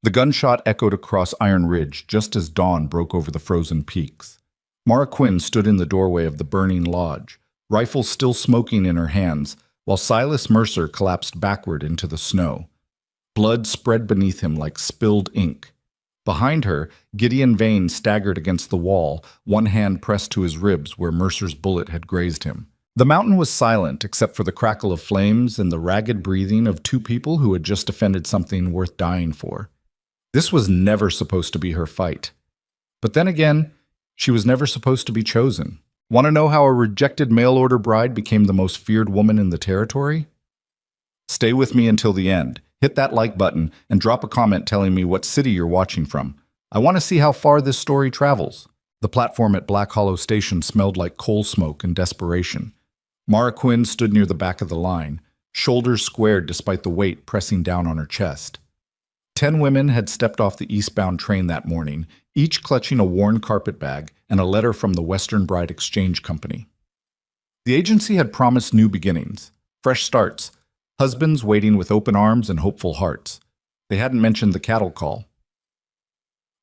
The gunshot echoed across Iron Ridge just as dawn broke over the frozen peaks. Mara Quinn stood in the doorway of the burning lodge, rifle still smoking in her hands, while Silas Mercer collapsed backward into the snow. Blood spread beneath him like spilled ink. Behind her, Gideon Vane staggered against the wall, one hand pressed to his ribs where Mercer's bullet had grazed him. The mountain was silent except for the crackle of flames and the ragged breathing of two people who had just defended something worth dying for. This was never supposed to be her fight. But then again, she was never supposed to be chosen. Want to know how a rejected mail-order bride became the most feared woman in the territory? Stay with me until the end. Hit that like button and drop a comment telling me what city you're watching from. I want to see how far this story travels. The platform at Black Hollow Station smelled like coal smoke and desperation. Mara Quinn stood near the back of the line, shoulders squared despite the weight pressing down on her chest. 10 women had stepped off the eastbound train that morning, each clutching a worn carpet bag and a letter from the Western Bride Exchange Company. The agency had promised new beginnings, fresh starts, husbands waiting with open arms and hopeful hearts. They hadn't mentioned the cattle call.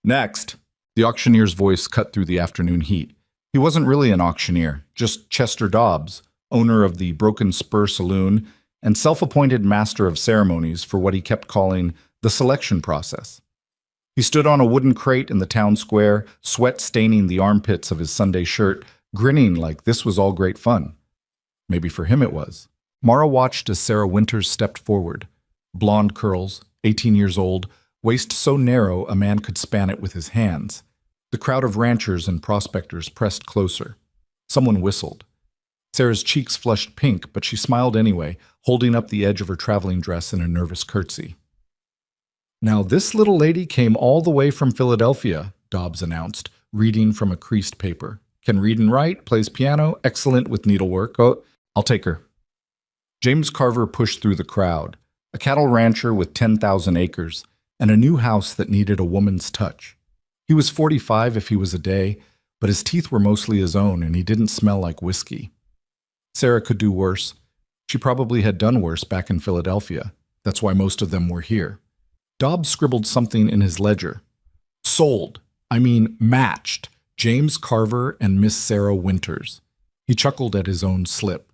Next, the auctioneer's voice cut through the afternoon heat. He wasn't really an auctioneer, just Chester Dobbs, owner of the Broken Spur Saloon and self-appointed master of ceremonies for what he kept calling the selection process. He stood on a wooden crate in the town square, sweat staining the armpits of his Sunday shirt, grinning like this was all great fun. Maybe for him it was. Mara watched as Sarah Winters stepped forward. Blonde curls, 18 years old, waist so narrow a man could span it with his hands. The crowd of ranchers and prospectors pressed closer. Someone whistled. Sarah's cheeks flushed pink, but she smiled anyway, holding up the edge of her traveling dress in a nervous curtsy. "Now this little lady came all the way from Philadelphia," Dobbs announced, reading from a creased paper. "Can read and write, plays piano, excellent with needlework. Oh, I'll take her." James Carver pushed through the crowd, a cattle rancher with 10,000 acres, and a new house that needed a woman's touch. He was 45 if he was a day, but his teeth were mostly his own and he didn't smell like whiskey. Sarah could do worse. She probably had done worse back in Philadelphia. That's why most of them were here. Dobbs scribbled something in his ledger. Sold. Matched. James Carver and Miss Sarah Winters. He chuckled at his own slip.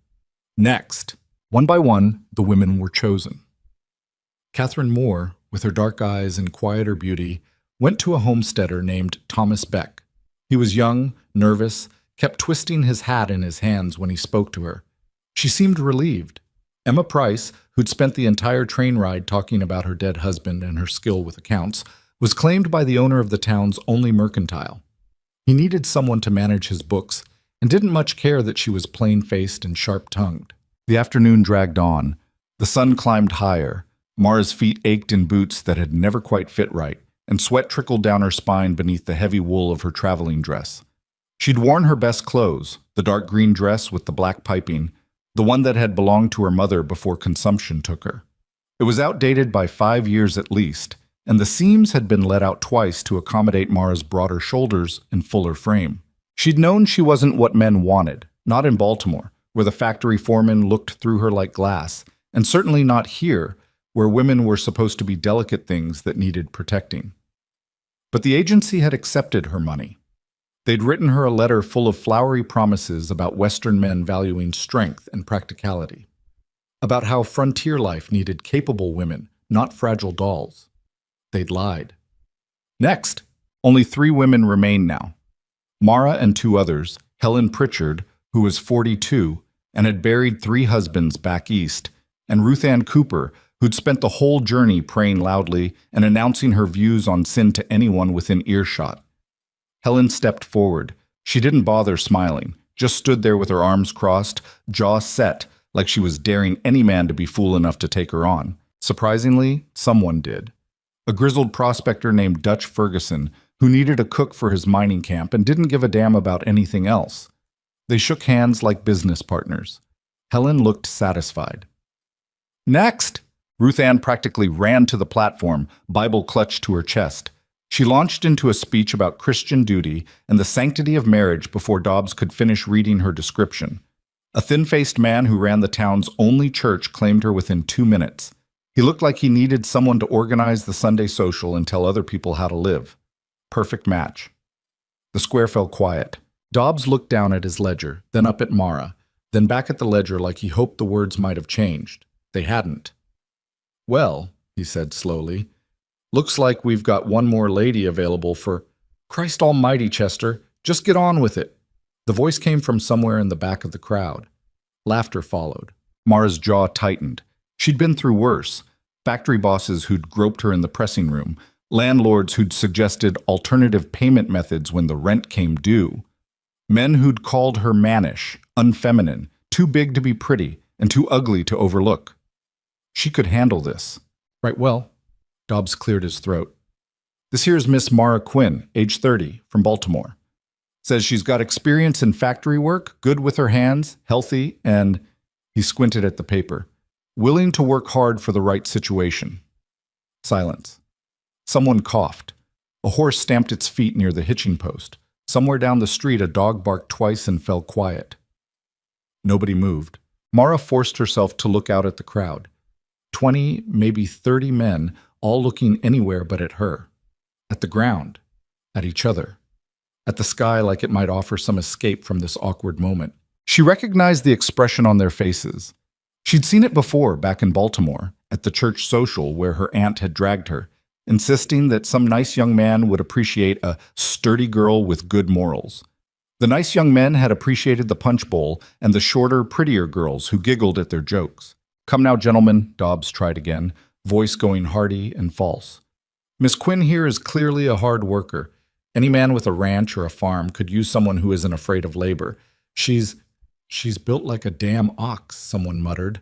Next. One by one, the women were chosen. Catherine Moore, with her dark eyes and quieter beauty, went to a homesteader named Thomas Beck. He was young, nervous, kept twisting his hat in his hands when he spoke to her. She seemed relieved. Emma Price, who'd spent the entire train ride talking about her dead husband and her skill with accounts, was claimed by the owner of the town's only mercantile. He needed someone to manage his books and didn't much care that she was plain-faced and sharp-tongued. The afternoon dragged on. The sun climbed higher. Mara's feet ached in boots that had never quite fit right, and sweat trickled down her spine beneath the heavy wool of her traveling dress. She'd worn her best clothes, the dark green dress with the black piping, the one that had belonged to her mother before consumption took her. It was outdated by 5 years at least, and the seams had been let out twice to accommodate Mara's broader shoulders and fuller frame. She'd known she wasn't what men wanted, not in Baltimore, where the factory foreman looked through her like glass, and certainly not here, where women were supposed to be delicate things that needed protecting. But the agency had accepted her money. They'd written her a letter full of flowery promises about Western men valuing strength and practicality, about how frontier life needed capable women, not fragile dolls. They'd lied. Next, only 3 women remained now. Mara and 2 others, Helen Pritchard, who was 42 and had buried 3 husbands back east, and Ruth Ann Cooper, who'd spent the whole journey praying loudly and announcing her views on sin to anyone within earshot. Helen stepped forward. She didn't bother smiling, just stood there with her arms crossed, jaw set, like she was daring any man to be fool enough to take her on. Surprisingly, someone did. A grizzled prospector named Dutch Ferguson, who needed a cook for his mining camp and didn't give a damn about anything else. They shook hands like business partners. Helen looked satisfied. Next! Ruth Ann practically ran to the platform, Bible clutched to her chest. She launched into a speech about Christian duty and the sanctity of marriage before Dobbs could finish reading her description. A thin-faced man who ran the town's only church claimed her within 2 minutes. He looked like he needed someone to organize the Sunday social and tell other people how to live. Perfect match. The square fell quiet. Dobbs looked down at his ledger, then up at Mara, then back at the ledger like he hoped the words might have changed. They hadn't. "Well," he said slowly, "looks like we've got one more lady available for—" "Christ almighty, Chester, just get on with it." The voice came from somewhere in the back of the crowd. Laughter followed. Mara's jaw tightened. She'd been through worse. Factory bosses who'd groped her in the pressing room, landlords who'd suggested alternative payment methods when the rent came due, men who'd called her mannish, unfeminine, too big to be pretty, and too ugly to overlook. She could handle this. "Right, well," Dobbs cleared his throat. "This here's Miss Mara Quinn, age 30, from Baltimore. Says she's got experience in factory work, good with her hands, healthy, and—" he squinted at the paper, "willing to work hard for the right situation." Silence. Someone coughed. A horse stamped its feet near the hitching post. Somewhere down the street, a dog barked twice and fell quiet. Nobody moved. Mara forced herself to look out at the crowd. 20, maybe 30 men, all looking anywhere but at her. At the ground. At each other. At the sky like it might offer some escape from this awkward moment. She recognized the expression on their faces. She'd seen it before back in Baltimore, at the church social where her aunt had dragged her, insisting that some nice young man would appreciate a sturdy girl with good morals. The nice young men had appreciated the punch bowl and the shorter, prettier girls who giggled at their jokes. "Come now, gentlemen," Dobbs tried again, voice going hearty and false. "Miss Quinn here is clearly a hard worker. Any man with a ranch or a farm could use someone who isn't afraid of labor. She's built like a damn ox," someone muttered.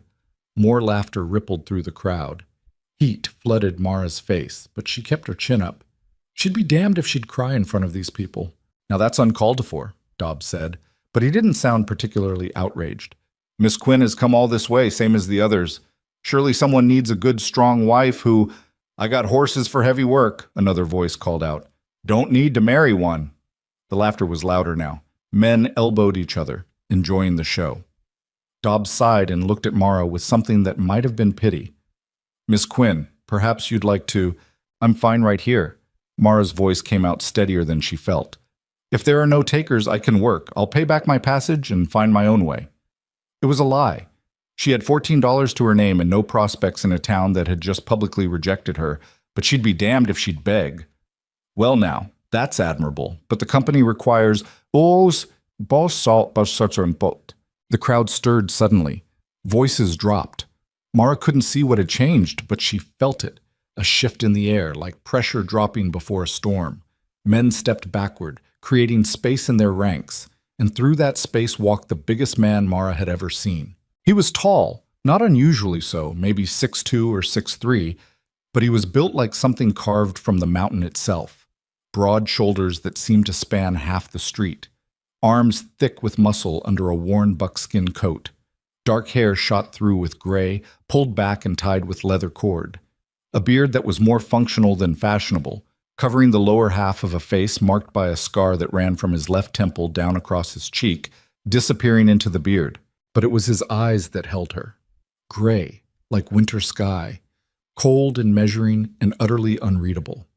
More laughter rippled through the crowd. Heat flooded Mara's face, but she kept her chin up. She'd be damned if she'd cry in front of these people. "Now that's uncalled for," Dobbs said, but he didn't sound particularly outraged. "Miss Quinn has come all this way, same as the others. Surely someone needs a good, strong wife who—" "I got horses for heavy work," another voice called out. "Don't need to marry one." The laughter was louder now. Men elbowed each other, enjoying the show. Dobbs sighed and looked at Mara with something that might have been pity. "Miss Quinn, perhaps you'd like to—" "I'm fine right here." Mara's voice came out steadier than she felt. "If there are no takers, I can work. I'll pay back my passage and find my own way." It was a lie. She had $14 to her name and no prospects in a town that had just publicly rejected her, but she'd be damned if she'd beg. "Well now, that's admirable, but the company requires os boss salt boat." The crowd stirred suddenly. Voices dropped. Mara couldn't see what had changed, but she felt it, a shift in the air, like pressure dropping before a storm. Men stepped backward, creating space in their ranks, and through that space walked the biggest man Mara had ever seen. He was tall, not unusually so, maybe 6'2" or 6'3", but he was built like something carved from the mountain itself. Broad shoulders that seemed to span half the street. Arms thick with muscle under a worn buckskin coat. Dark hair shot through with gray, pulled back and tied with leather cord. A beard that was more functional than fashionable, covering the lower half of a face marked by a scar that ran from his left temple down across his cheek, disappearing into the beard. But it was his eyes that held her. Gray, like winter sky, cold and measuring and utterly unreadable.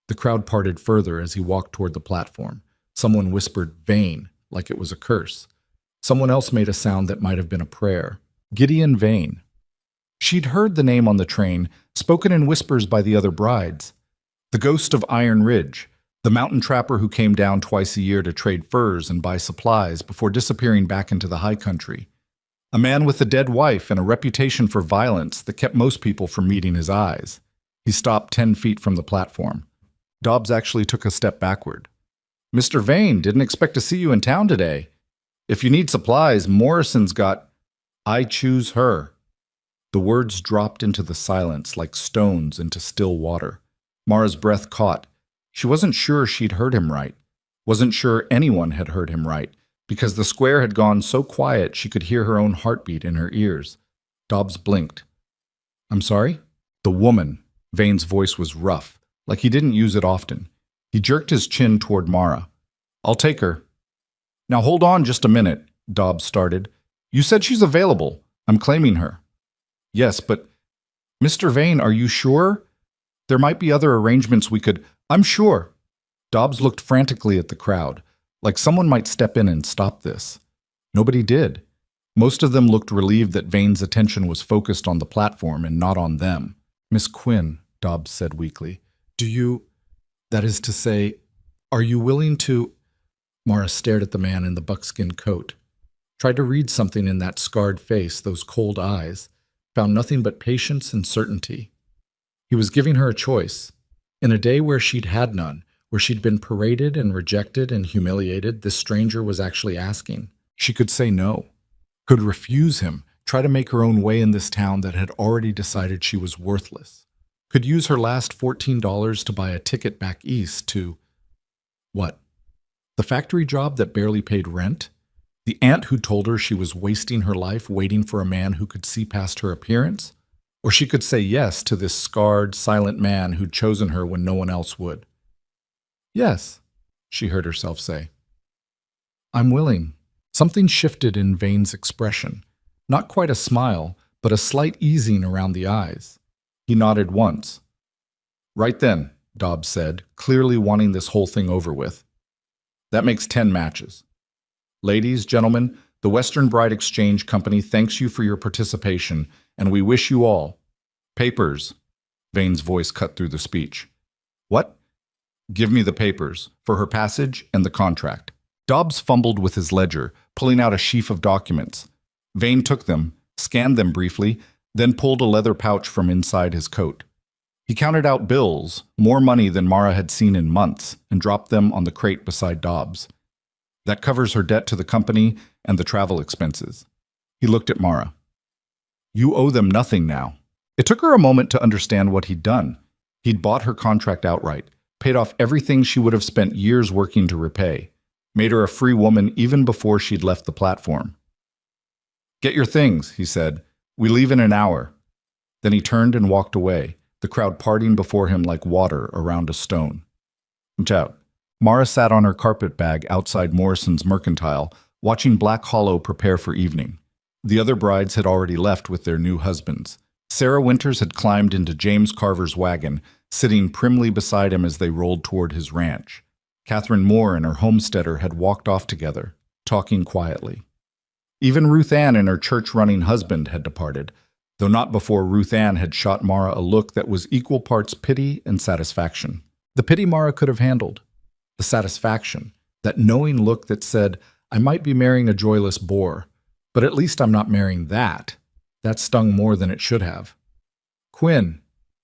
The crowd parted further as he walked toward the platform. Someone whispered "Vane," like it was a curse. Someone else made a sound that might have been a prayer. Gideon Vane. She'd heard the name on the train, spoken in whispers by the other brides. The ghost of Iron Ridge, the mountain trapper who came down twice a year to trade furs and buy supplies before disappearing back into the high country. A man with a dead wife and a reputation for violence that kept most people from meeting his eyes. He stopped 10 feet from the platform. Dobbs actually took a step backward. "Mr. Vane, didn't expect to see you in town today. If you need supplies, Morrison's got—" "I choose her." The words dropped into the silence like stones into still water. Mara's breath caught. She wasn't sure she'd heard him right. Wasn't sure anyone had heard him right, because the square had gone so quiet she could hear her own heartbeat in her ears. Dobbs blinked. "I'm sorry?" "The woman." Vane's voice was rough, like he didn't use it often. He jerked his chin toward Mara. "I'll take her." "Now hold on just a minute," Dobbs started. "You said she's available. I'm claiming her." "Yes, but—" Mr. Vane, are you sure? There might be other arrangements we could. I'm sure. Dobbs looked frantically at the crowd, like someone might step in and stop this. Nobody did. Most of them looked relieved that Vane's attention was focused on the platform and not on them. Miss Quinn, Dobbs said weakly, that is to say, are you willing to... Mara stared at the man in the buckskin coat, tried to read something in that scarred face, those cold eyes, found nothing but patience and certainty. He was giving her a choice. In a day where she'd had none, where she'd been paraded and rejected and humiliated, this stranger was actually asking. She could say no, could refuse him, try to make her own way in this town that had already decided she was worthless, could use her last $14 to buy a ticket back east to... what? The factory job that barely paid rent? The aunt who told her she was wasting her life waiting for a man who could see past her appearance? Or she could say yes to this scarred, silent man who'd chosen her when no one else would. Yes, she heard herself say. I'm willing. Something shifted in Vane's expression. Not quite a smile, but a slight easing around the eyes. He nodded once. Right then, Dobbs said, clearly wanting this whole thing over with. That makes 10 matches. Ladies, gentlemen, the Western Bride Exchange Company thanks you for your participation, and we wish you all... Papers. Vane's voice cut through the speech. What? Give me the papers, for her passage and the contract. Dobbs fumbled with his ledger, pulling out a sheaf of documents. Vane took them, scanned them briefly, then pulled a leather pouch from inside his coat. He counted out bills, more money than Mara had seen in months, and dropped them on the crate beside Dobbs. That covers her debt to the company and the travel expenses. He looked at Mara. You owe them nothing now. It took her a moment to understand what he'd done. He'd bought her contract outright, paid off everything she would have spent years working to repay, made her a free woman even before she'd left the platform. Get your things, he said. We leave in an hour. Then he turned and walked away, the crowd parting before him like water around a stone. Watch out. Mara sat on her carpet bag outside Morrison's Mercantile, watching Black Hollow prepare for evening. The other brides had already left with their new husbands. Sarah Winters had climbed into James Carver's wagon, sitting primly beside him as they rolled toward his ranch. Catherine Moore and her homesteader had walked off together, talking quietly. Even Ruth Ann and her church-running husband had departed, though not before Ruth Ann had shot Mara a look that was equal parts pity and satisfaction. The pity Mara could have handled. The satisfaction, that knowing look that said, I might be marrying a joyless bore, but at least I'm not marrying that. That stung more than it should have. Quinn.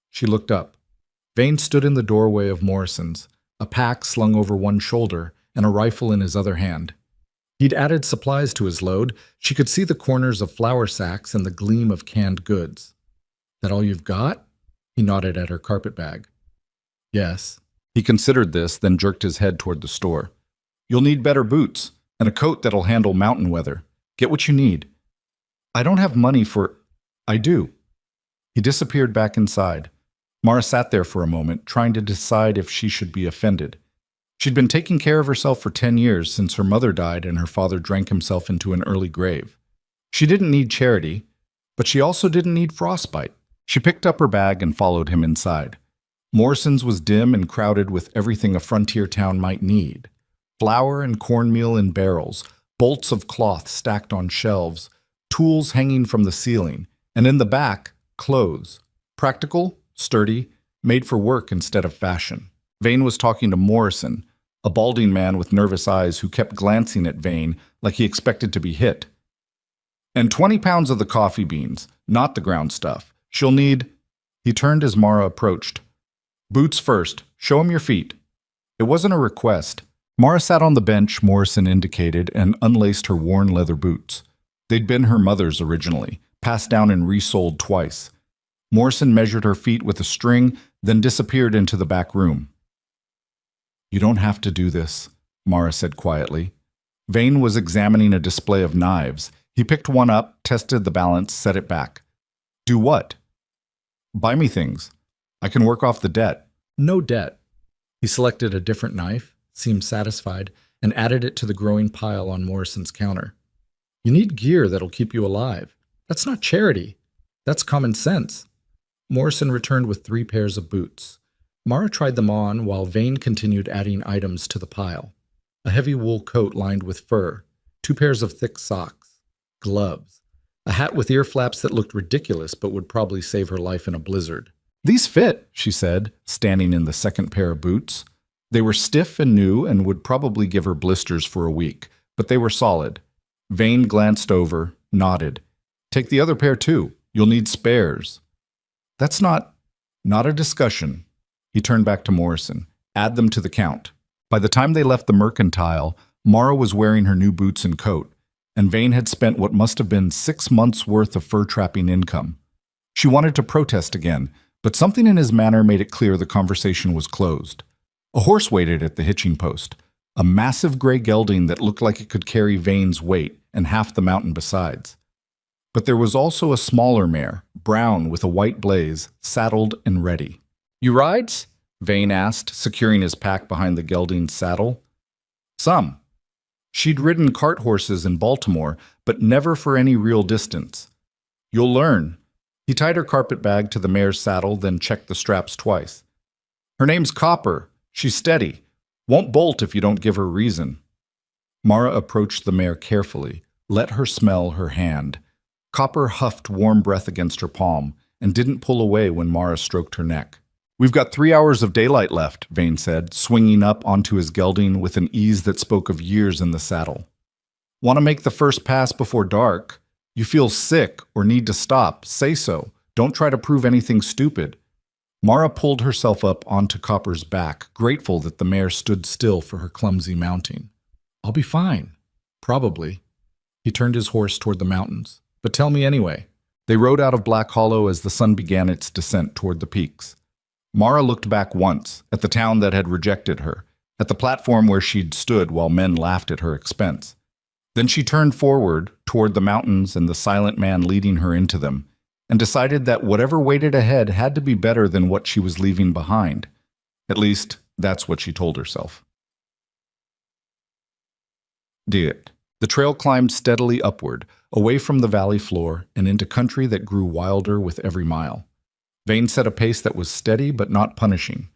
She looked up. Vane stood in the doorway of Morrison's, a pack slung over one shoulder and a rifle in his other hand. He'd added supplies to his load. She could see the corners of flour sacks and the gleam of canned goods. That all you've got? He nodded at her carpetbag. Yes. He considered this, then jerked his head toward the store. You'll need better boots and a coat that'll handle mountain weather. Get what you need. I don't have money for... I do. He disappeared back inside. Mara sat there for a moment, trying to decide if she should be offended. She'd been taking care of herself for 10 years since her mother died and her father drank himself into an early grave. She didn't need charity, but she also didn't need frostbite. She picked up her bag and followed him inside. Morrison's was dim and crowded with everything a frontier town might need. Flour and cornmeal in barrels, bolts of cloth stacked on shelves, tools hanging from the ceiling, and in the back, clothes. Practical, sturdy, made for work instead of fashion. Vane was talking to Morrison, a balding man with nervous eyes who kept glancing at Vane like he expected to be hit. And 20 pounds of the coffee beans, not the ground stuff. She'll need... He turned as Mara approached. Boots first. Show him your feet. It wasn't a request. Mara sat on the bench Morrison indicated and unlaced her worn leather boots. They'd been her mother's originally, passed down and resold twice. Morrison measured her feet with a string, then disappeared into the back room. You don't have to do this, Mara said quietly. Vane was examining a display of knives. He picked one up, tested the balance, set it back. Do what? Buy me things. I can work off the debt. No debt. He selected a different knife, seemed satisfied, and added it to the growing pile on Morrison's counter. You need gear that'll keep you alive. That's not charity. That's common sense. Morrison returned with 3 pairs of boots. Mara tried them on while Vane continued adding items to the pile. A heavy wool coat lined with fur, 2 pairs of thick socks, gloves, a hat with ear flaps that looked ridiculous but would probably save her life in a blizzard. "These fit," she said, standing in the second pair of boots. They were stiff and new and would probably give her blisters for a week, but they were solid. Vane glanced over, nodded. "Take the other pair too. You'll need spares." "That's not a discussion." He turned back to Morrison. "Add them to the count." By the time they left the mercantile, Mara was wearing her new boots and coat, and Vane had spent what must have been 6 months' worth of fur-trapping income. She wanted to protest again, but something in his manner made it clear the conversation was closed. A horse waited at the hitching post, a massive gray gelding that looked like it could carry Vane's weight and half the mountain besides. But there was also a smaller mare, brown with a white blaze, saddled and ready. "You rides?" Vane asked, securing his pack behind the gelding's saddle. "Some." She'd ridden cart horses in Baltimore, but never for any real distance. "You'll learn." He tied her carpet bag to the mare's saddle, then checked the straps twice. "Her name's Copper. She's steady. Won't bolt if you don't give her reason." Mara approached the mare carefully, let her smell her hand. Copper huffed warm breath against her palm and didn't pull away when Mara stroked her neck. "We've got 3 hours of daylight left," Vane said, swinging up onto his gelding with an ease that spoke of years in the saddle. "Want to make the first pass before dark? You feel sick or need to stop, say so. Don't try to prove anything stupid." Mara pulled herself up onto Copper's back, grateful that the mare stood still for her clumsy mounting. "I'll be fine. Probably." He turned his horse toward the mountains. "But tell me anyway." They rode out of Black Hollow as the sun began its descent toward the peaks. Mara looked back once, at the town that had rejected her, at the platform where she'd stood while men laughed at her expense. Then she turned forward, toward the mountains and the silent man leading her into them, and decided that whatever waited ahead had to be better than what she was leaving behind. At least, that's what she told herself. The trail climbed steadily upward, away from the valley floor and into country that grew wilder with every mile. Vane set a pace that was steady but not punishing.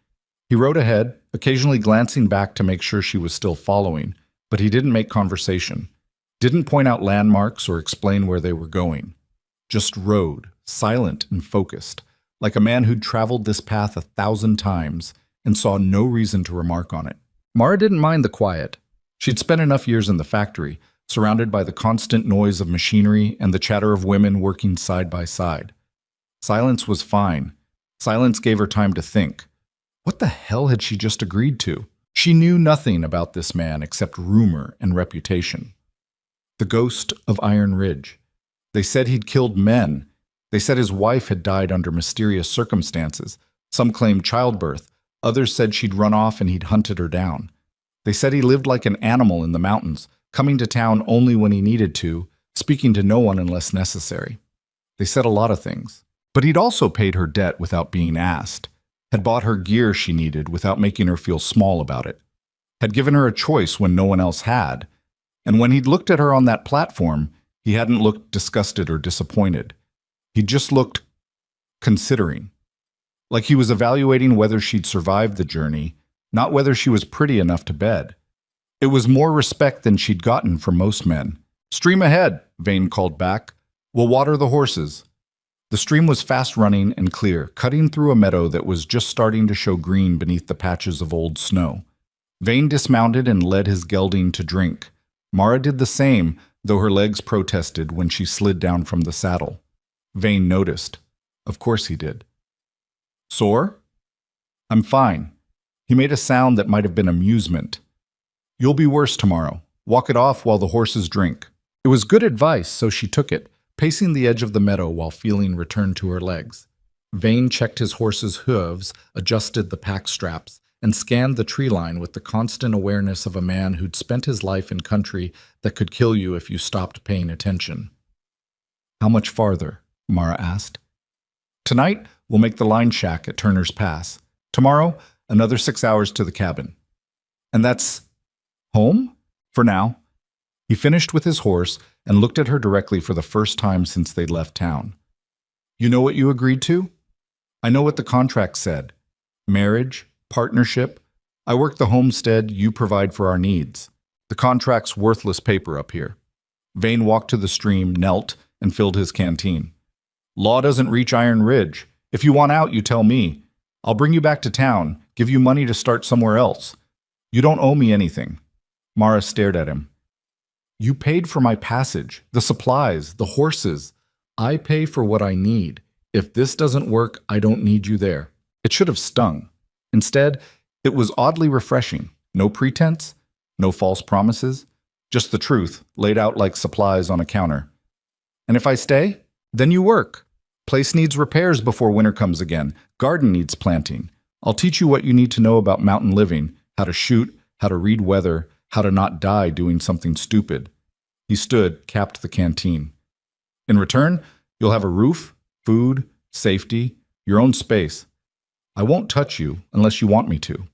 He rode ahead, occasionally glancing back to make sure she was still following, but he didn't make conversation, didn't point out landmarks or explain where they were going. Just rode, silent and focused, like a man who'd traveled this path 1,000 times and saw no reason to remark on it. Mara didn't mind the quiet. She'd spent enough years in the factory, surrounded by the constant noise of machinery and the chatter of women working side by side. Silence was fine. Silence gave her time to think. What the hell had she just agreed to? She knew nothing about this man except rumor and reputation. The ghost of Iron Ridge. They said he'd killed men. They said his wife had died under mysterious circumstances. Some claimed childbirth. Others said she'd run off and he'd hunted her down. They said he lived like an animal in the mountains, coming to town only when he needed to, speaking to no one unless necessary. They said a lot of things. But he'd also paid her debt without being asked, had bought her gear she needed without making her feel small about it, had given her a choice when no one else had, and when he'd looked at her on that platform, he hadn't looked disgusted or disappointed. He just looked considering, like he was evaluating whether she'd survived the journey, not whether she was pretty enough to bed. It was more respect than she'd gotten from most men. "Stream ahead," Vane called back. "We'll water the horses." The stream was fast-running and clear, cutting through a meadow that was just starting to show green beneath the patches of old snow. Vane dismounted and led his gelding to drink. Mara did the same, though her legs protested when she slid down from the saddle. Vane noticed. Of course he did. "Sore?" "I'm fine." He made a sound that might have been amusement. "You'll be worse tomorrow. Walk it off while the horses drink." It was good advice, so she took it, pacing the edge of the meadow while feeling returned to her legs. Vane checked his horse's hooves, adjusted the pack straps, and scanned the tree line with the constant awareness of a man who'd spent his life in country that could kill you if you stopped paying attention. "How much farther?" Mara asked. "Tonight, we'll make the line shack at Turner's Pass. Tomorrow, another 6 hours to the cabin. And that's home? For now." He finished with his horse and looked at her directly for the first time since they'd left town. "You know what you agreed to?" I know what the contract said. Marriage, partnership. I work the homestead, you provide for our needs. The contract's worthless paper up here. Vane walked to the stream, knelt, and filled his canteen. Law doesn't reach Iron Ridge. If you want out, you tell me. I'll bring you back to town, give you money to start somewhere else. You don't owe me anything. Mara stared at him. You paid for my passage, the supplies, the horses. I pay for what I need. If this doesn't work, I don't need you there. It should have stung. Instead, it was oddly refreshing. No pretense, no false promises, just the truth laid out like supplies on a counter. And if I stay, then you work. Place needs repairs before winter comes again. Garden needs planting. I'll teach you what you need to know about mountain living, how to shoot, how to read weather, how to not die doing something stupid. He stood, capped the canteen. In return, you'll have a roof, food, safety, your own space. I won't touch you unless you want me to.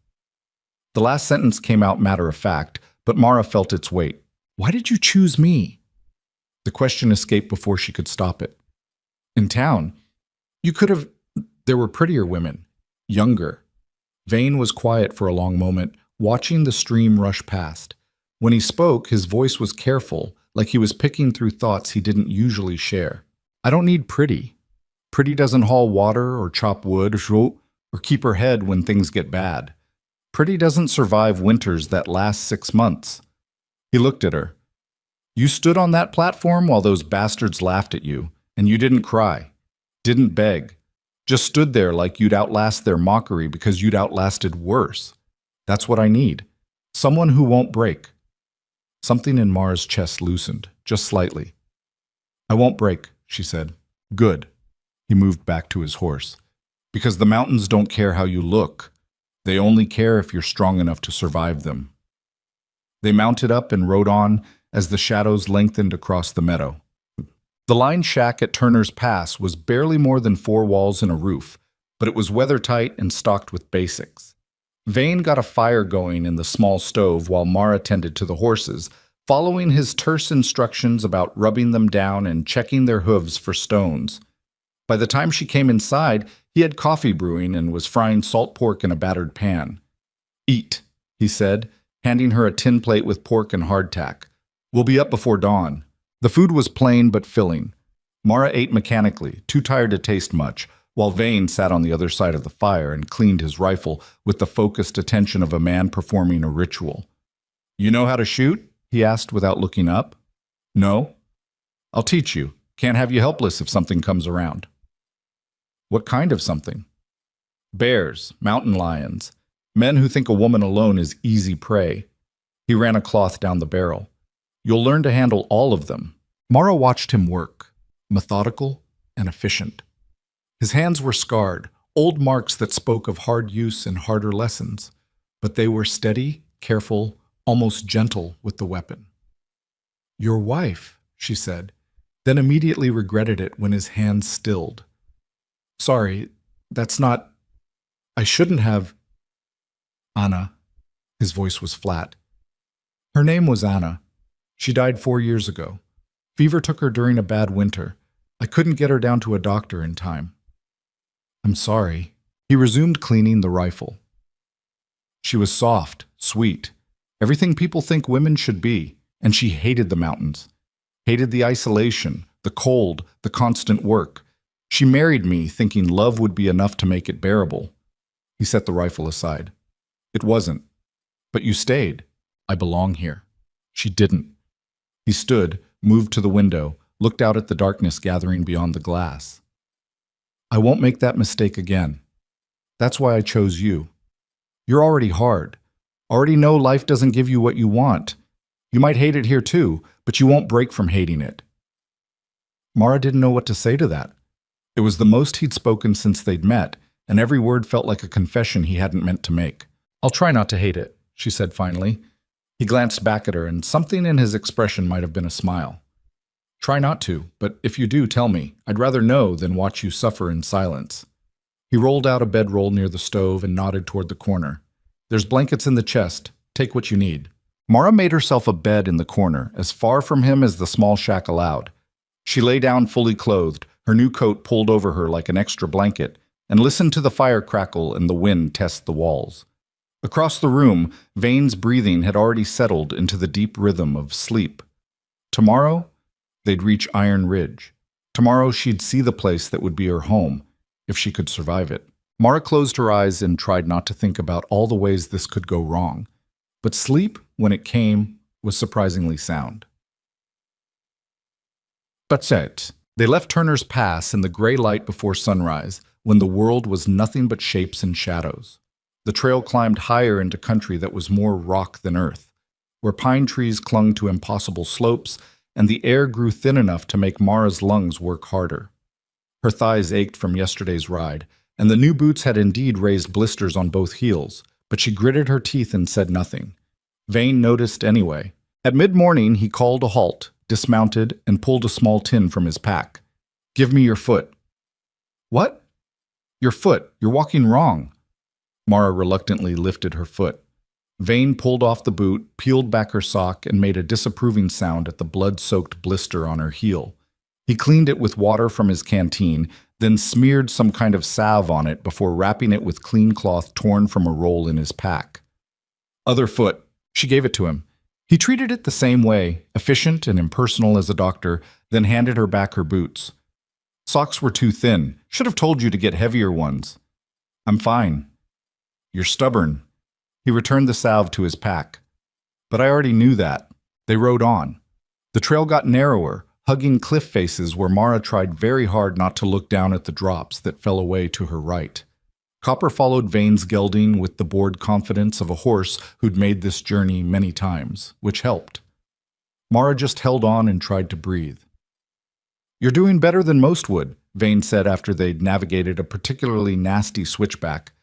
The last sentence came out matter of fact, but Mara felt its weight. Why did you choose me? The question escaped before she could stop it. In town, you could have... There were prettier women, younger. Vane was quiet for a long moment, watching the stream rush past. When he spoke, his voice was careful, like he was picking through thoughts he didn't usually share. I don't need pretty. Pretty doesn't haul water or chop wood or keep her head when things get bad. Pretty doesn't survive winters that last 6 months. He looked at her. You stood on that platform while those bastards laughed at you, and you didn't cry, didn't beg, just stood there like you'd outlast their mockery because you'd outlasted worse. That's what I need. Someone who won't break. Something in Mara's chest loosened, just slightly. I won't break, she said. Good. He moved back to his horse. Because the mountains don't care how you look. They only care if you're strong enough to survive them. They mounted up and rode on as the shadows lengthened across the meadow. The line shack at Turner's Pass was barely more than 4 walls and a roof, but it was weather-tight and stocked with basics. Vane got a fire going in the small stove while Mara tended to the horses, following his terse instructions about rubbing them down and checking their hooves for stones. By the time she came inside, he had coffee brewing and was frying salt pork in a battered pan. Eat, he said, handing her a tin plate with pork and hardtack. We'll be up before dawn. The food was plain but filling. Mara ate mechanically, too tired to taste much, while Vane sat on the other side of the fire and cleaned his rifle with the focused attention of a man performing a ritual. You know how to shoot? He asked without looking up. No. I'll teach you. Can't have you helpless if something comes around. What kind of something? Bears, mountain lions, men who think a woman alone is easy prey. He ran a cloth down the barrel. You'll learn to handle all of them. Mara watched him work, methodical and efficient. His hands were scarred, old marks that spoke of hard use and harder lessons, but they were steady, careful, almost gentle with the weapon. Your wife, she said, then immediately regretted it when his hands stilled. Sorry, that's not... I shouldn't have... Anna. His voice was flat. Her name was Anna. She died 4 years ago. Fever took her during a bad winter. I couldn't get her down to a doctor in time. I'm sorry. He resumed cleaning the rifle. She was soft, sweet, everything people think women should be, and she hated the mountains. Hated the isolation, the cold, the constant work. She married me thinking love would be enough to make it bearable. He set the rifle aside. It wasn't. But you stayed. I belong here. She didn't. He stood, moved to the window, looked out at the darkness gathering beyond the glass. I won't make that mistake again. That's why I chose you. You're already hard. Already know life doesn't give you what you want. You might hate it here too, but you won't break from hating it. Mara didn't know what to say to that. It was the most he'd spoken since they'd met, and every word felt like a confession he hadn't meant to make. I'll try not to hate it, she said finally. He glanced back at her, and something in his expression might have been a smile. Try not to, but if you do, tell me. I'd rather know than watch you suffer in silence. He rolled out a bedroll near the stove and nodded toward the corner. There's blankets in the chest. Take what you need. Mara made herself a bed in the corner, as far from him as the small shack allowed. She lay down fully clothed, her new coat pulled over her like an extra blanket, and listened to the fire crackle and the wind test the walls. Across the room, Vane's breathing had already settled into the deep rhythm of sleep. Tomorrow, they'd reach Iron Ridge. Tomorrow she'd see the place that would be her home, if she could survive it. Mara closed her eyes and tried not to think about all the ways this could go wrong. But sleep, when it came, was surprisingly sound. That's it. They left Turner's Pass in the gray light before sunrise, when the world was nothing but shapes and shadows. The trail climbed higher into country that was more rock than earth, where pine trees clung to impossible slopes, and the air grew thin enough to make Mara's lungs work harder. Her thighs ached from yesterday's ride, and the new boots had indeed raised blisters on both heels, but she gritted her teeth and said nothing. Vane noticed anyway. At mid-morning, he called a halt, dismounted, and pulled a small tin from his pack. "Give me your foot." "What?" "Your foot. You're walking wrong." Mara reluctantly lifted her foot. Vane pulled off the boot, peeled back her sock, and made a disapproving sound at the blood-soaked blister on her heel. He cleaned it with water from his canteen, then smeared some kind of salve on it before wrapping it with clean cloth torn from a roll in his pack. "Other foot." She gave it to him. He treated it the same way, efficient and impersonal as a doctor, then handed her back her boots. "Socks were too thin. Should have told you to get heavier ones." "I'm fine." "You're stubborn." He returned the salve to his pack. "But I already knew that." They rode on. The trail got narrower, hugging cliff faces where Mara tried very hard not to look down at the drops that fell away to her right. Copper followed Vane's gelding with the bored confidence of a horse who'd made this journey many times, which helped. Mara just held on and tried to breathe. "You're doing better than most would," Vane said after they'd navigated a particularly nasty switchback.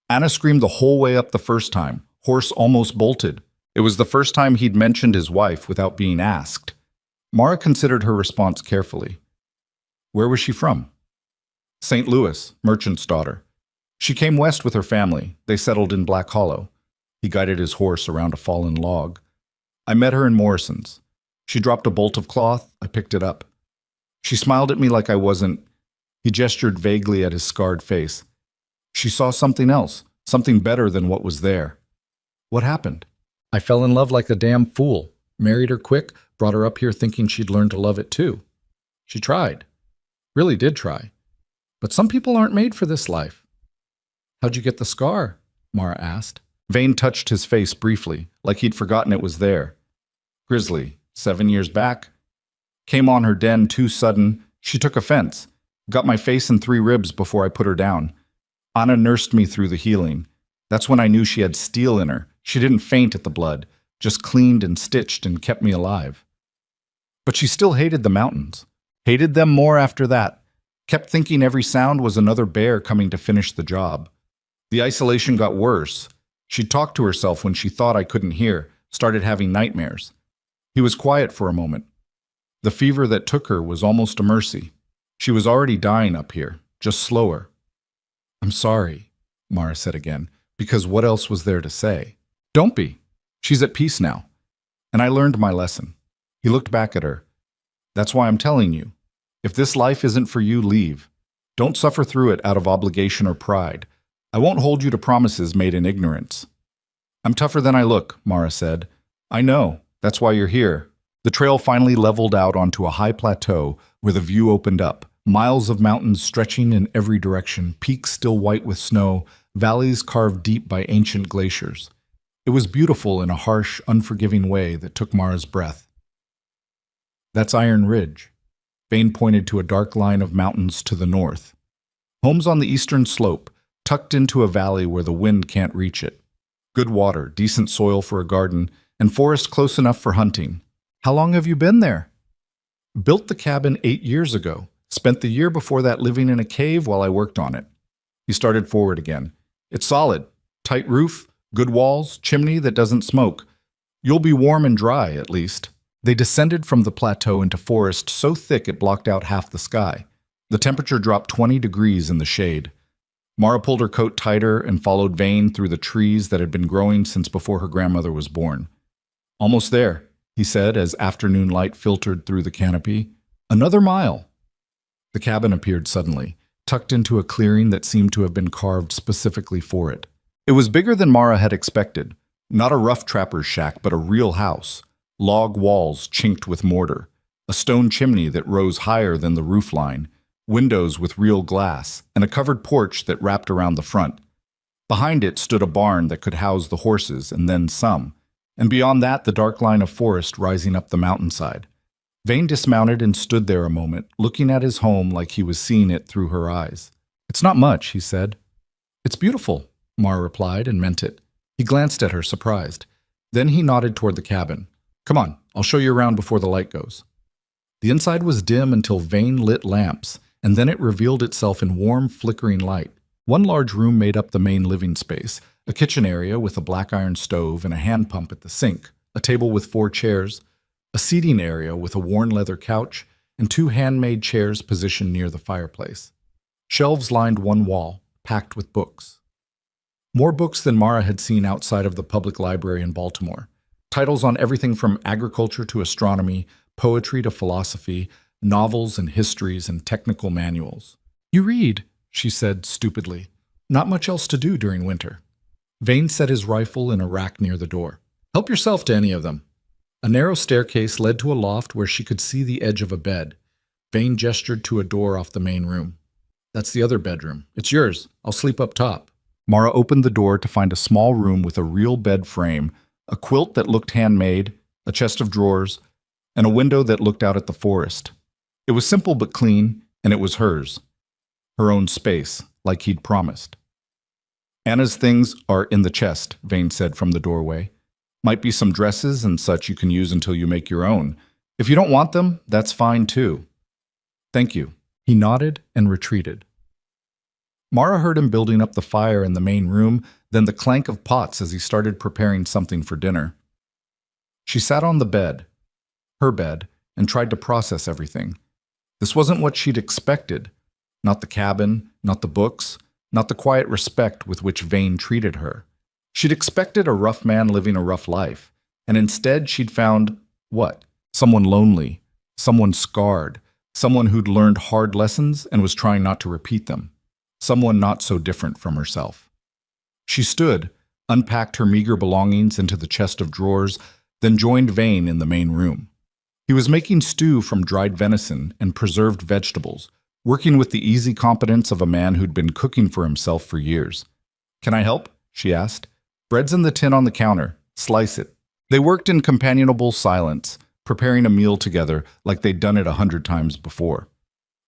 Anna screamed the whole way up the first time. Horse almost bolted. It was the first time he'd mentioned his wife without being asked. Mara considered her response carefully. Where was she from? St. Louis, merchant's daughter. She came west with her family. They settled in Black Hollow. He guided his horse around a fallen log. I met her in Morrison's. She dropped a bolt of cloth. I picked it up. She smiled at me like I wasn't. He gestured vaguely at his scarred face. She saw something else, something better than what was there. What happened? I fell in love like a damn fool. Married her quick, brought her up here thinking she'd learn to love it too. She tried. Really did try. But some people aren't made for this life. How'd you get the scar? Mara asked. Vane touched his face briefly, like he'd forgotten it was there. Grizzly, 7 years back. Came on her den too sudden. She took offense. Got my face and 3 ribs before I put her down. Anna nursed me through the healing. That's when I knew she had steel in her. She didn't faint at the blood, just cleaned and stitched and kept me alive. But she still hated the mountains. Hated them more after that. Kept thinking every sound was another bear coming to finish the job. The isolation got worse. She'd talk to herself when she thought I couldn't hear, started having nightmares. He was quiet for a moment. The fever that took her was almost a mercy. She was already dying up here, just slower. I'm sorry, Mara said again, because what else was there to say? Don't be. She's at peace now. And I learned my lesson. He looked back at her. That's why I'm telling you. If this life isn't for you, leave. Don't suffer through it out of obligation or pride. I won't hold you to promises made in ignorance. I'm tougher than I look, Mara said. I know. That's why you're here. The trail finally leveled out onto a high plateau where the view opened up. Miles of mountains stretching in every direction, peaks still white with snow, valleys carved deep by ancient glaciers. It was beautiful in a harsh, unforgiving way that took Mara's breath. That's Iron Ridge. Vane pointed to a dark line of mountains to the north. Homes on the eastern slope, tucked into a valley where the wind can't reach it. Good water, decent soil for a garden, and forest close enough for hunting. How long have you been there? Built the cabin 8 years ago. Spent the year before that living in a cave while I worked on it. He started forward again. It's solid. Tight roof, good walls, chimney that doesn't smoke. You'll be warm and dry, at least. They descended from the plateau into forest so thick it blocked out half the sky. The temperature dropped 20 degrees in the shade. Mara pulled her coat tighter and followed Vane through the trees that had been growing since before her grandmother was born. Almost there, he said as afternoon light filtered through the canopy. Another mile. The cabin appeared suddenly. tucked into a clearing that seemed to have been carved specifically for it. It was bigger than Mara had expected. Not a rough trapper's shack, but a real house. Log walls chinked with mortar, a stone chimney that rose higher than the roofline, windows with real glass, and a covered porch that wrapped around the front. Behind it stood a barn that could house the horses and then some, and beyond that the dark line of forest rising up the mountainside. Vane dismounted and stood there a moment, looking at his home like he was seeing it through her eyes. "It's not much," he said. "It's beautiful," Mara replied, and meant it. He glanced at her, surprised. Then he nodded toward the cabin. "Come on, I'll show you around before the light goes." The inside was dim until Vane lit lamps, and then it revealed itself in warm, flickering light. One large room made up the main living space, a kitchen area with a black iron stove and a hand pump at the sink, a table with 4 chairs, a seating area with a worn leather couch, and 2 handmade chairs positioned near the fireplace. Shelves lined one wall, packed with books. More books than Mara had seen outside of the public library in Baltimore. Titles on everything from agriculture to astronomy, poetry to philosophy, novels and histories and technical manuals. "You read," she said stupidly. "Not much else to do during winter." Vane set his rifle in a rack near the door. "Help yourself to any of them." A narrow staircase led to a loft where she could see the edge of a bed. Vane gestured to a door off the main room. "That's the other bedroom. It's yours. I'll sleep up top." Mara opened the door to find a small room with a real bed frame, a quilt that looked handmade, a chest of drawers, and a window that looked out at the forest. It was simple but clean, and it was hers. Her own space, like he'd promised. "Anna's things are in the chest," Vane said from the doorway. "Might be some dresses and such you can use until you make your own. If you don't want them, that's fine too." "Thank you." He nodded and retreated. Mara heard him building up the fire in the main room, then the clank of pots as he started preparing something for dinner. She sat on the bed, her bed, and tried to process everything. This wasn't what she'd expected. Not the cabin, not the books, not the quiet respect with which Vane treated her. She'd expected a rough man living a rough life, and instead she'd found, what? Someone lonely, someone scarred, someone who'd learned hard lessons and was trying not to repeat them. Someone not so different from herself. She stood, unpacked her meager belongings into the chest of drawers, then joined Vane in the main room. He was making stew from dried venison and preserved vegetables, working with the easy competence of a man who'd been cooking for himself for years. "Can I help?" she asked. "Bread's in the tin on the counter. Slice it." They worked in companionable silence, preparing a meal together like they'd done it 100 times before.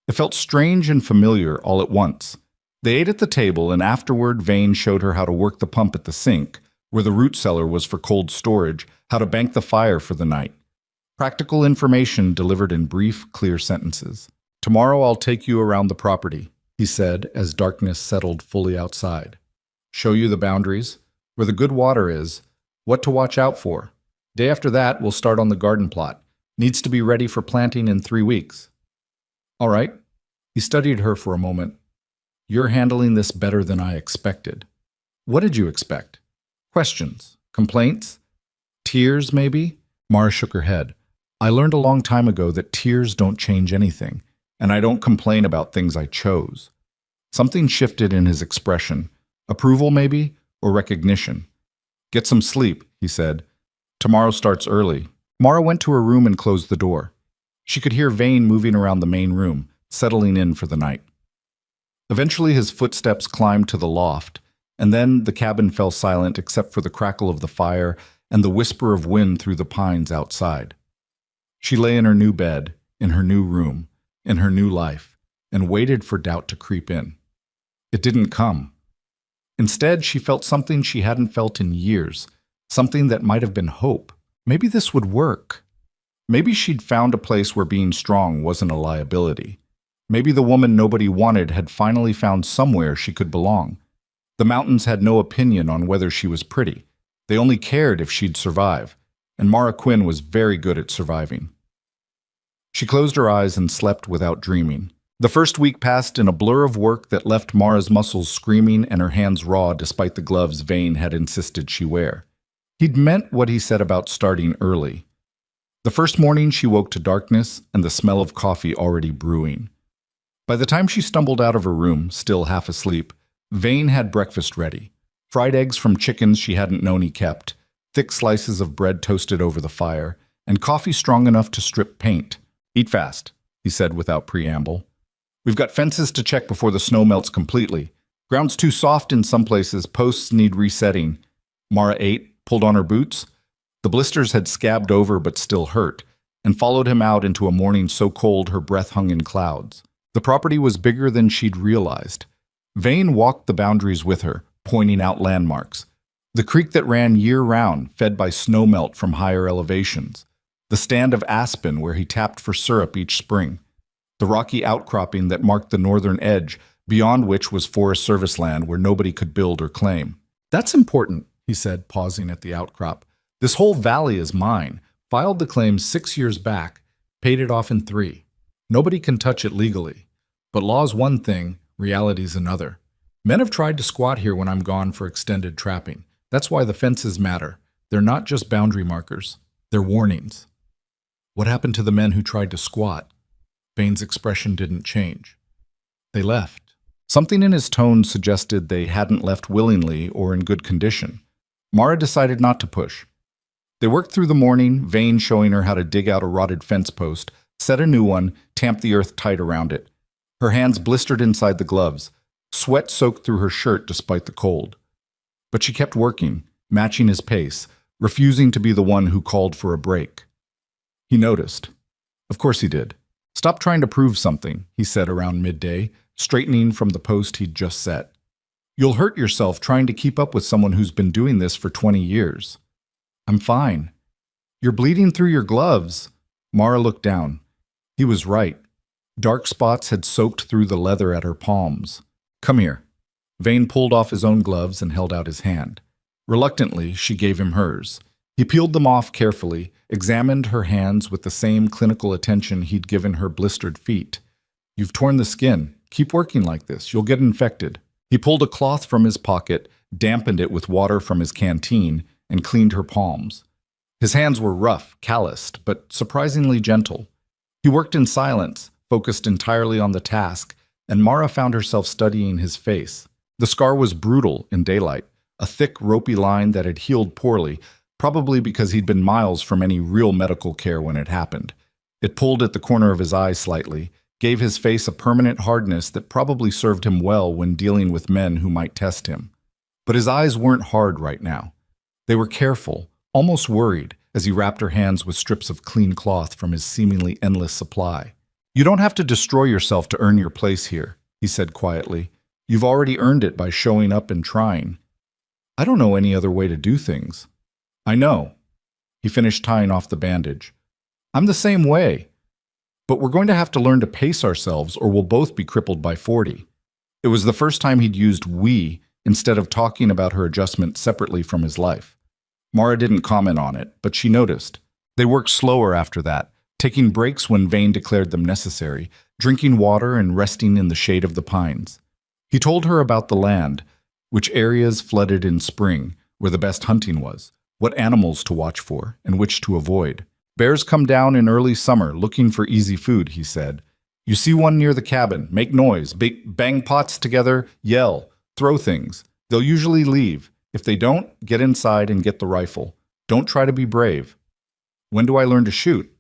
It felt strange and familiar all at once. They ate at the table, and afterward Vane showed her how to work the pump at the sink, where the root cellar was for cold storage, how to bank the fire for the night. Practical information delivered in brief, clear sentences. "Tomorrow I'll take you around the property," he said as darkness settled fully outside. "Show you the boundaries, where the good water is, what to watch out for. Day after that, we'll start on the garden plot. Needs to be ready for planting in 3 weeks." "All right." He studied her for a moment. "You're handling this better than I expected." "What did you expect?" "Questions? Complaints? Tears, maybe?" Mara shook her head. "I learned a long time ago that tears don't change anything, and I don't complain about things I chose." Something shifted in his expression. Approval, maybe, or recognition. "Get some sleep," he said. "Tomorrow starts early." Mara went to her room and closed the door. She could hear Vane moving around the main room, settling in for the night. Eventually his footsteps climbed to the loft, and then the cabin fell silent except for the crackle of the fire and the whisper of wind through the pines outside. She lay in her new bed, in her new room, in her new life, and waited for doubt to creep in. It didn't come. Instead, she felt something she hadn't felt in years, something that might have been hope. Maybe this would work. Maybe she'd found a place where being strong wasn't a liability. Maybe the woman nobody wanted had finally found somewhere she could belong. The mountains had no opinion on whether she was pretty. They only cared if she'd survive, and Mara Quinn was very good at surviving. She closed her eyes and slept without dreaming. The first week passed in a blur of work that left Mara's muscles screaming and her hands raw despite the gloves Vane had insisted she wear. He'd meant what he said about starting early. The first morning she woke to darkness and the smell of coffee already brewing. By the time she stumbled out of her room, still half asleep, Vane had breakfast ready. Fried eggs from chickens she hadn't known he kept, thick slices of bread toasted over the fire, and coffee strong enough to strip paint. "Eat fast," he said without preamble. "We've got fences to check before the snow melts completely. Ground's too soft in some places, posts need resetting." Mara ate, pulled on her boots. The blisters had scabbed over but still hurt, and followed him out into a morning so cold her breath hung in clouds. The property was bigger than she'd realized. Vane walked the boundaries with her, pointing out landmarks. The creek that ran year-round, fed by snowmelt from higher elevations. The stand of aspen where he tapped for syrup each spring. The rocky outcropping that marked the northern edge, beyond which was Forest Service land where nobody could build or claim. "That's important," he said, pausing at the outcrop. "This whole valley is mine. Filed the claim 6 years back, paid it off in 3. Nobody can touch it legally. But law's one thing, reality's another. Men have tried to squat here when I'm gone for extended trapping. That's why the fences matter. They're not just boundary markers. They're warnings." "What happened to the men who tried to squat?" Vane's expression didn't change. "They left." Something in his tone suggested they hadn't left willingly or in good condition. Mara decided not to push. They worked through the morning, Vane showing her how to dig out a rotted fence post, set a new one, tamp the earth tight around it. Her hands blistered inside the gloves. Sweat soaked through her shirt despite the cold. But she kept working, matching his pace, refusing to be the one who called for a break. He noticed. Of course he did. "Stop trying to prove something," he said around midday, straightening from the post he'd just set. "You'll hurt yourself trying to keep up with someone who's been doing this for 20 years. "I'm fine." "You're bleeding through your gloves." Mara looked down. He was right. Dark spots had soaked through the leather at her palms. "Come here." Vane pulled off his own gloves and held out his hand. Reluctantly, she gave him hers. He peeled them off carefully, examined her hands with the same clinical attention he'd given her blistered feet. "You've torn the skin. Keep working like this. You'll get infected." He pulled a cloth from his pocket, dampened it with water from his canteen, and cleaned her palms. His hands were rough, calloused, but surprisingly gentle. He worked in silence, focused entirely on the task, and Mara found herself studying his face. The scar was brutal in daylight, a thick, ropey line that had healed poorly, probably because he'd been miles from any real medical care when it happened. It pulled at the corner of his eye slightly, gave his face a permanent hardness that probably served him well when dealing with men who might test him. But his eyes weren't hard right now. They were careful, almost worried, as he wrapped her hands with strips of clean cloth from his seemingly endless supply. "You don't have to destroy yourself to earn your place here," he said quietly. "You've already earned it by showing up and trying." "I don't know any other way to do things." "I know." He finished tying off the bandage. "I'm the same way. But we're going to have to learn to pace ourselves or we'll both be crippled by 40. It was the first time he'd used "we" instead of talking about her adjustment separately from his life. Mara didn't comment on it, but she noticed. They worked slower after that, taking breaks when Vane declared them necessary, drinking water and resting in the shade of the pines. He told her about the land, which areas flooded in spring, where the best hunting was, what animals to watch for, and which to avoid. "Bears come down in early summer looking for easy food," he said. "You see one near the cabin, make noise, bang pots together, yell, throw things. They'll usually leave. If they don't, get inside and get the rifle. Don't try to be brave." "When do I learn to shoot?"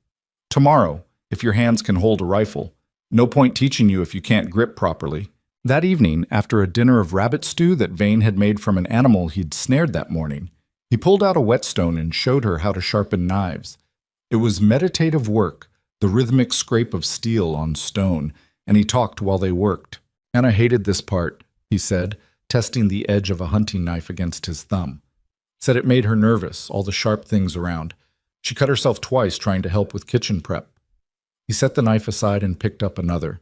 "Tomorrow, if your hands can hold a rifle. No point teaching you if you can't grip properly." That evening, after a dinner of rabbit stew that Vane had made from an animal he'd snared that morning, he pulled out a whetstone and showed her how to sharpen knives. It was meditative work, the rhythmic scrape of steel on stone, and he talked while they worked. "Anna hated this part," he said, testing the edge of a hunting knife against his thumb. Said it made her nervous, all the sharp things around. She cut herself twice trying to help with kitchen prep. He set the knife aside and picked up another.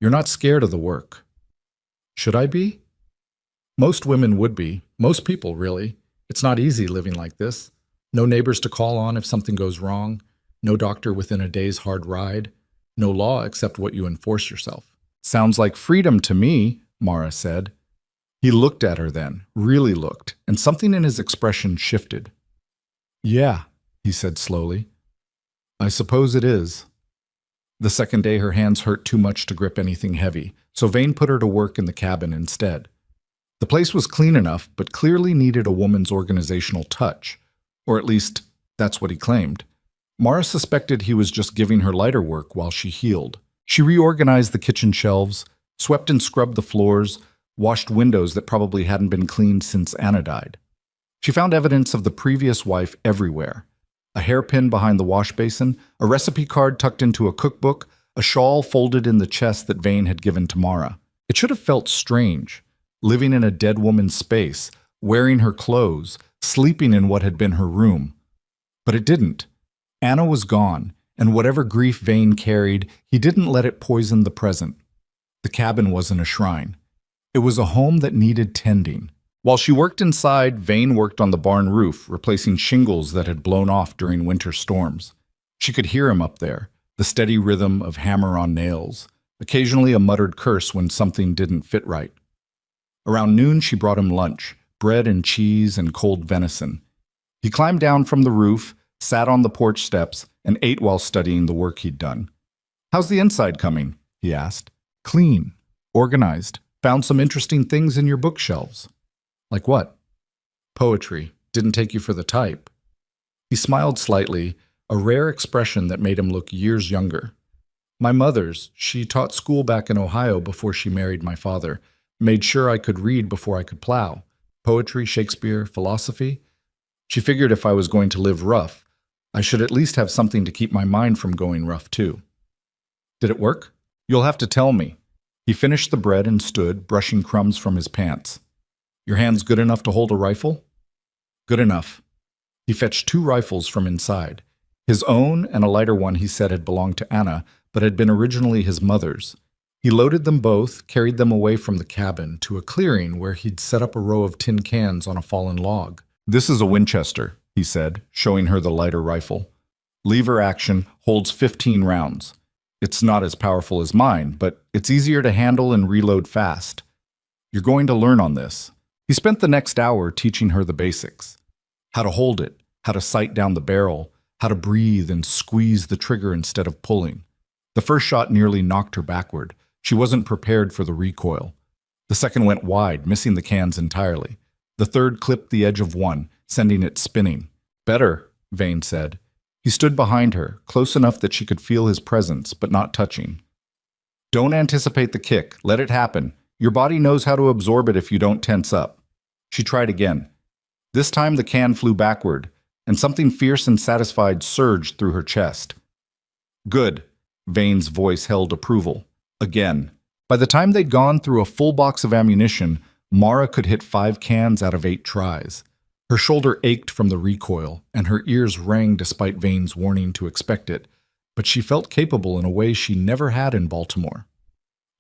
"You're not scared of the work." "Should I be?" "Most women would be. Most people, really. It's not easy living like this. No neighbors to call on if something goes wrong. No doctor within a day's hard ride. No law except what you enforce yourself." "Sounds like freedom to me," Mara said. He looked at her then, really looked, and something in his expression shifted. "Yeah," he said slowly. "I suppose it is." The second day, her hands hurt too much to grip anything heavy, so Vane put her to work in the cabin instead. The place was clean enough, but clearly needed a woman's organizational touch. Or at least, that's what he claimed. Mara suspected he was just giving her lighter work while she healed. She reorganized the kitchen shelves, swept and scrubbed the floors, washed windows that probably hadn't been cleaned since Anna died. She found evidence of the previous wife everywhere. A hairpin behind the wash basin, a recipe card tucked into a cookbook, a shawl folded in the chest that Vane had given to Mara. It should have felt strange, living in a dead woman's space, wearing her clothes, sleeping in what had been her room. But it didn't. Anna was gone, and whatever grief Vane carried, he didn't let it poison the present. The cabin wasn't a shrine. It was a home that needed tending. While she worked inside, Vane worked on the barn roof, replacing shingles that had blown off during winter storms. She could hear him up there, the steady rhythm of hammer on nails, occasionally a muttered curse when something didn't fit right. Around noon, she brought him lunch, bread and cheese and cold venison. He climbed down from the roof, sat on the porch steps, and ate while studying the work he'd done. "How's the inside coming?" he asked. "Clean, organized, found some interesting things in your bookshelves." "Like what?" "Poetry. Didn't take you for the type." He smiled slightly, a rare expression that made him look years younger. "My mother's. She taught school back in Ohio before she married my father. Made sure I could read before I could plow. Poetry, Shakespeare, philosophy. She figured if I was going to live rough, I should at least have something to keep my mind from going rough too." "Did it work?" "You'll have to tell me." He finished the bread and stood, brushing crumbs from his pants. "Your hand's good enough to hold a rifle?" "Good enough." He fetched 2 rifles from inside. His own and a lighter one he said had belonged to Anna, but had been originally his mother's. He loaded them both, carried them away from the cabin to a clearing where he'd set up a row of tin cans on a fallen log. "This is a Winchester," he said, showing her the lighter rifle. "Lever action, holds 15 rounds. It's not as powerful as mine, but it's easier to handle and reload fast. You're going to learn on this." He spent the next hour teaching her the basics. How to hold it, how to sight down the barrel, how to breathe and squeeze the trigger instead of pulling. The first shot nearly knocked her backward. She wasn't prepared for the recoil. The second went wide, missing the cans entirely. The third clipped the edge of one, sending it spinning. "Better," Vane said. He stood behind her, close enough that she could feel his presence, but not touching. "Don't anticipate the kick. Let it happen. Your body knows how to absorb it if you don't tense up." She tried again. This time the can flew backward, and something fierce and satisfied surged through her chest. "Good." Vane's voice held approval. Again. By the time they'd gone through a full box of ammunition, Mara could hit 5 cans out of 8 tries. Her shoulder ached from the recoil, and her ears rang despite Vane's warning to expect it, but she felt capable in a way she never had in Baltimore.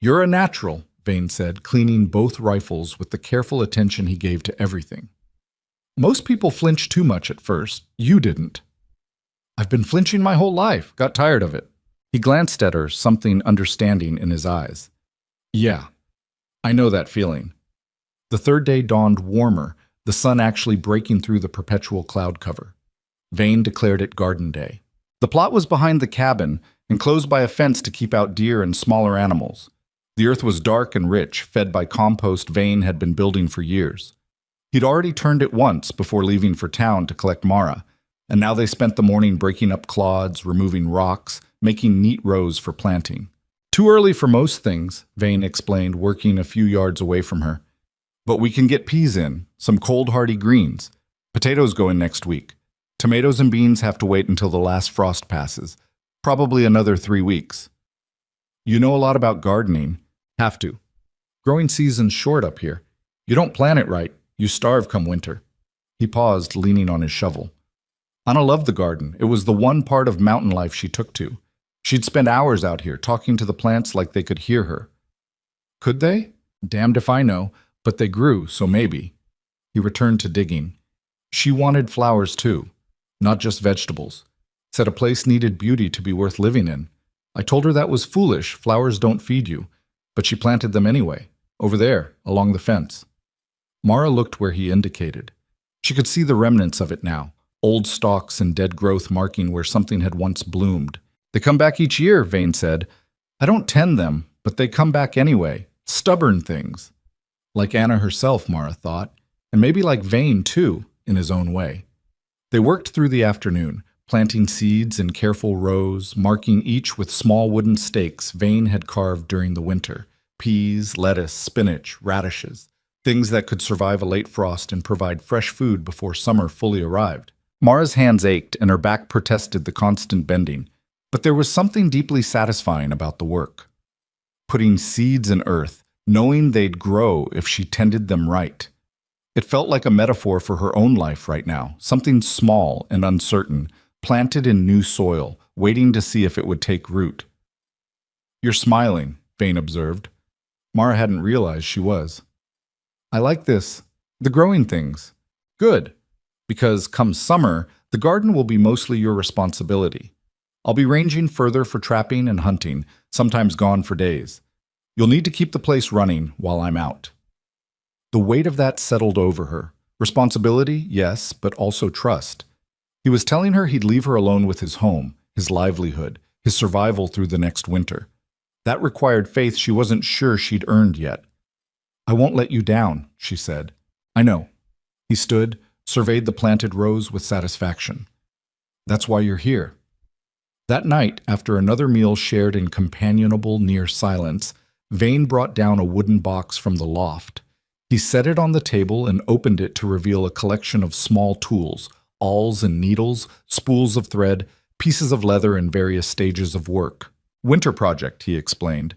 "You're a natural," Vane said, cleaning both rifles with the careful attention he gave to everything. "Most people flinch too much at first. You didn't." "I've been flinching my whole life. Got tired of it." He glanced at her, something understanding in his eyes. "Yeah, I know that feeling." The third day dawned warmer, the sun actually breaking through the perpetual cloud cover. Vane declared it Garden Day. The plot was behind the cabin, enclosed by a fence to keep out deer and smaller animals. The earth was dark and rich, fed by compost Vane had been building for years. He'd already turned it once before leaving for town to collect Mara, and now they spent the morning breaking up clods, removing rocks, making neat rows for planting. "Too early for most things," Vane explained, working a few yards away from her. "But we can get peas in, some cold hardy greens. Potatoes go in next week. Tomatoes and beans have to wait until the last frost passes, probably another 3 weeks. You know a lot about gardening. Have to. Growing season's short up here. You don't plan it right, you starve come winter." He paused, leaning on his shovel. Anna loved the garden. It was the one part of mountain life she took to. She'd spend hours out here, talking to the plants like they could hear her. Could they? Damned if I know, but they grew, so maybe. He returned to digging. She wanted flowers too, not just vegetables. Said a place needed beauty to be worth living in. I told her that was foolish, flowers don't feed you, but she planted them anyway, over there, along the fence. Mara looked where he indicated. She could see the remnants of it now, old stalks and dead growth marking where something had once bloomed. They come back each year, Vane said. I don't tend them, but they come back anyway. Stubborn things. Like Anna herself, Mara thought, and maybe like Vane too, in his own way. They worked through the afternoon, planting seeds in careful rows, marking each with small wooden stakes Vane had carved during the winter. Peas, lettuce, spinach, radishes, things that could survive a late frost and provide fresh food before summer fully arrived. Mara's hands ached and her back protested the constant bending, but there was something deeply satisfying about the work. Putting seeds in earth, knowing they'd grow if she tended them right. It felt like a metaphor for her own life right now, something small and uncertain, planted in new soil, waiting to see if it would take root. You're smiling, Vane observed. Mara hadn't realized she was. I like this. The growing things. Good. Because come summer, the garden will be mostly your responsibility. I'll be ranging further for trapping and hunting, sometimes gone for days. You'll need to keep the place running while I'm out. The weight of that settled over her. Responsibility, yes, but also trust. He was telling her he'd leave her alone with his home, his livelihood, his survival through the next winter. That required faith she wasn't sure she'd earned yet. I won't let you down, she said. I know. He stood, surveyed the planted rows with satisfaction. That's why you're here. That night, after another meal shared in companionable near silence, Vane brought down a wooden box from the loft. He set it on the table and opened it to reveal a collection of small tools, awls and needles, spools of thread, pieces of leather in various stages of work. Winter project, he explained.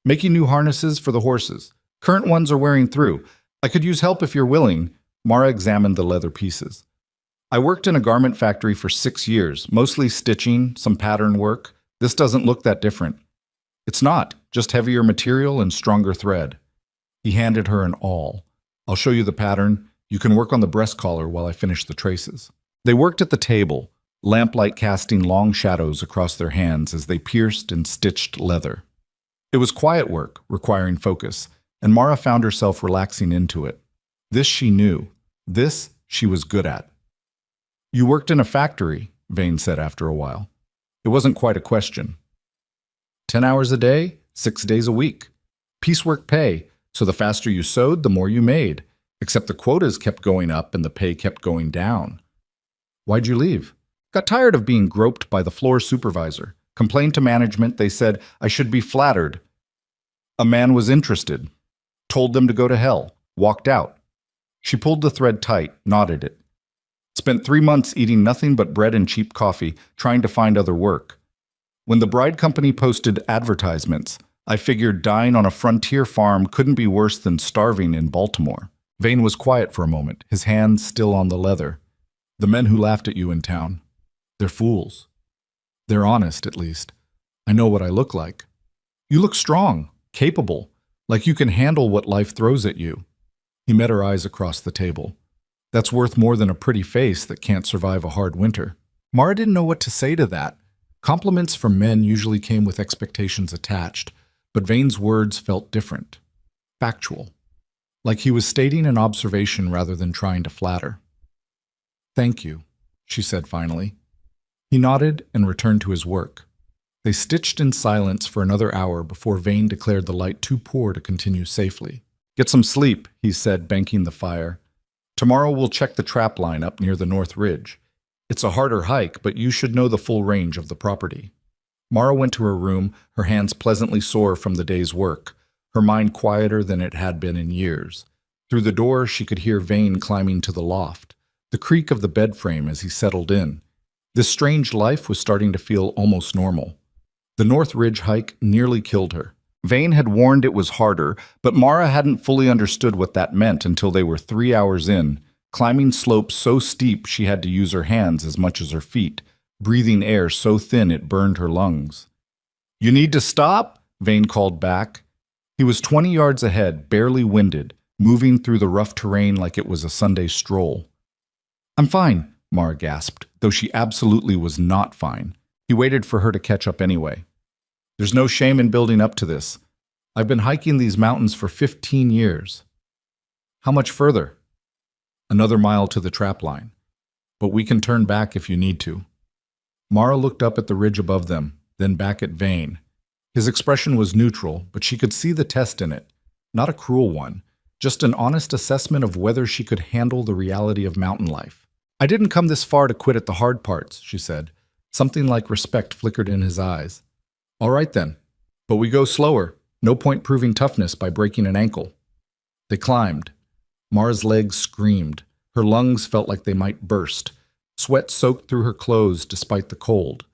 Making new harnesses for the horses. Current ones are wearing through. I could use help if you're willing. Mara examined the leather pieces. I worked in a garment factory for 6 years, mostly stitching, some pattern work. This doesn't look that different. It's not, just heavier material and stronger thread. He handed her an awl. I'll show you the pattern. You can work on the breast collar while I finish the traces. They worked at the table, lamplight casting long shadows across their hands as they pierced and stitched leather. It was quiet work, requiring focus, and Mara found herself relaxing into it. This she knew. This she was good at. You worked in a factory, Vane said after a while. It wasn't quite a question. 10 hours a day, 6 days a week. Piecework pay, so the faster you sewed, the more you made. Except the quotas kept going up and the pay kept going down. Why'd you leave? Got tired of being groped by the floor supervisor. Complained to management, they said I should be flattered. A man was interested. Told them to go to hell. Walked out. She pulled the thread tight, knotted it. Spent 3 months eating nothing but bread and cheap coffee, trying to find other work. When the bride company posted advertisements, I figured dying on a frontier farm couldn't be worse than starving in Baltimore. Vane was quiet for a moment, his hands still on the leather. The men who laughed at you in town, they're fools. They're honest, at least. I know what I look like. You look strong, capable, like you can handle what life throws at you. He met her eyes across the table. That's worth more than a pretty face that can't survive a hard winter. Mara didn't know what to say to that. Compliments from men usually came with expectations attached, but Vane's words felt different. Factual. Like he was stating an observation rather than trying to flatter. Thank you, she said finally. He nodded and returned to his work. They stitched in silence for another hour before Vane declared the light too poor to continue safely. Get some sleep, he said, banking the fire. Tomorrow we'll check the trap line up near the North Ridge. It's a harder hike, but you should know the full range of the property. Mara went to her room, her hands pleasantly sore from the day's work, her mind quieter than it had been in years. Through the door she could hear Vane climbing to the loft, the creak of the bed frame as he settled in. This strange life was starting to feel almost normal. The North Ridge hike nearly killed her. Vane had warned it was harder, but Mara hadn't fully understood what that meant until they were 3 hours in, climbing slopes so steep she had to use her hands as much as her feet, breathing air so thin it burned her lungs. You need to stop, Vane called back. He was 20 yards ahead, barely winded, moving through the rough terrain like it was a Sunday stroll. I'm fine, Mara gasped, though she absolutely was not fine. He waited for her to catch up anyway. There's no shame in building up to this. I've been hiking these mountains for 15 years. How much further? Another mile to the trap line. But we can turn back if you need to. Mara looked up at the ridge above them, then back at Vane. His expression was neutral, but she could see the test in it. Not a cruel one, just an honest assessment of whether she could handle the reality of mountain life. I didn't come this far to quit at the hard parts, she said. Something like respect flickered in his eyes. All right then, but we go slower. No point proving toughness by breaking an ankle. They climbed. Mara's legs screamed. Her lungs felt like they might burst. Sweat soaked through her clothes despite the cold.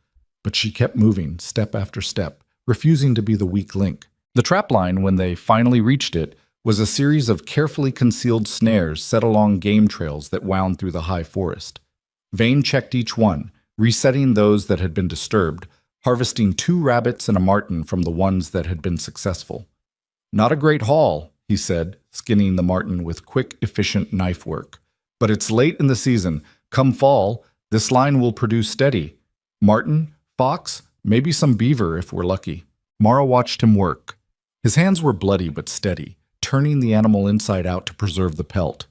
But she kept moving, step after step, refusing to be the weak link. The trapline, when they finally reached it, was a series of carefully concealed snares set along game trails that wound through the high forest. Vane checked each one, resetting those that had been disturbed, harvesting 2 rabbits and a marten from the ones that had been successful. Not a great haul, he said, skinning the marten with quick, efficient knife work. But it's late in the season. Come fall, this line will produce steady. Marten, fox, maybe some beaver if we're lucky. Mara watched him work. His hands were bloody but steady, turning the animal inside out to preserve the pelt.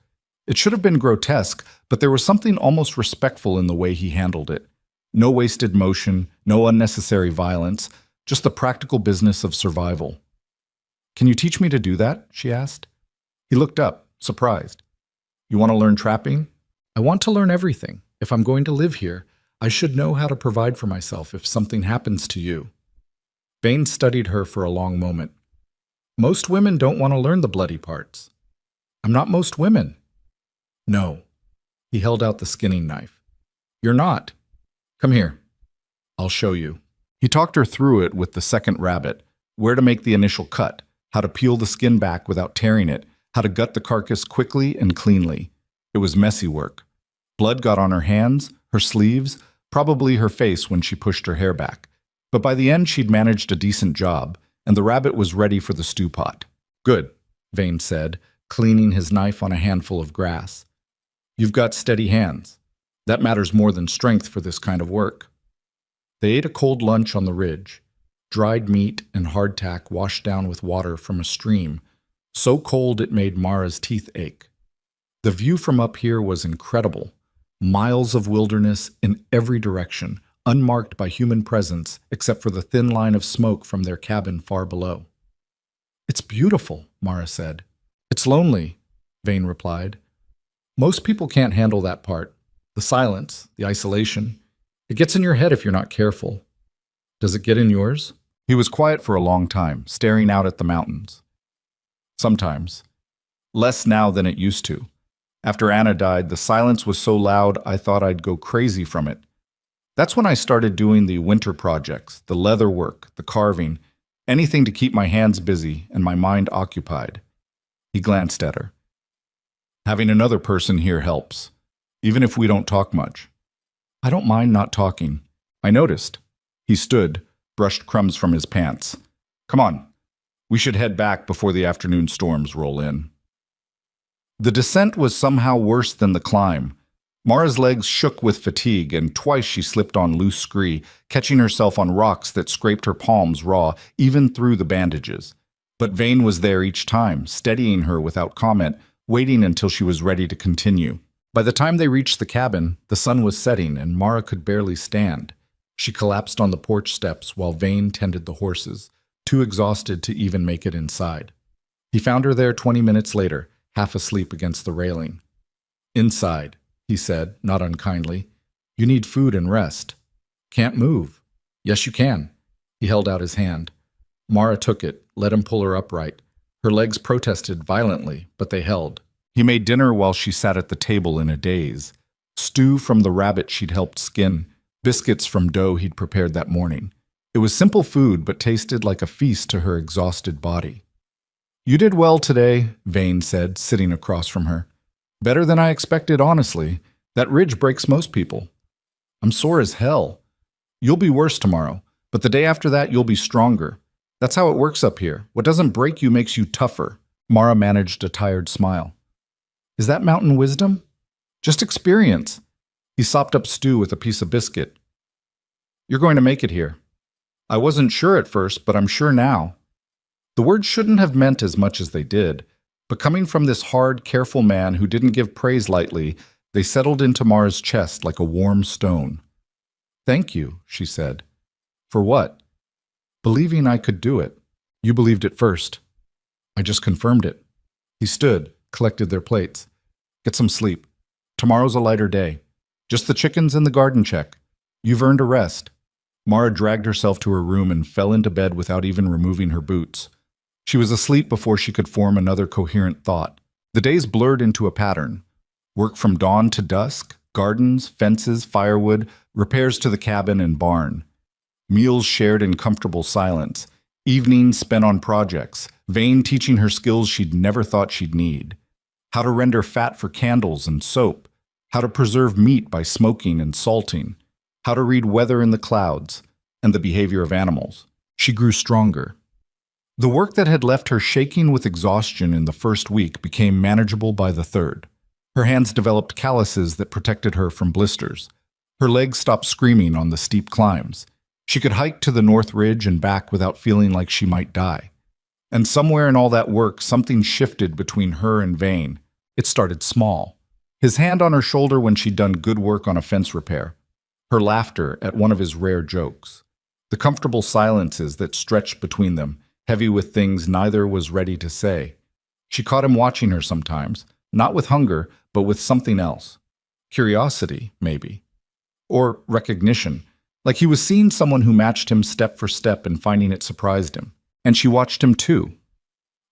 It should have been grotesque, but there was something almost respectful in the way he handled it. No wasted motion, no unnecessary violence, just the practical business of survival. Can you teach me to do that? She asked. He looked up, surprised. You want to learn trapping? I want to learn everything. If I'm going to live here, I should know how to provide for myself if something happens to you. Vane studied her for a long moment. Most women don't want to learn the bloody parts. I'm not most women. No. He held out the skinning knife. You're not. Come here. I'll show you. He talked her through it with the second rabbit, where to make the initial cut, how to peel the skin back without tearing it, how to gut the carcass quickly and cleanly. It was messy work. Blood got on her hands, her sleeves, probably her face when she pushed her hair back. But by the end, she'd managed a decent job, and the rabbit was ready for the stew pot. Good, Vane said, cleaning his knife on a handful of grass. You've got steady hands. That matters more than strength for this kind of work. They ate a cold lunch on the ridge. Dried meat and hardtack washed down with water from a stream, so cold it made Mara's teeth ache. The view from up here was incredible. Miles of wilderness in every direction, unmarked by human presence except for the thin line of smoke from their cabin far below. It's beautiful, Mara said. It's lonely, Vane replied. Most people can't handle that part. The silence, the isolation. It gets in your head if you're not careful. Does it get in yours? He was quiet for a long time, staring out at the mountains. Sometimes. Less now than it used to. After Anna died, the silence was so loud I thought I'd go crazy from it. That's when I started doing the winter projects, the leather work, the carving, anything to keep my hands busy and my mind occupied. He glanced at her. Having another person here helps, even if we don't talk much. I don't mind not talking. I noticed. He stood, brushed crumbs from his pants. Come on. We should head back before the afternoon storms roll in. The descent was somehow worse than the climb. Mara's legs shook with fatigue, and twice she slipped on loose scree, catching herself on rocks that scraped her palms raw, even through the bandages. But Vane was there each time, steadying her without comment, waiting until she was ready to continue. By the time they reached the cabin, the sun was setting, and Mara could barely stand. She collapsed on the porch steps while Vane tended the horses, too exhausted to even make it inside. He found her there 20 minutes later, half asleep against the railing. Inside, he said, not unkindly. You need food and rest. Can't move. Yes, you can. He held out his hand. Mara took it, let him pull her upright. Her legs protested violently, but they held. He made dinner while she sat at the table in a daze. Stew from the rabbit she'd helped skin, biscuits from dough he'd prepared that morning. It was simple food, but tasted like a feast to her exhausted body. You did well today, Vane said, sitting across from her. Better than I expected, honestly. That ridge breaks most people. I'm sore as hell. You'll be worse tomorrow, but the day after that you'll be stronger. That's how it works up here. What doesn't break you makes you tougher. Mara managed a tired smile. Is that mountain wisdom? Just experience. He sopped up stew with a piece of biscuit. You're going to make it here. I wasn't sure at first, but I'm sure now. The words shouldn't have meant as much as they did, but coming from this hard, careful man who didn't give praise lightly, they settled into Mara's chest like a warm stone. Thank you, she said. For what? believing I could do it. You believed it first. I just confirmed it. He stood, collected their plates. Get some sleep. Tomorrow's a lighter day. Just the chickens and the garden check. You've earned a rest. Mara dragged herself to her room and fell into bed without even removing her boots. She was asleep before she could form another coherent thought. The days blurred into a pattern. Work from dawn to dusk, gardens, fences, firewood, repairs to the cabin and barn. Meals shared in comfortable silence. Evenings spent on projects, Vane teaching her skills she'd never thought she'd need. How to render fat for candles and soap. How to preserve meat by smoking and salting. How to read weather in the clouds and the behavior of animals. She grew stronger. The work that had left her shaking with exhaustion in the first week became manageable by the third. Her hands developed calluses that protected her from blisters. Her legs stopped screaming on the steep climbs. She could hike to the North Ridge and back without feeling like she might die. And somewhere in all that work, something shifted between her and Vane. It started small. His hand on her shoulder when she'd done good work on a fence repair. Her laughter at one of his rare jokes. The comfortable silences that stretched between them, heavy with things neither was ready to say. She caught him watching her sometimes, not with hunger, but with something else. Curiosity, maybe. Or recognition, like he was seeing someone who matched him step for step and finding it surprised him. And she watched him too.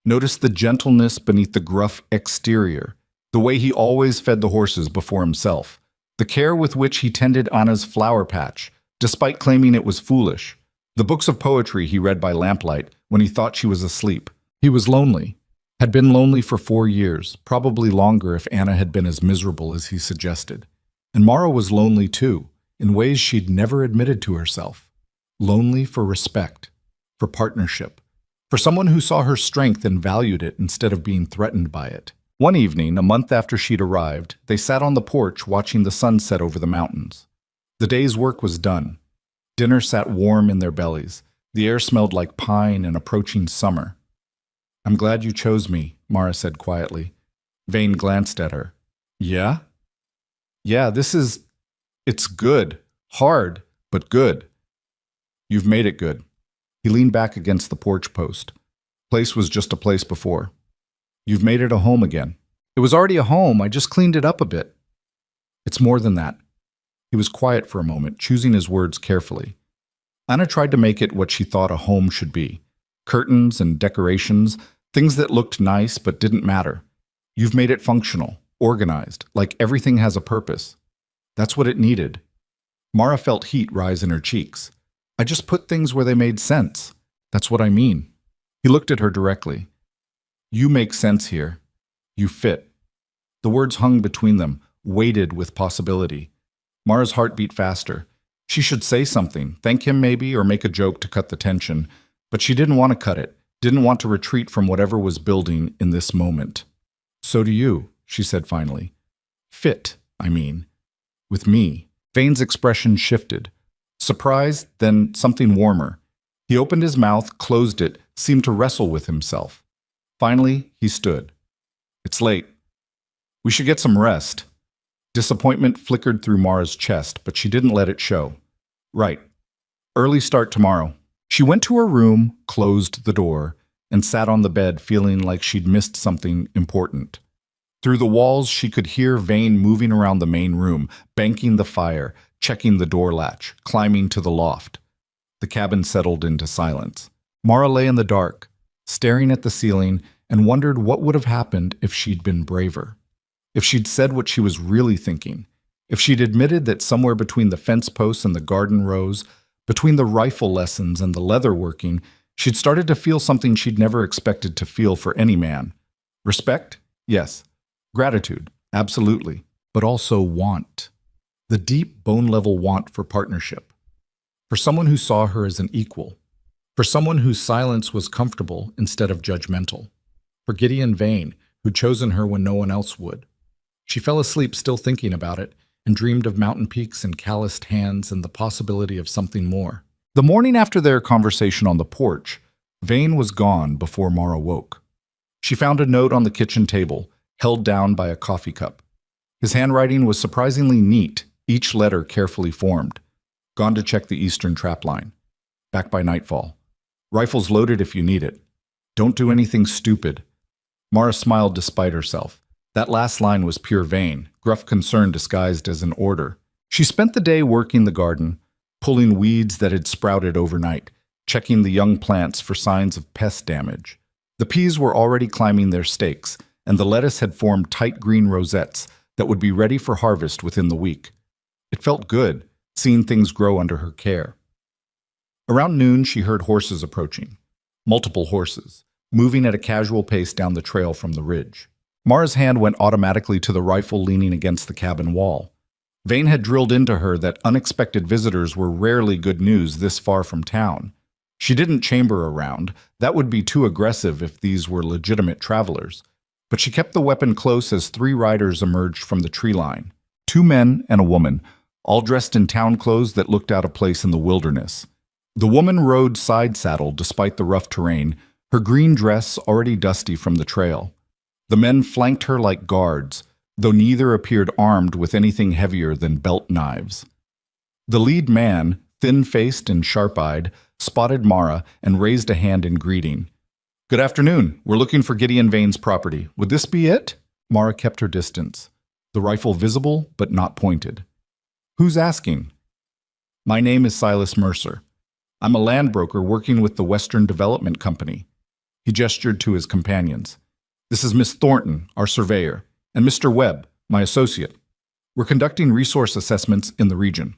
Noticed the gentleness beneath the gruff exterior, the way he always fed the horses before himself, the care with which he tended Anna's flower patch, despite claiming it was foolish, the books of poetry he read by lamplight when he thought she was asleep. He was lonely, had been lonely for 4 years, probably longer if Anna had been as miserable as he suggested. And Mara was lonely too, in ways she'd never admitted to herself. Lonely for respect, for partnership, for someone who saw her strength and valued it instead of being threatened by it. One evening, a month after she'd arrived, they sat on the porch watching the sun set over the mountains. The day's work was done. Dinner sat warm in their bellies. The air smelled like pine and approaching summer. I'm glad you chose me, Mara said quietly. Vane glanced at her. Yeah? Yeah, it's good. Hard, but good. You've made it good. He leaned back against the porch post. Place was just a place before. You've made it a home again. It was already a home, I just cleaned it up a bit. It's more than that. He was quiet for a moment, choosing his words carefully. Anna tried to make it what she thought a home should be. Curtains and decorations, things that looked nice but didn't matter. You've made it functional, organized, like everything has a purpose. That's what it needed. Mara felt heat rise in her cheeks. I just put things where they made sense. That's what I mean. He looked at her directly. You make sense here. You fit. The words hung between them, weighted with possibility. Mara's heart beat faster. She should say something, thank him maybe, or make a joke to cut the tension. But she didn't want to cut it, didn't want to retreat from whatever was building in this moment. So do you, she said finally. Fit, I mean. With me. Vane's expression shifted. Surprise, then something warmer. He opened his mouth, closed it, seemed to wrestle with himself. Finally, he stood. It's late. We should get some rest. Disappointment flickered through Mara's chest, but she didn't let it show. Right. Early start tomorrow. She went to her room, closed the door, and sat on the bed feeling like she'd missed something important. Through the walls, she could hear Vane moving around the main room, banking the fire, checking the door latch, climbing to the loft. The cabin settled into silence. Mara lay in the dark, staring at the ceiling, and wondered what would have happened if she'd been braver. If she'd said what she was really thinking. If she'd admitted that somewhere between the fence posts and the garden rows, between the rifle lessons and the leather working, she'd started to feel something she'd never expected to feel for any man. Respect? Yes. Gratitude? Absolutely. But also want. The deep, bone-level want for partnership. For someone who saw her as an equal. For someone whose silence was comfortable instead of judgmental. For Gideon Vane, who'd chosen her when no one else would. She fell asleep still thinking about it, and dreamed of mountain peaks and calloused hands and the possibility of something more. The morning after their conversation on the porch, Vane was gone before Mara woke. She found a note on the kitchen table, held down by a coffee cup. His handwriting was surprisingly neat, each letter carefully formed. Gone to check the eastern trapline. Back by nightfall. Rifle's loaded if you need it. Don't do anything stupid. Mara smiled despite herself. That last line was pure vain, gruff concern disguised as an order. She spent the day working the garden, pulling weeds that had sprouted overnight, checking the young plants for signs of pest damage. The peas were already climbing their stakes, and the lettuce had formed tight green rosettes that would be ready for harvest within the week. It felt good, seeing things grow under her care. Around noon, she heard horses approaching. Multiple horses, moving at a casual pace down the trail from the ridge. Mara's hand went automatically to the rifle leaning against the cabin wall. Vane had drilled into her that unexpected visitors were rarely good news this far from town. She didn't chamber around. That would be too aggressive if these were legitimate travelers. But she kept the weapon close as 3 riders emerged from the tree line. 2 men and a woman, all dressed in town clothes that looked out of place in the wilderness. The woman rode side-saddled despite the rough terrain, her green dress already dusty from the trail. The men flanked her like guards, though neither appeared armed with anything heavier than belt knives. The lead man, thin-faced and sharp-eyed, spotted Mara and raised a hand in greeting. "Good afternoon. We're looking for Gideon Vane's property. Would this be it?" Mara kept her distance, the rifle visible but not pointed. "Who's asking?" "My name is Silas Mercer. I'm a land broker working with the Western Development Company." He gestured to his companions. "This is Miss Thornton, our surveyor, and Mr. Webb, my associate. We're conducting resource assessments in the region."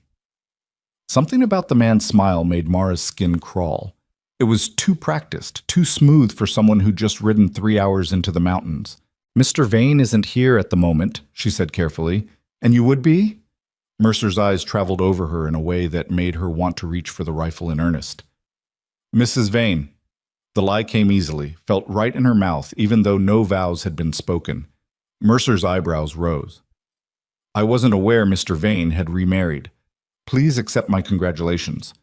Something about the man's smile made Mara's skin crawl. It was too practiced, too smooth for someone who'd just ridden 3 hours into the mountains. "Mr. Vane isn't here at the moment," she said carefully. "And you would be?" Mercer's eyes traveled over her in a way that made her want to reach for the rifle in earnest. "Mrs. Vane." The lie came easily, felt right in her mouth, even though no vows had been spoken. Mercer's eyebrows rose. "I wasn't aware Mr. Vane had remarried. Please accept my congratulations.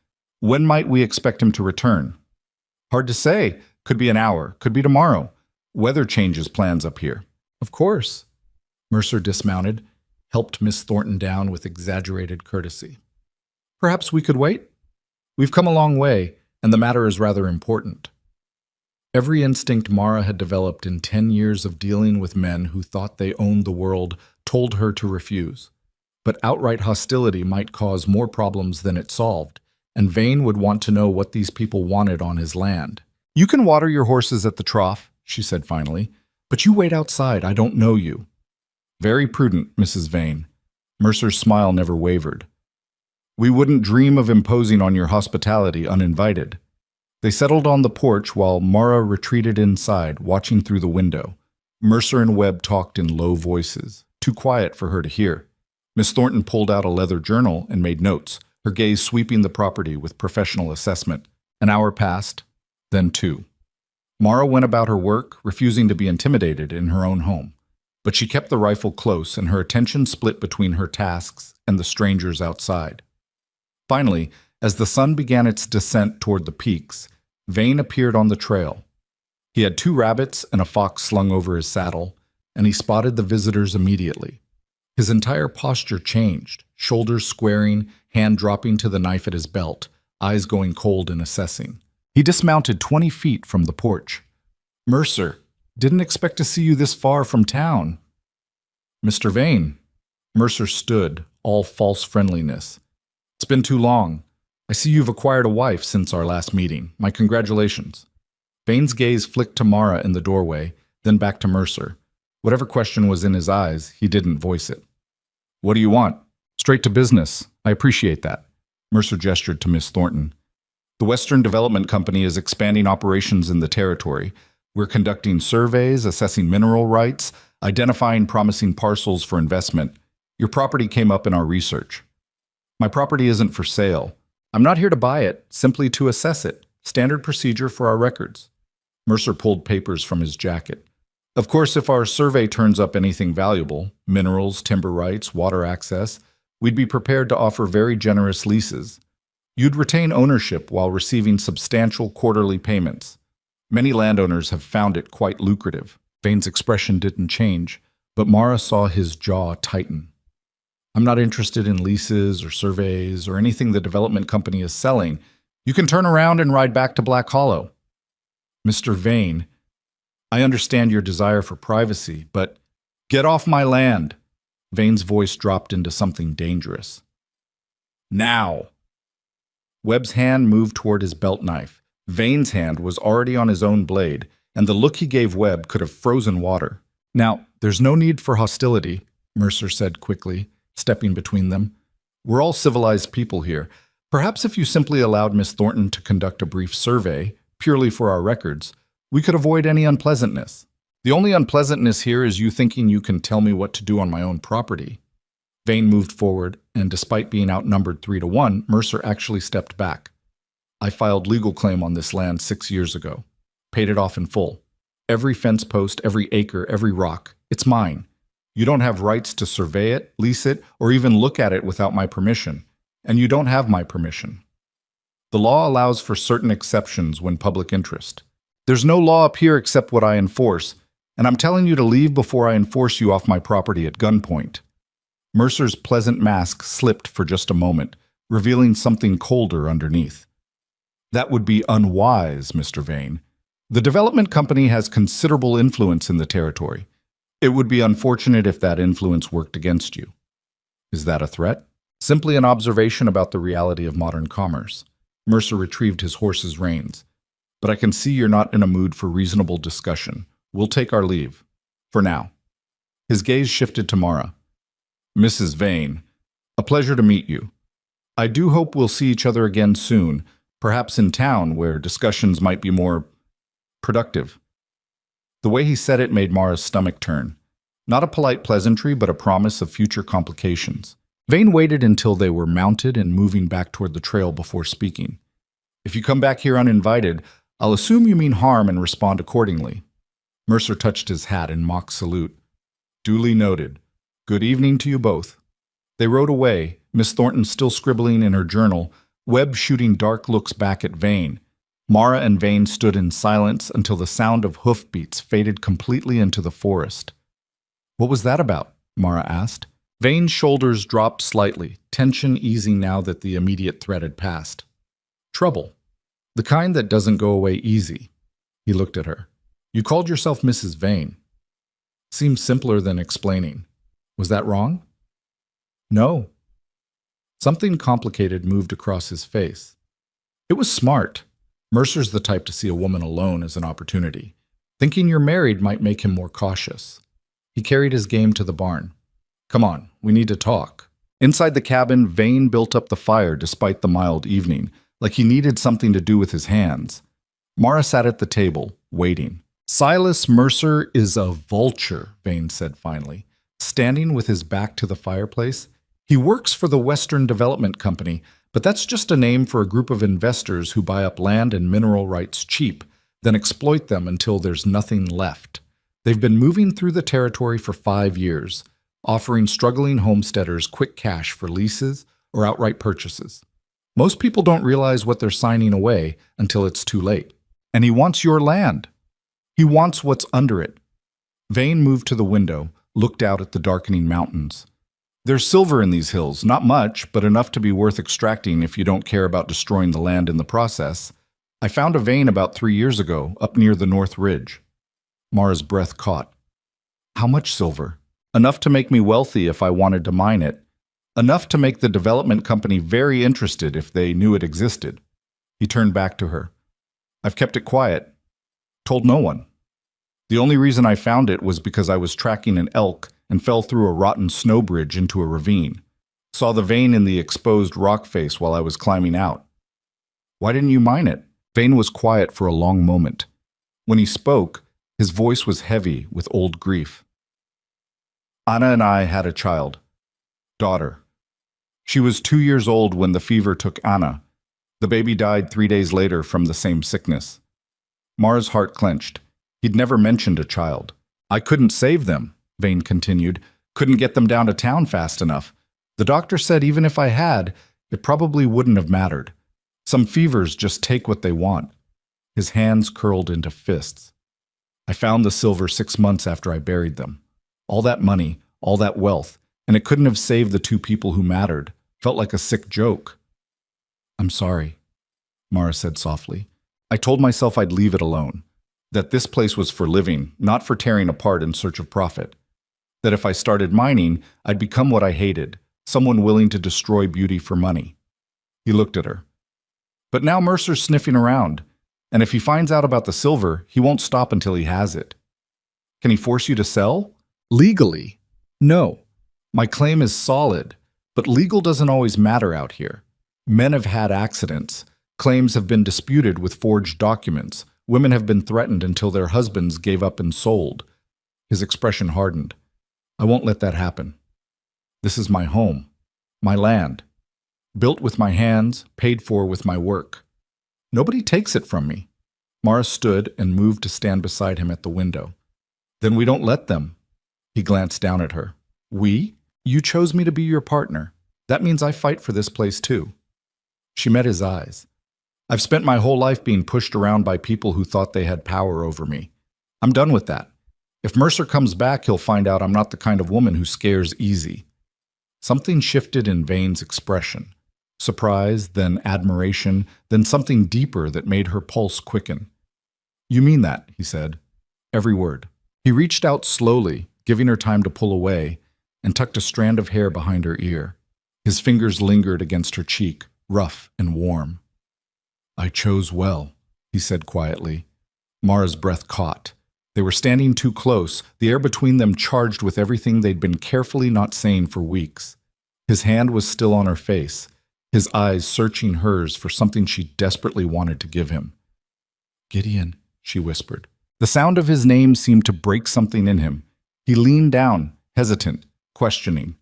When might we expect him to return?" "Hard to say. Could be an hour. Could be tomorrow. Weather changes plans up here." "Of course." Mercer dismounted, helped Miss Thornton down with exaggerated courtesy. "Perhaps we could wait? We've come a long way, and the matter is rather important." Every instinct Mara had developed in 10 years of dealing with men who thought they owned the world told her to refuse. But outright hostility might cause more problems than it solved, and Vane would want to know what these people wanted on his land. "You can water your horses at the trough," she said finally, "but you wait outside. I don't know you." "Very prudent, Mrs. Vane." Mercer's smile never wavered. "We wouldn't dream of imposing on your hospitality uninvited." They settled on the porch while Mara retreated inside, watching through the window. Mercer and Webb talked in low voices, too quiet for her to hear. Miss Thornton pulled out a leather journal and made notes, her gaze sweeping the property with professional assessment. An hour passed, then 2. Mara went about her work, refusing to be intimidated in her own home. But she kept the rifle close, and her attention split between her tasks and the strangers outside. Finally, as the sun began its descent toward the peaks, Vane appeared on the trail. He had 2 rabbits and a fox slung over his saddle, and he spotted the visitors immediately. His entire posture changed, shoulders squaring, hand dropping to the knife at his belt, eyes going cold in assessing. He dismounted 20 feet from the porch. "Mercer, didn't expect to see you this far from town." "Mr. Vane." Mercer stood, all false friendliness. "It's been too long. I see you've acquired a wife since our last meeting. My congratulations." Vane's gaze flicked to Mara in the doorway, then back to Mercer. Whatever question was in his eyes, he didn't voice it. "What do you want?" "Straight to business. I appreciate that." Mercer gestured to Miss Thornton. "The Western Development Company is expanding operations in the territory. We're conducting surveys, assessing mineral rights, identifying promising parcels for investment. Your property came up in our research." "My property isn't for sale. I'm not here to buy it, simply to assess it. Standard procedure for our records." Mercer pulled papers from his jacket. "Of course, if our survey turns up anything valuable, minerals, timber rights, water access, we'd be prepared to offer very generous leases. You'd retain ownership while receiving substantial quarterly payments. Many landowners have found it quite lucrative." Vane's expression didn't change, but Mara saw his jaw tighten. "I'm not interested in leases or surveys or anything the development company is selling. You can turn around and ride back to Black Hollow. Mr. Vane, I understand your desire for privacy, but get off my land. Vane's voice dropped into something dangerous. Now! Webb's hand moved toward his belt knife. Vane's hand was already on his own blade, and the look he gave Webb could have frozen water. Now, there's no need for hostility, Mercer said quickly, stepping between them. We're all civilized people here. Perhaps if you simply allowed Miss Thornton to conduct a brief survey, purely for our records, we could avoid any unpleasantness. The only unpleasantness here is you thinking you can tell me what to do on my own property. Vane moved forward, and despite being outnumbered 3-1, Mercer actually stepped back. I filed legal claim on this land 6 years ago. Paid it off in full. Every fence post, every acre, every rock. It's mine. You don't have rights to survey it, lease it, or even look at it without my permission. And you don't have my permission. The law allows for certain exceptions when public interest. There's no law up here except what I enforce, and I'm telling you to leave before I enforce you off my property at gunpoint. Mercer's pleasant mask slipped for just a moment, revealing something colder underneath. That would be unwise, Mr. Vane. The development company has considerable influence in the territory. It would be unfortunate if that influence worked against you. Is that a threat? Simply an observation about the reality of modern commerce. Mercer retrieved his horse's reins. But I can see you're not in a mood for reasonable discussion. We'll take our leave. For now. His gaze shifted to Mara. Mrs. Vane, a pleasure to meet you. I do hope we'll see each other again soon, perhaps in town where discussions might be more productive. The way he said it made Mara's stomach turn. Not a polite pleasantry, but a promise of future complications. Vane waited until they were mounted and moving back toward the trail before speaking. If you come back here uninvited, I'll assume you mean harm and respond accordingly. Mercer touched his hat in mock salute. Duly noted. Good evening to you both. They rode away, Miss Thornton still scribbling in her journal, Webb shooting dark looks back at Vane. Mara and Vane stood in silence until the sound of hoofbeats faded completely into the forest. What was that about? Mara asked. Vane's shoulders dropped slightly, tension easing now that the immediate threat had passed. Trouble. The kind that doesn't go away easy. He looked at her. You called yourself Mrs. Vane. Seems simpler than explaining. Was that wrong? No. Something complicated moved across his face. It was smart. Mercer's the type to see a woman alone as an opportunity. Thinking you're married might make him more cautious. He carried his game to the barn. Come on, we need to talk. Inside the cabin, Vane built up the fire despite the mild evening, like he needed something to do with his hands. Mara sat at the table, waiting. Silas Mercer is a vulture, Vane said finally, standing with his back to the fireplace. He works for the Western Development Company, but that's just a name for a group of investors who buy up land and mineral rights cheap, then exploit them until there's nothing left. They've been moving through the territory for 5 years, offering struggling homesteaders quick cash for leases or outright purchases. Most people don't realize what they're signing away until it's too late. And he wants your land. He wants what's under it. Vane moved to the window, looked out at the darkening mountains. There's silver in these hills, not much, but enough to be worth extracting if you don't care about destroying the land in the process. I found a vein about 3 years ago, up near the North Ridge. Mara's breath caught. How much silver? Enough to make me wealthy if I wanted to mine it. Enough to make the development company very interested if they knew it existed. He turned back to her. I've kept it quiet. Told no one. The only reason I found it was because I was tracking an elk and fell through a rotten snow bridge into a ravine. Saw the vein in the exposed rock face while I was climbing out. Why didn't you mine it? Vane was quiet for a long moment. When he spoke, his voice was heavy with old grief. Anna and I had a child. Daughter. She was 2 years old when the fever took Anna. The baby died 3 days later from the same sickness. Mara's heart clenched. He'd never mentioned a child. I couldn't save them, Vane continued. Couldn't get them down to town fast enough. The doctor said even if I had, it probably wouldn't have mattered. Some fevers just take what they want. His hands curled into fists. I found the silver 6 months after I buried them. All that money, all that wealth, and it couldn't have saved the 2 people who mattered. Felt like a sick joke. I'm sorry. Mara said softly. I told myself I'd leave it alone, that this place was for living, not for tearing apart in search of profit. That if I started mining, I'd become what I hated, someone willing to destroy beauty for money. He looked at her. But now Mercer's sniffing around, and if he finds out about the silver, he won't stop until he has it. Can he force you to sell? Legally? No. My claim is solid, but legal doesn't always matter out here. Men have had accidents. Claims have been disputed with forged documents. Women have been threatened until their husbands gave up and sold. His expression hardened. I won't let that happen. This is my home, my land, built with my hands, paid for with my work. Nobody takes it from me. Mara stood and moved to stand beside him at the window. Then we don't let them. He glanced down at her. We? You chose me to be your partner. That means I fight for this place too. She met his eyes. I've spent my whole life being pushed around by people who thought they had power over me. I'm done with that. If Mercer comes back, he'll find out I'm not the kind of woman who scares easy. Something shifted in Vane's expression. Surprise, then admiration, then something deeper that made her pulse quicken. You mean that, he said. Every word. He reached out slowly, giving her time to pull away, and tucked a strand of hair behind her ear. His fingers lingered against her cheek, rough and warm. I chose well, he said quietly. Mara's breath caught. They were standing too close, the air between them charged with everything they'd been carefully not saying for weeks. His hand was still on her face, his eyes searching hers for something she desperately wanted to give him. Gideon, she whispered. The sound of his name seemed to break something in him. He leaned down, hesitant, questioning.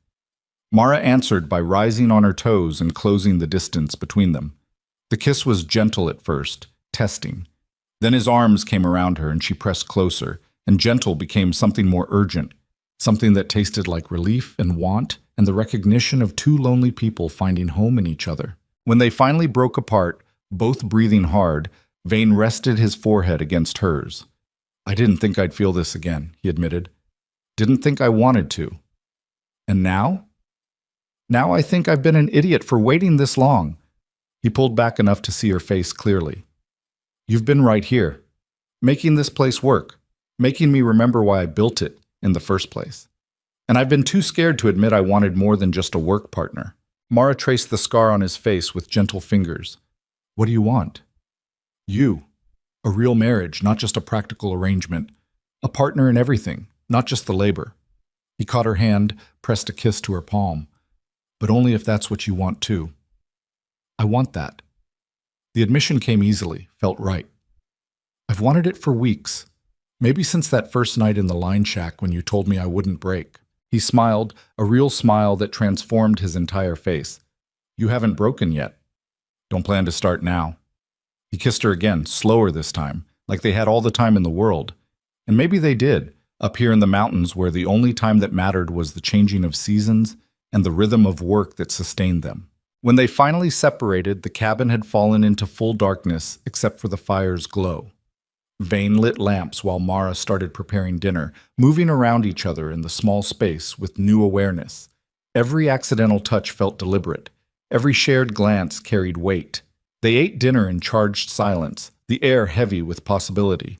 Mara answered by rising on her toes and closing the distance between them. The kiss was gentle at first, testing. Then his arms came around her and she pressed closer, and gentle became something more urgent, something that tasted like relief and want and the recognition of two lonely people finding home in each other. When they finally broke apart, both breathing hard, Vane rested his forehead against hers. I didn't think I'd feel this again, he admitted. Didn't think I wanted to. And now? Now I think I've been an idiot for waiting this long. He pulled back enough to see her face clearly. You've been right here, making this place work, making me remember why I built it in the first place. And I've been too scared to admit I wanted more than just a work partner. Mara traced the scar on his face with gentle fingers. What do you want? You. A real marriage, not just a practical arrangement. A partner in everything, not just the labor. He caught her hand, pressed a kiss to her palm. But only if that's what you want too. I want that. The admission came easily, felt right. I've wanted it for weeks. Maybe since that first night in the line shack when you told me I wouldn't break. He smiled, a real smile that transformed his entire face. You haven't broken yet. Don't plan to start now. He kissed her again, slower this time, like they had all the time in the world. And maybe they did, up here in the mountains where the only time that mattered was the changing of seasons and the rhythm of work that sustained them. When they finally separated, the cabin had fallen into full darkness except for the fire's glow. Vane lit lamps while Mara started preparing dinner, moving around each other in the small space with new awareness. Every accidental touch felt deliberate. Every shared glance carried weight. They ate dinner in charged silence, the air heavy with possibility.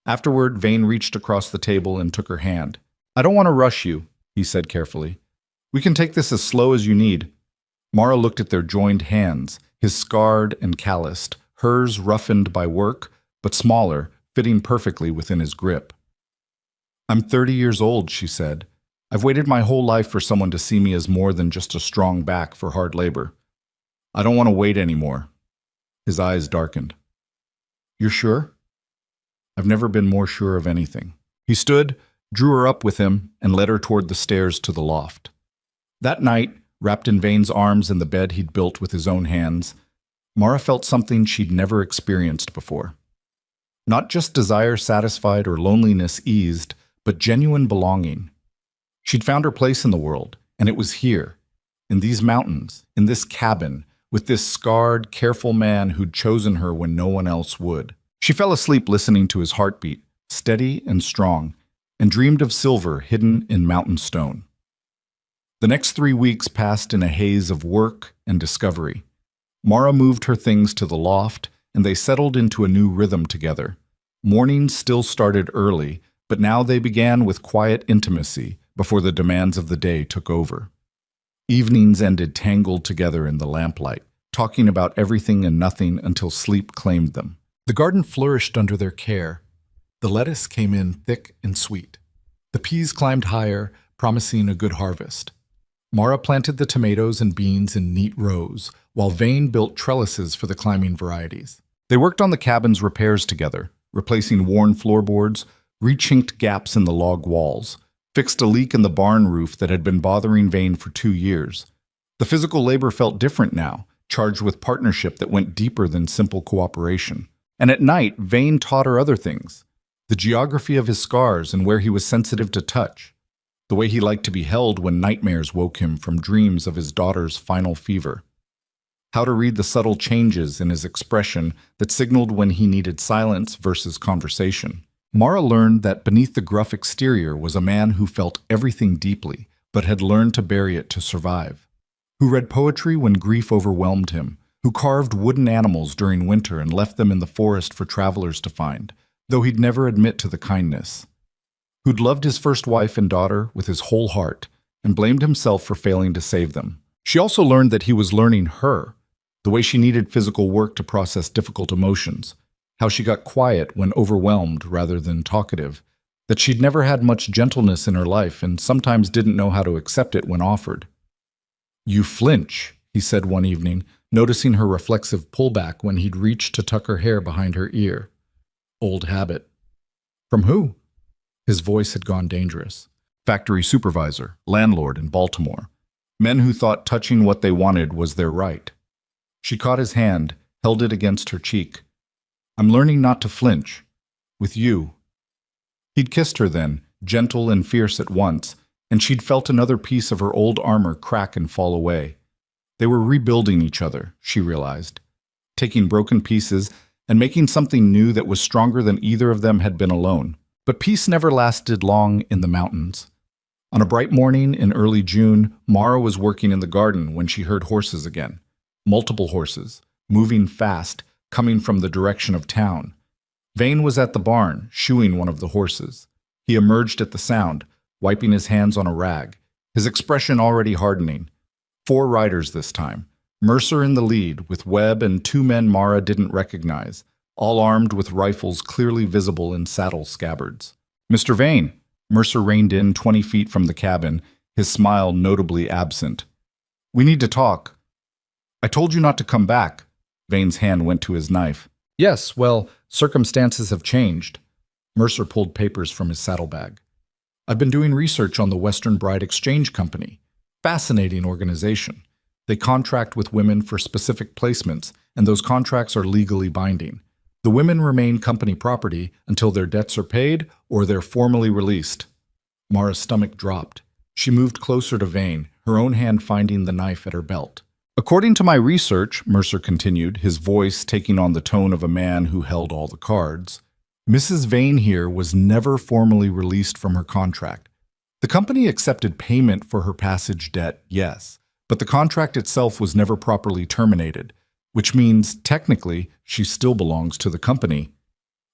Afterward, Vane reached across the table and took her hand. I don't want to rush you, he said carefully. We can take this as slow as you need. Mara looked at their joined hands, his scarred and calloused, hers roughened by work, but smaller, fitting perfectly within his grip. I'm 30 years old, she said. I've waited my whole life for someone to see me as more than just a strong back for hard labor. I don't want to wait anymore. His eyes darkened. You're sure? I've never been more sure of anything. He stood, drew her up with him, and led her toward the stairs to the loft. That night, wrapped in Vane's arms in the bed he'd built with his own hands, Mara felt something she'd never experienced before. Not just desire satisfied or loneliness eased, but genuine belonging. She'd found her place in the world, and it was here, in these mountains, in this cabin, with this scarred, careful man who'd chosen her when no one else would. She fell asleep listening to his heartbeat, steady and strong, and dreamed of silver hidden in mountain stone. The next 3 weeks passed in a haze of work and discovery. Mara moved her things to the loft, and they settled into a new rhythm together. Mornings still started early, but now they began with quiet intimacy before the demands of the day took over. Evenings ended tangled together in the lamplight, talking about everything and nothing until sleep claimed them. The garden flourished under their care. The lettuce came in thick and sweet. The peas climbed higher, promising a good harvest. Mara planted the tomatoes and beans in neat rows, while Vane built trellises for the climbing varieties. They worked on the cabin's repairs together, replacing worn floorboards, rechinked gaps in the log walls, fixed a leak in the barn roof that had been bothering Vane for 2 years. The physical labor felt different now, charged with partnership that went deeper than simple cooperation. And at night, Vane taught her other things: the geography of his scars and where he was sensitive to touch, the way he liked to be held when nightmares woke him from dreams of his daughter's final fever, how to read the subtle changes in his expression that signaled when he needed silence versus conversation. Mara learned that beneath the gruff exterior was a man who felt everything deeply, but had learned to bury it to survive, who read poetry when grief overwhelmed him, who carved wooden animals during winter and left them in the forest for travelers to find, though he'd never admit to the kindness, who'd loved his first wife and daughter with his whole heart and blamed himself for failing to save them. She also learned that he was learning her, the way she needed physical work to process difficult emotions, how she got quiet when overwhelmed rather than talkative, that she'd never had much gentleness in her life and sometimes didn't know how to accept it when offered. "You flinch," he said one evening, noticing her reflexive pullback when he'd reached to tuck her hair behind her ear. "Old habit." "From who?" His voice had gone dangerous. "Factory supervisor, landlord in Baltimore. Men who thought touching what they wanted was their right." She caught his hand, held it against her cheek. "I'm learning not to flinch. With you." He'd kissed her then, gentle and fierce at once, and she'd felt another piece of her old armor crack and fall away. They were rebuilding each other, she realized, taking broken pieces and making something new that was stronger than either of them had been alone. But peace never lasted long in the mountains. On a bright morning in early June, Mara was working in the garden when she heard horses again. Multiple horses, moving fast, coming from the direction of town. Vane was at the barn, shoeing one of the horses. He emerged at the sound, wiping his hands on a rag, his expression already hardening. 4 riders this time, Mercer in the lead, with Webb and 2 men Mara didn't recognize, all armed with rifles clearly visible in saddle scabbards. "Mr. Vane," Mercer reined in 20 feet from the cabin, his smile notably absent. "We need to talk." "I told you not to come back." Vane's hand went to his knife. "Yes, well, circumstances have changed." Mercer pulled papers from his saddlebag. "I've been doing research on the Western Bride Exchange Company. Fascinating organization. They contract with women for specific placements, and those contracts are legally binding. The women remain company property until their debts are paid or they're formally released." Mara's stomach dropped. She moved closer to Vane, her own hand finding the knife at her belt. "According to my research," Mercer continued, his voice taking on the tone of a man who held all the cards, "Mrs. Vane here was never formally released from her contract. The company accepted payment for her passage debt, yes, but the contract itself was never properly terminated, which means, technically, she still belongs to the company."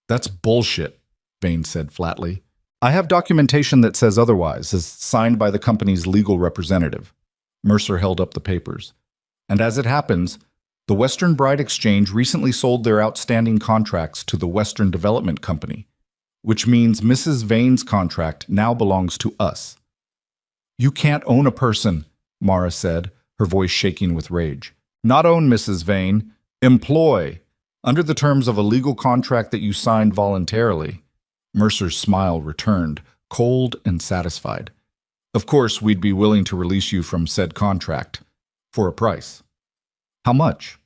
"That's bullshit," Vane said flatly. "I have documentation that says otherwise, as signed by the company's legal representative." Mercer held up the papers. "And as it happens, the Western Bride Exchange recently sold their outstanding contracts to the Western Development Company, which means Mrs. Vane's contract now belongs to us." "You can't own a person," Mara said, her voice shaking with rage. "Not own Mrs. Vane. Employ, under the terms of a legal contract that you signed voluntarily." Mercer's smile returned, cold and satisfied. "Of course, we'd be willing to release you from said contract. For a price." "How much?"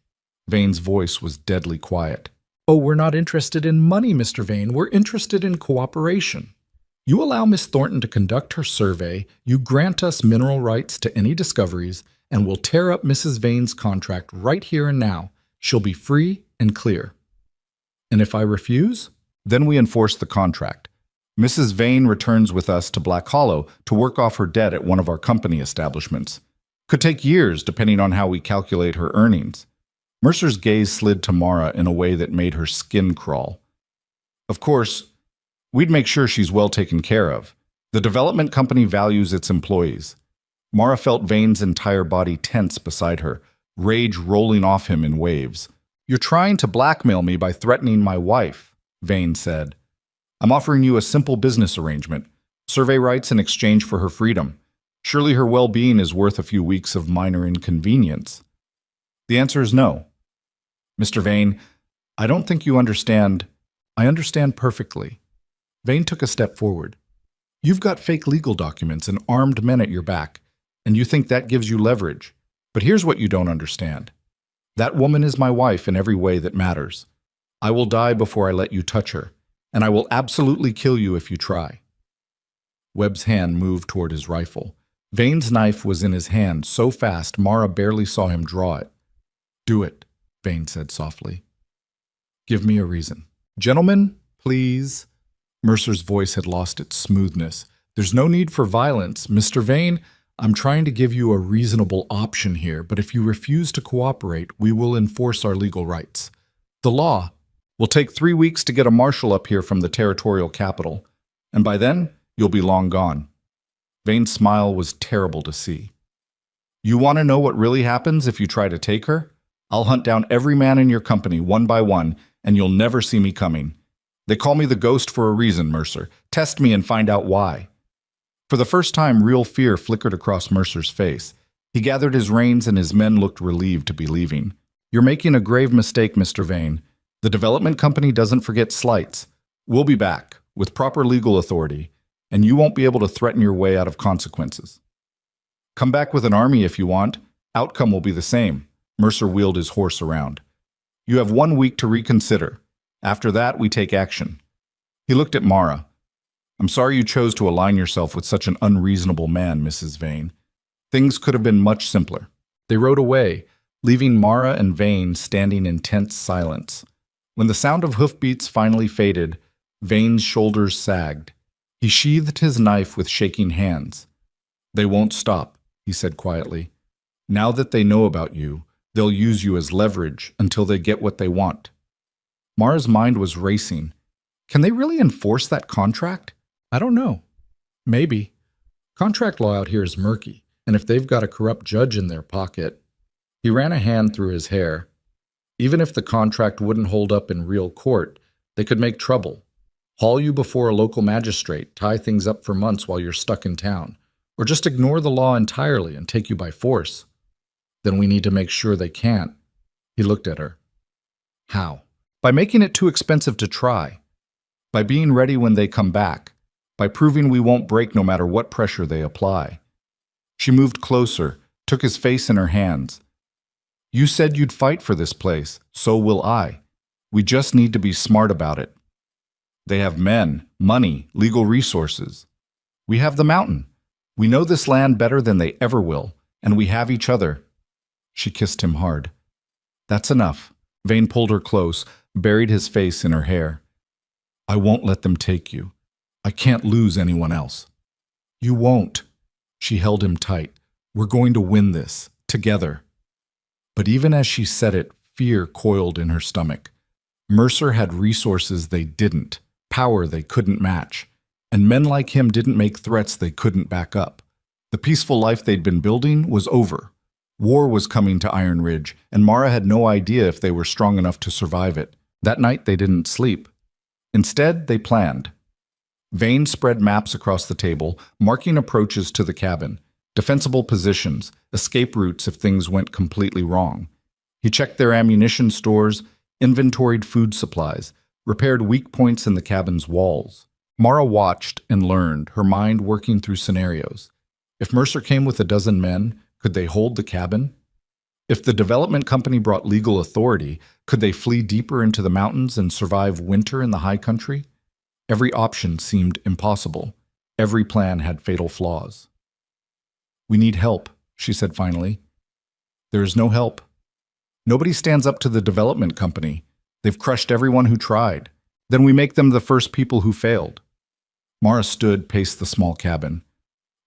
Vane's voice was deadly quiet. "Oh, we're not interested in money, Mr. Vane. We're interested in cooperation. You allow Miss Thornton to conduct her survey, you grant us mineral rights to any discoveries, and we'll tear up Mrs. Vane's contract right here and now. She'll be free and clear." "And if I refuse?" "Then we enforce the contract. Mrs. Vane returns with us to Black Hollow to work off her debt at one of our company establishments. Could take years depending on how we calculate her earnings. Mercer's gaze slid to Mara in a way that made her skin crawl. Of course, we'd make sure she's well taken care of. The development company values its employees. Mara felt Vane's entire body tense beside her, rage rolling off him in waves. You're trying to blackmail me by threatening my wife, Vane said. I'm offering you a simple business arrangement, survey rights in exchange for her freedom. Surely her well-being is worth a few weeks of minor inconvenience. The answer is no. Mr. Vane, I don't think you understand. I understand perfectly. Vane took a step forward. You've got fake legal documents and armed men at your back, and you think that gives you leverage. But here's what you don't understand. That woman is my wife in every way that matters. I will die before I let you touch her, and I will absolutely kill you if you try. Webb's hand moved toward his rifle. Vane's knife was in his hand so fast Mara barely saw him draw it. Do it, Vane said softly. Give me a reason. Gentlemen, please. Mercer's voice had lost its smoothness. There's no need for violence. Mr. Vane, I'm trying to give you a reasonable option here, but if you refuse to cooperate, we will enforce our legal rights. The law will take 3 weeks to get a marshal up here from the territorial capital, and by then, you'll be long gone. Vane's smile was terrible to see. You want to know what really happens if you try to take her? I'll hunt down every man in your company one by one, and you'll never see me coming. They call me the Ghost for a reason, Mercer. Test me and find out why. For the first time, real fear flickered across Mercer's face. He gathered his reins and his men looked relieved to be leaving. You're making a grave mistake, Mr. Vane. The development company doesn't forget slights. We'll be back, with proper legal authority, and you won't be able to threaten your way out of consequences. Come back with an army if you want. Outcome will be the same. Mercer wheeled his horse around. You have 1 week to reconsider. After that, we take action. He looked at Mara. I'm sorry you chose to align yourself with such an unreasonable man, Mrs. Vane. Things could have been much simpler. They rode away, leaving Mara and Vane standing in tense silence. When the sound of hoofbeats finally faded, Vane's shoulders sagged. He sheathed his knife with shaking hands. They won't stop, he said quietly. Now that they know about you, they'll use you as leverage until they get what they want. Mara's mind was racing. Can they really enforce that contract? I don't know. Maybe. Contract law out here is murky, and if they've got a corrupt judge in their pocket... He ran a hand through his hair. Even if the contract wouldn't hold up in real court, they could make trouble. Haul you before a local magistrate, tie things up for months while you're stuck in town, or just ignore the law entirely and take you by force. Then we need to make sure they can't. He looked at her. How? By making it too expensive to try. By being ready when they come back. By proving we won't break no matter what pressure they apply. She moved closer, took his face in her hands. You said you'd fight for this place, so will I. We just need to be smart about it. They have men, money, legal resources. We have the mountain. We know this land better than they ever will, and we have each other. She kissed him hard. That's enough. Vane pulled her close, buried his face in her hair. I won't let them take you. I can't lose anyone else. You won't. She held him tight. We're going to win this, together. But even as she said it, fear coiled in her stomach. Mercer had resources they didn't, power they couldn't match, and men like him didn't make threats they couldn't back up. The peaceful life they'd been building was over. War was coming to Iron Ridge, and Mara had no idea if they were strong enough to survive it. That night they didn't sleep. Instead, they planned. Vane spread maps across the table, marking approaches to the cabin, defensible positions, escape routes if things went completely wrong. He checked their ammunition stores, inventoried food supplies, repaired weak points in the cabin's walls. Mara watched and learned, her mind working through scenarios. If Mercer came with a dozen men, could they hold the cabin? If the development company brought legal authority, could they flee deeper into the mountains and survive winter in the high country? Every option seemed impossible. Every plan had fatal flaws. We need help, she said finally. There is no help. Nobody stands up to the development company. They've crushed everyone who tried. Then we make them the first people who failed. Mara stood, paced the small cabin.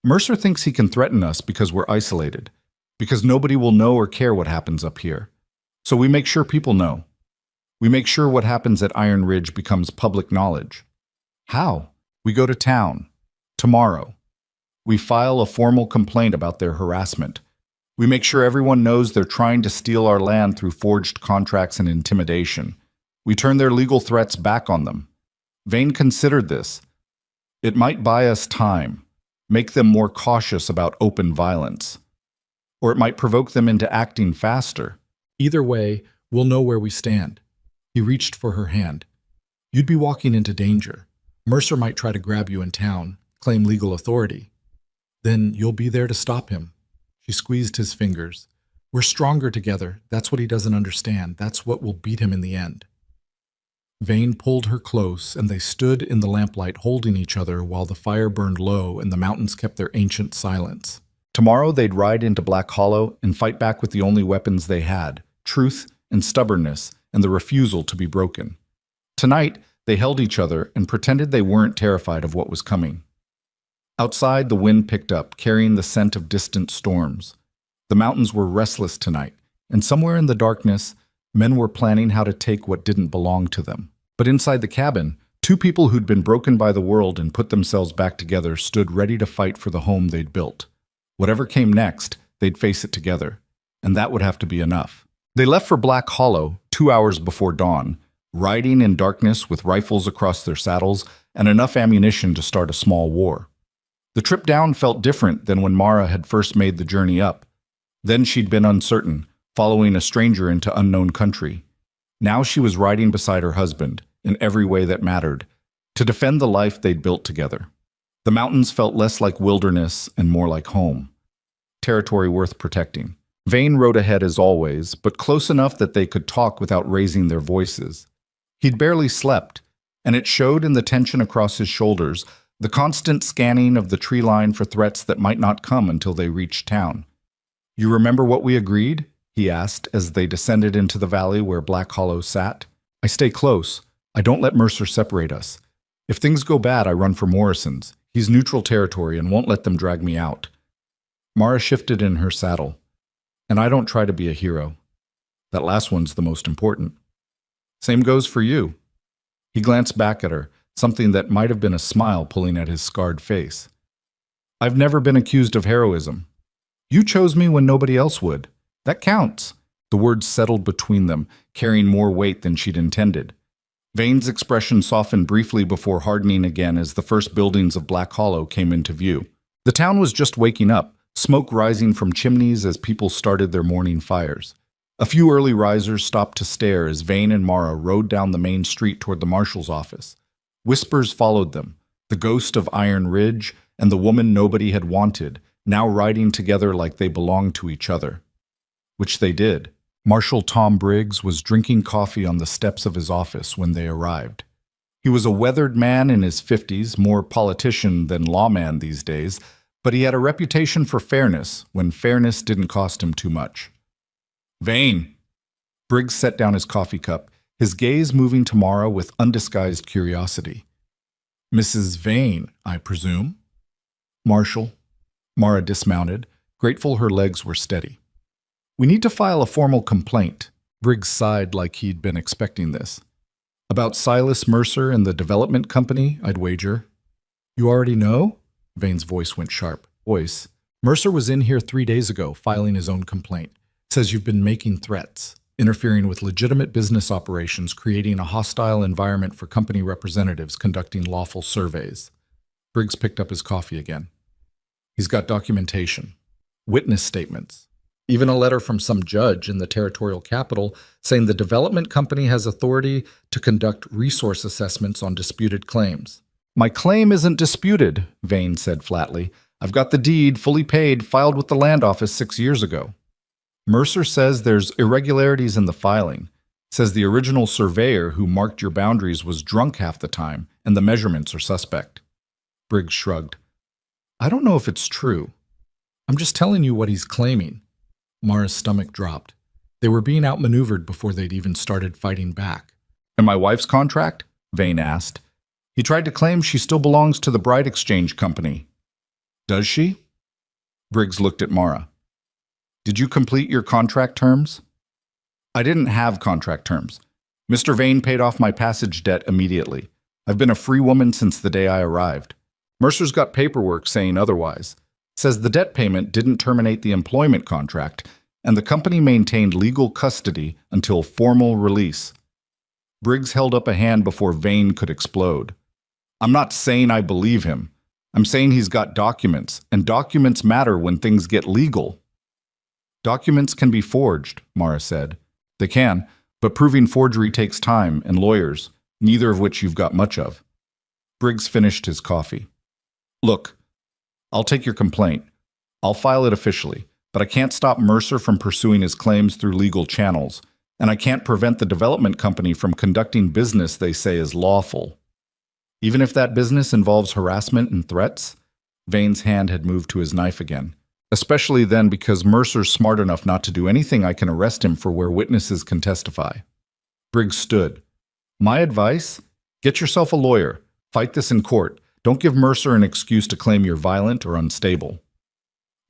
Mercer thinks he can threaten us because we're isolated, because nobody will know or care what happens up here. So we make sure people know. We make sure what happens at Iron Ridge becomes public knowledge. How? We go to town. Tomorrow. We file a formal complaint about their harassment. We make sure everyone knows they're trying to steal our land through forged contracts and intimidation. We turn their legal threats back on them. Vane considered this. It might buy us time, make them more cautious about open violence. Or it might provoke them into acting faster. Either way, we'll know where we stand. He reached for her hand. You'd be walking into danger. Mercer might try to grab you in town, claim legal authority. Then you'll be there to stop him. She squeezed his fingers. We're stronger together. That's what he doesn't understand. That's what will beat him in the end. Vane pulled her close, and they stood in the lamplight holding each other while the fire burned low and the mountains kept their ancient silence. Tomorrow they'd ride into Black Hollow and fight back with the only weapons they had, truth and stubbornness and the refusal to be broken. Tonight, they held each other and pretended they weren't terrified of what was coming. Outside, the wind picked up, carrying the scent of distant storms. The mountains were restless tonight, and somewhere in the darkness, men were planning how to take what didn't belong to them. But inside the cabin, two people who'd been broken by the world and put themselves back together stood ready to fight for the home they'd built. Whatever came next, they'd face it together, and that would have to be enough. They left for Black Hollow 2 hours before dawn, riding in darkness with rifles across their saddles and enough ammunition to start a small war. The trip down felt different than when Mara had first made the journey up. Then she'd been uncertain, following a stranger into unknown country. Now she was riding beside her husband, in every way that mattered, to defend the life they'd built together. The mountains felt less like wilderness and more like home. Territory worth protecting. Vane rode ahead as always, but close enough that they could talk without raising their voices. He'd barely slept, and it showed in the tension across his shoulders, the constant scanning of the tree line for threats that might not come until they reached town. You remember what we agreed? He asked as they descended into the valley where Black Hollow sat. I stay close. I don't let Mercer separate us. If things go bad, I run for Morrison's. He's neutral territory and won't let them drag me out. Mara shifted in her saddle. And I don't try to be a hero. That last one's the most important. Same goes for you. He glanced back at her, something that might have been a smile pulling at his scarred face. I've never been accused of heroism. You chose me when nobody else would. That counts. The words settled between them, carrying more weight than she'd intended. Vane's expression softened briefly before hardening again as the first buildings of Black Hollow came into view. The town was just waking up, smoke rising from chimneys as people started their morning fires. A few early risers stopped to stare as Vane and Mara rode down the main street toward the marshal's office. Whispers followed them, the ghost of Iron Ridge and the woman nobody had wanted, now riding together like they belonged to each other. Which they did. Marshal Tom Briggs was drinking coffee on the steps of his office when they arrived. He was a weathered man in his 50s, more politician than lawman these days, but he had a reputation for fairness when fairness didn't cost him too much. Vane. Briggs set down his coffee cup, his gaze moving to Mara with undisguised curiosity. Mrs. Vane, I presume? Marshal. Mara dismounted, grateful her legs were steady. We need to file a formal complaint. Briggs sighed like he'd been expecting this. About Silas Mercer and the development company, I'd wager. You already know? Vane's voice went sharp. Mercer was in here 3 days ago, filing his own complaint. Says you've been making threats, interfering with legitimate business operations, creating a hostile environment for company representatives conducting lawful surveys. Briggs picked up his coffee again. He's got documentation, witness statements, even a letter from some judge in the territorial capital saying the development company has authority to conduct resource assessments on disputed claims. My claim isn't disputed, Vane said flatly. I've got the deed, fully paid, filed with the land office 6 years ago. Mercer says there's irregularities in the filing. Says the original surveyor who marked your boundaries was drunk half the time, and the measurements are suspect. Briggs shrugged. I don't know if it's true. I'm just telling you what he's claiming. Mara's stomach dropped. They were being outmaneuvered before they'd even started fighting back. And my wife's contract? Vane asked. He tried to claim she still belongs to the Bride Exchange Company. Does she? Briggs looked at Mara. Did you complete your contract terms? I didn't have contract terms. Mr. Vane paid off my passage debt immediately. I've been a free woman since the day I arrived. Mercer's got paperwork saying otherwise. Says the debt payment didn't terminate the employment contract, and the company maintained legal custody until formal release. Briggs held up a hand before Vane could explode. I'm not saying I believe him. I'm saying he's got documents, and documents matter when things get legal. Documents can be forged, Mara said. They can, but proving forgery takes time and lawyers, neither of which you've got much of. Briggs finished his coffee. Look, I'll take your complaint. I'll file it officially, but I can't stop Mercer from pursuing his claims through legal channels, and I can't prevent the development company from conducting business they say is lawful. Even if that business involves harassment and threats? Vane's hand had moved to his knife again. Especially then because Mercer's smart enough not to do anything I can arrest him for where witnesses can testify. Briggs stood. My advice? Get yourself a lawyer. Fight this in court. Don't give Mercer an excuse to claim you're violent or unstable.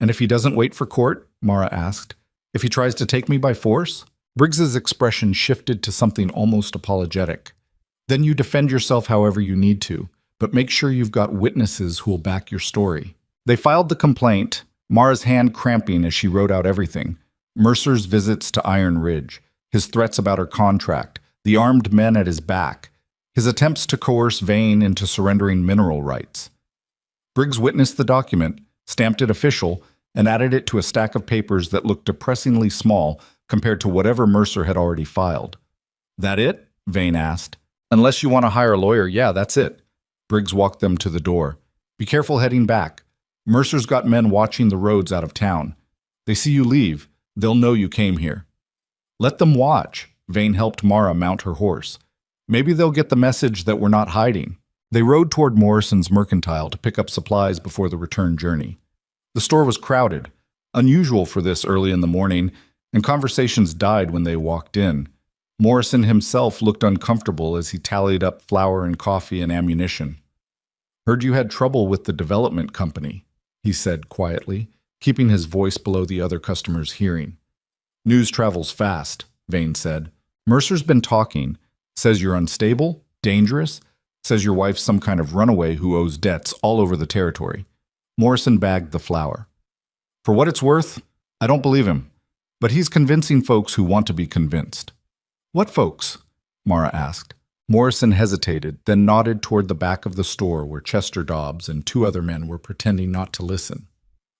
And if he doesn't wait for court? Mara asked. If he tries to take me by force? Briggs's expression shifted to something almost apologetic. Then you defend yourself however you need to, but make sure you've got witnesses who will back your story. They filed the complaint, Mara's hand cramping as she wrote out everything. Mercer's visits to Iron Ridge, his threats about her contract, the armed men at his back, his attempts to coerce Vane into surrendering mineral rights. Briggs witnessed the document, stamped it official, and added it to a stack of papers that looked depressingly small compared to whatever Mercer had already filed. That it? Vane asked. Unless you want to hire a lawyer, yeah, that's it. Briggs walked them to the door. Be careful heading back. Mercer's got men watching the roads out of town. They see you leave. They'll know you came here. Let them watch. Vane helped Mara mount her horse. Maybe they'll get the message that we're not hiding. They rode toward Morrison's Mercantile to pick up supplies before the return journey. The store was crowded, unusual for this early in the morning, and conversations died when they walked in. Morrison himself looked uncomfortable as he tallied up flour and coffee and ammunition. Heard you had trouble with the development company, he said quietly, keeping his voice below the other customers' hearing. News travels fast, Vane said. Mercer's been talking. Says you're unstable, dangerous, says your wife's some kind of runaway who owes debts all over the territory. Morrison bagged the flour. For what it's worth, I don't believe him, but he's convincing folks who want to be convinced. What folks? Mara asked. Morrison hesitated, then nodded toward the back of the store where Chester Dobbs and two other men were pretending not to listen.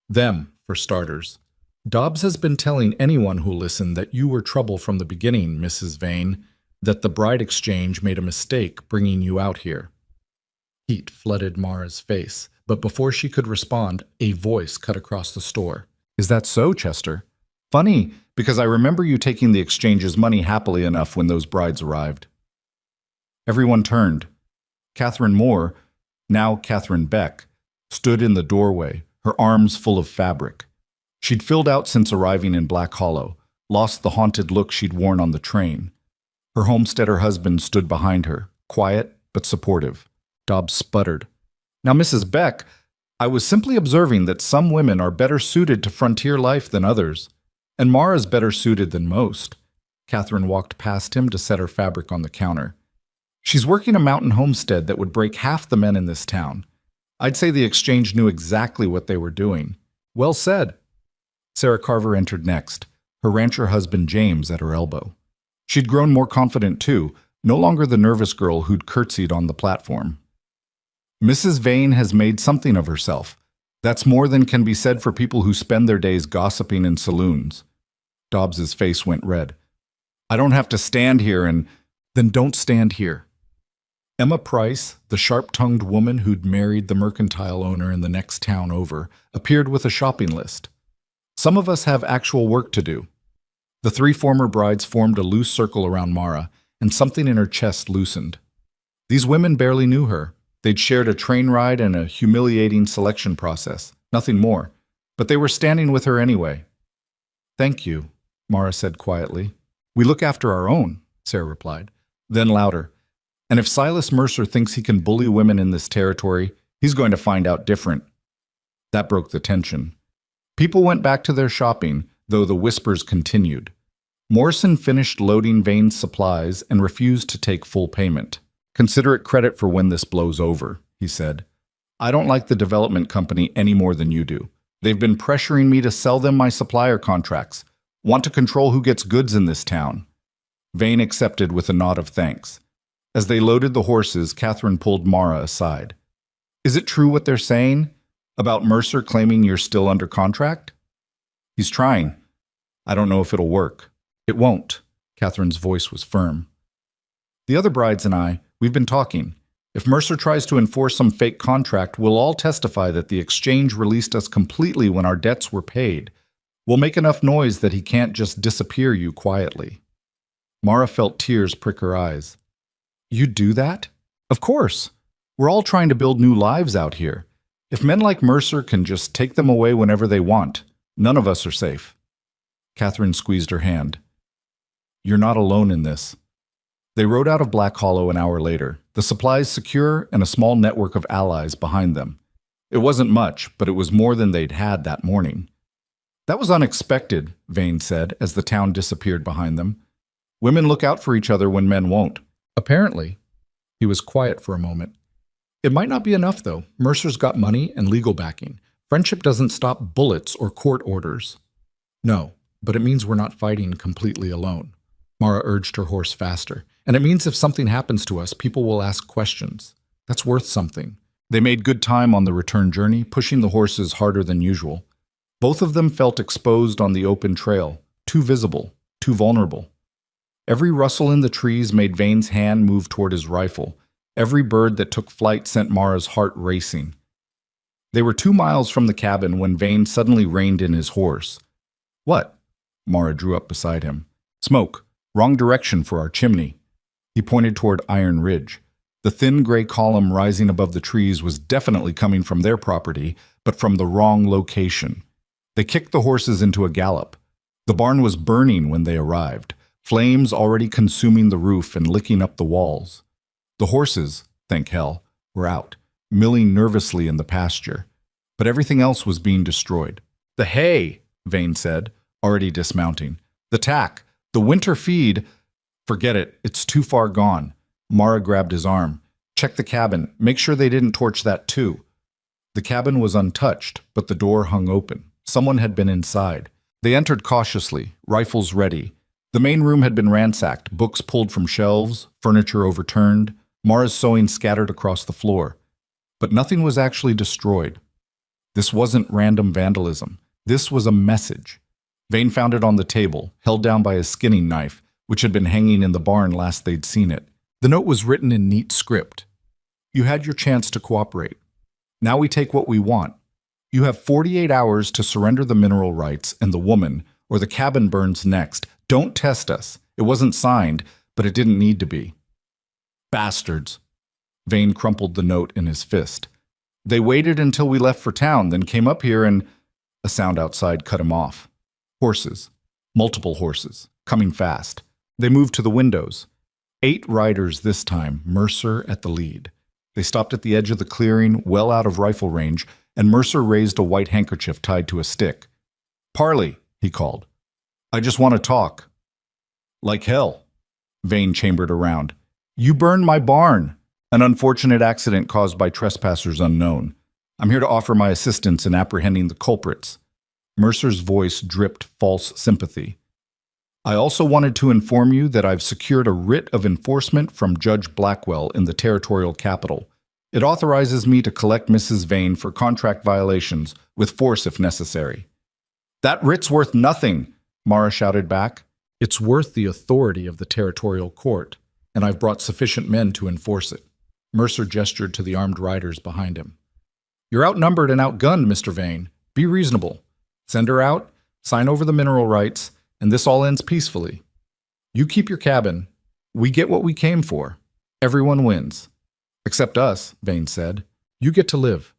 Them, for starters. Dobbs has been telling anyone who'll listen that you were trouble from the beginning, Mrs. Vane, that the bride exchange made a mistake bringing you out here. Heat flooded Mara's face, but before she could respond, a voice cut across the store. Is that so, Chester? Funny, because I remember you taking the exchange's money happily enough when those brides arrived. Everyone turned. Catherine Moore, now Catherine Beck, stood in the doorway, her arms full of fabric. She'd filled out since arriving in Black Hollow, lost the haunted look she'd worn on the train. Her homesteader husband stood behind her, quiet but supportive. Dobbs sputtered. Now, Mrs. Beck, I was simply observing that some women are better suited to frontier life than others, and Mara's better suited than most. Catherine walked past him to set her fabric on the counter. She's working a mountain homestead that would break half the men in this town. I'd say the exchange knew exactly what they were doing. Well said. Sarah Carver entered next, her rancher husband James at her elbow. She'd grown more confident too, no longer the nervous girl who'd curtsied on the platform. Mrs. Vane has made something of herself. That's more than can be said for people who spend their days gossiping in saloons. Dobbs's face went red. I don't have to stand here and... Then don't stand here. Emma Price, the sharp-tongued woman who'd married the mercantile owner in the next town over, appeared with a shopping list. Some of us have actual work to do. The three former brides formed a loose circle around Mara, and something in her chest loosened. These women barely knew her. They'd shared a train ride and a humiliating selection process, nothing more, but they were standing with her anyway. Thank you, Mara said quietly. We look after our own, Sarah replied. Then louder. And if Silas Mercer thinks he can bully women in this territory, he's going to find out different. That broke the tension. People went back to their shopping, though the whispers continued. Morrison finished loading Vane's supplies and refused to take full payment. Consider it credit for when this blows over, he said. I don't like the development company any more than you do. They've been pressuring me to sell them my supplier contracts. Want to control who gets goods in this town. Vane accepted with a nod of thanks. As they loaded the horses, Catherine pulled Mara aside. Is it true what they're saying? About Mercer claiming you're still under contract? He's trying. I don't know if it'll work. It won't. Catherine's voice was firm. The other brides and I, we've been talking. If Mercer tries to enforce some fake contract, we'll all testify that the exchange released us completely when our debts were paid. We'll make enough noise that he can't just disappear you quietly. Mara felt tears prick her eyes. You'd do that? Of course. We're all trying to build new lives out here. If men like Mercer can just take them away whenever they want, none of us are safe. Catherine squeezed her hand. You're not alone in this. They rode out of Black Hollow an hour later, the supplies secure and a small network of allies behind them. It wasn't much, but it was more than they'd had that morning. That was unexpected, Vane said, as the town disappeared behind them. Women look out for each other when men won't. Apparently. He was quiet for a moment. It might not be enough, though. Mercer's got money and legal backing. Friendship doesn't stop bullets or court orders. No, but it means we're not fighting completely alone. Mara urged her horse faster. And it means if something happens to us, people will ask questions. That's worth something. They made good time on the return journey, pushing the horses harder than usual. Both of them felt exposed on the open trail, too visible, too vulnerable. Every rustle in the trees made Vane's hand move toward his rifle. Every bird that took flight sent Mara's heart racing. They were 2 miles from the cabin when Vane suddenly reined in his horse. What? Mara drew up beside him. Smoke. Wrong direction for our chimney. He pointed toward Iron Ridge. The thin gray column rising above the trees was definitely coming from their property, but from the wrong location. They kicked the horses into a gallop. The barn was burning when they arrived, flames already consuming the roof and licking up the walls. The horses, thank hell, were out, milling nervously in the pasture. But everything else was being destroyed. The hay, Vane said, already dismounting. The tack, the winter feed. Forget it, it's too far gone. Mara grabbed his arm. Check the cabin. Make sure they didn't torch that too. The cabin was untouched, but the door hung open. Someone had been inside. They entered cautiously, rifles ready. The main room had been ransacked, books pulled from shelves, furniture overturned, Mara's sewing scattered across the floor. But nothing was actually destroyed. This wasn't random vandalism. This was a message. Vane found it on the table, held down by a skinning knife, which had been hanging in the barn last they'd seen it. The note was written in neat script. You had your chance to cooperate. Now we take what we want. You have 48 hours to surrender the mineral rights and the woman, or the cabin burns next. Don't test us. It wasn't signed, but it didn't need to be. Bastards. Vane crumpled the note in his fist. They waited until we left for town, then came up here and... A sound outside cut him off. Horses. Multiple horses. Coming fast. They moved to the windows. 8 riders this time, Mercer at the lead. They stopped at the edge of the clearing, well out of rifle range, and Mercer raised a white handkerchief tied to a stick. Parley, he called. I just want to talk. Like hell. Vane chambered around. You burned my barn. An unfortunate accident caused by trespassers unknown. I'm here to offer my assistance in apprehending the culprits. Mercer's voice dripped false sympathy. I also wanted to inform you that I've secured a writ of enforcement from Judge Blackwell in the territorial capital. It authorizes me to collect Mrs. Vane for contract violations, with force if necessary. That writ's worth nothing, Mara shouted back. It's worth the authority of the territorial court, and I've brought sufficient men to enforce it. Mercer gestured to the armed riders behind him. You're outnumbered and outgunned, Mr. Vane. Be reasonable. Send her out, sign over the mineral rights, and this all ends peacefully. You keep your cabin. We get what we came for. Everyone wins. Except us, Vane said. You get to live.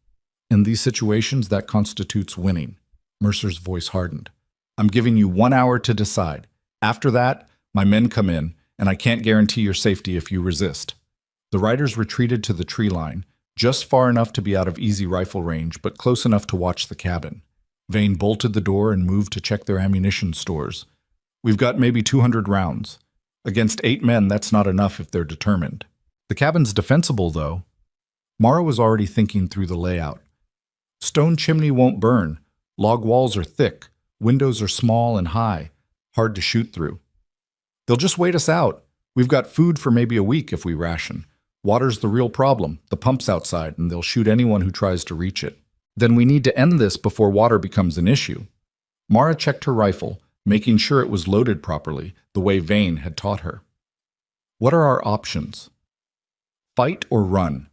In these situations, that constitutes winning. Mercer's voice hardened. I'm giving you 1 hour to decide. After that, my men come in, and I can't guarantee your safety if you resist. The riders retreated to the tree line, just far enough to be out of easy rifle range, but close enough to watch the cabin. Vane bolted the door and moved to check their ammunition stores. We've got maybe 200 rounds. Against 8 men, that's not enough if they're determined. The cabin's defensible, though. Mara was already thinking through the layout. Stone chimney won't burn. Log walls are thick. Windows are small and high, hard to shoot through. They'll just wait us out. We've got food for maybe a week if we ration. Water's the real problem. The pump's outside, and they'll shoot anyone who tries to reach it. Then we need to end this before water becomes an issue. Mara checked her rifle, making sure it was loaded properly, the way Vane had taught her. What are our options? Fight or run?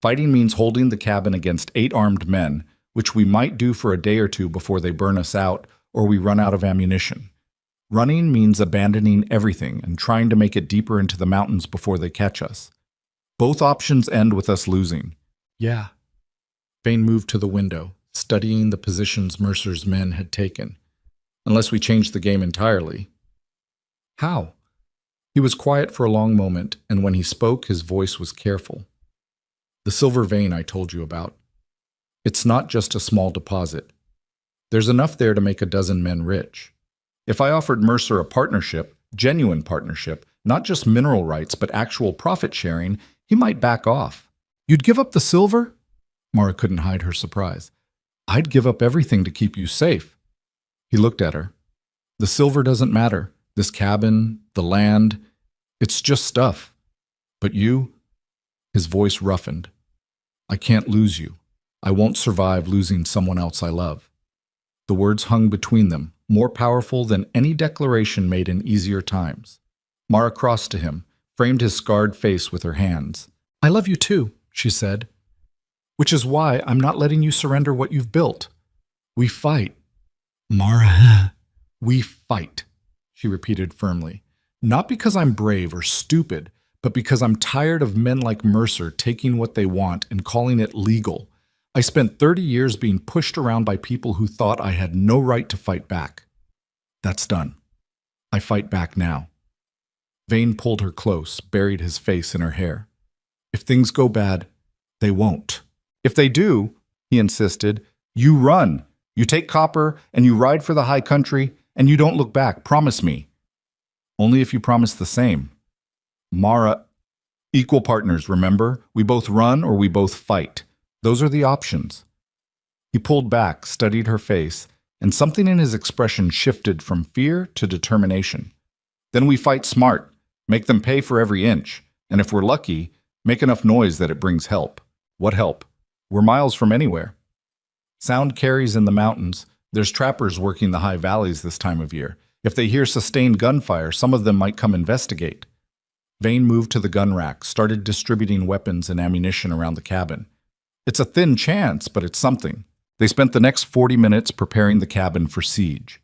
Fighting means holding the cabin against 8 armed men, which we might do for a day or two before they burn us out or we run out of ammunition. Running means abandoning everything and trying to make it deeper into the mountains before they catch us. Both options end with us losing. Yeah. Vane moved to the window, studying the positions Mercer's men had taken. Unless we change the game entirely. How? He was quiet for a long moment, and when he spoke, his voice was careful. The silver vein I told you about. It's not just a small deposit. There's enough there to make a dozen men rich. If I offered Mercer a partnership, genuine partnership, not just mineral rights, but actual profit sharing, he might back off. You'd give up the silver? Mara couldn't hide her surprise. I'd give up everything to keep you safe. He looked at her. The silver doesn't matter. This cabin, the land, it's just stuff. But you? His voice roughened. I can't lose you. I won't survive losing someone else I love. The words hung between them, more powerful than any declaration made in easier times. Mara crossed to him, framed his scarred face with her hands. I love you too, she said. Which is why I'm not letting you surrender what you've built. We fight. Mara, we fight, she repeated firmly. Not because I'm brave or stupid, but because I'm tired of men like Mercer taking what they want and calling it legal. I spent 30 years being pushed around by people who thought I had no right to fight back. That's done. I fight back now. Vane pulled her close, buried his face in her hair. If things go bad, they won't. If they do, he insisted, you run. You take copper and you ride for the high country and you don't look back. Promise me. Only if you promise the same. Mara, equal partners, remember? We both run or we both fight. Those are the options. He pulled back, studied her face, and something in his expression shifted from fear to determination. Then we fight smart, make them pay for every inch, and if we're lucky, make enough noise that it brings help. What help? We're miles from anywhere. Sound carries in the mountains. There's trappers working the high valleys this time of year. If they hear sustained gunfire, some of them might come investigate. Vane moved to the gun rack, started distributing weapons and ammunition around the cabin. It's a thin chance, but it's something. They spent the next 40 minutes preparing the cabin for siege.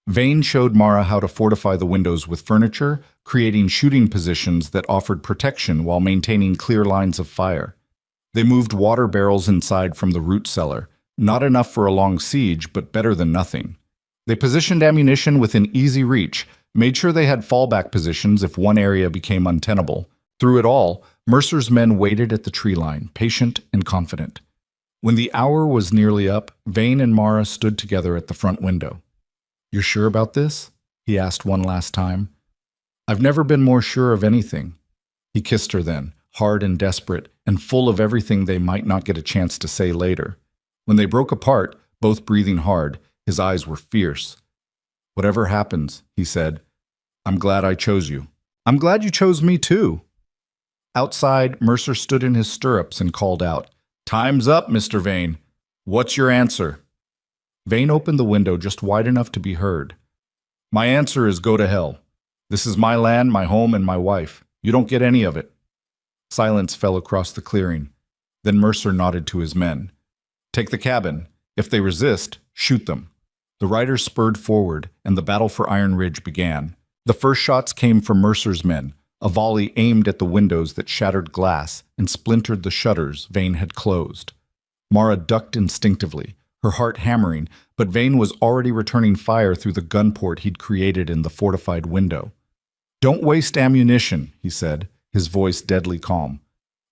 Vane showed Mara how to fortify the windows with furniture, creating shooting positions that offered protection while maintaining clear lines of fire. They moved water barrels inside from the root cellar. Not enough for a long siege, but better than nothing. They positioned ammunition within easy reach, made sure they had fallback positions if one area became untenable. Through it all, Mercer's men waited at the tree line, patient and confident. When the hour was nearly up, Vane and Mara stood together at the front window. You're sure about this? He asked one last time. I've never been more sure of anything. He kissed her then, hard and desperate, and full of everything they might not get a chance to say later. When they broke apart, both breathing hard, his eyes were fierce. Whatever happens, he said, I'm glad I chose you. I'm glad you chose me too. Outside, Mercer stood in his stirrups and called out, Time's up, Mr. Vane. What's your answer? Vane opened the window just wide enough to be heard. My answer is go to hell. This is my land, my home, and my wife. You don't get any of it. Silence fell across the clearing. Then Mercer nodded to his men. Take the cabin. If they resist, shoot them. The riders spurred forward, and the battle for Iron Ridge began. The first shots came from Mercer's men, a volley aimed at the windows that shattered glass and splintered the shutters Vane had closed. Mara ducked instinctively, her heart hammering, but Vane was already returning fire through the gun port he'd created in the fortified window. Don't waste ammunition, he said, his voice deadly calm.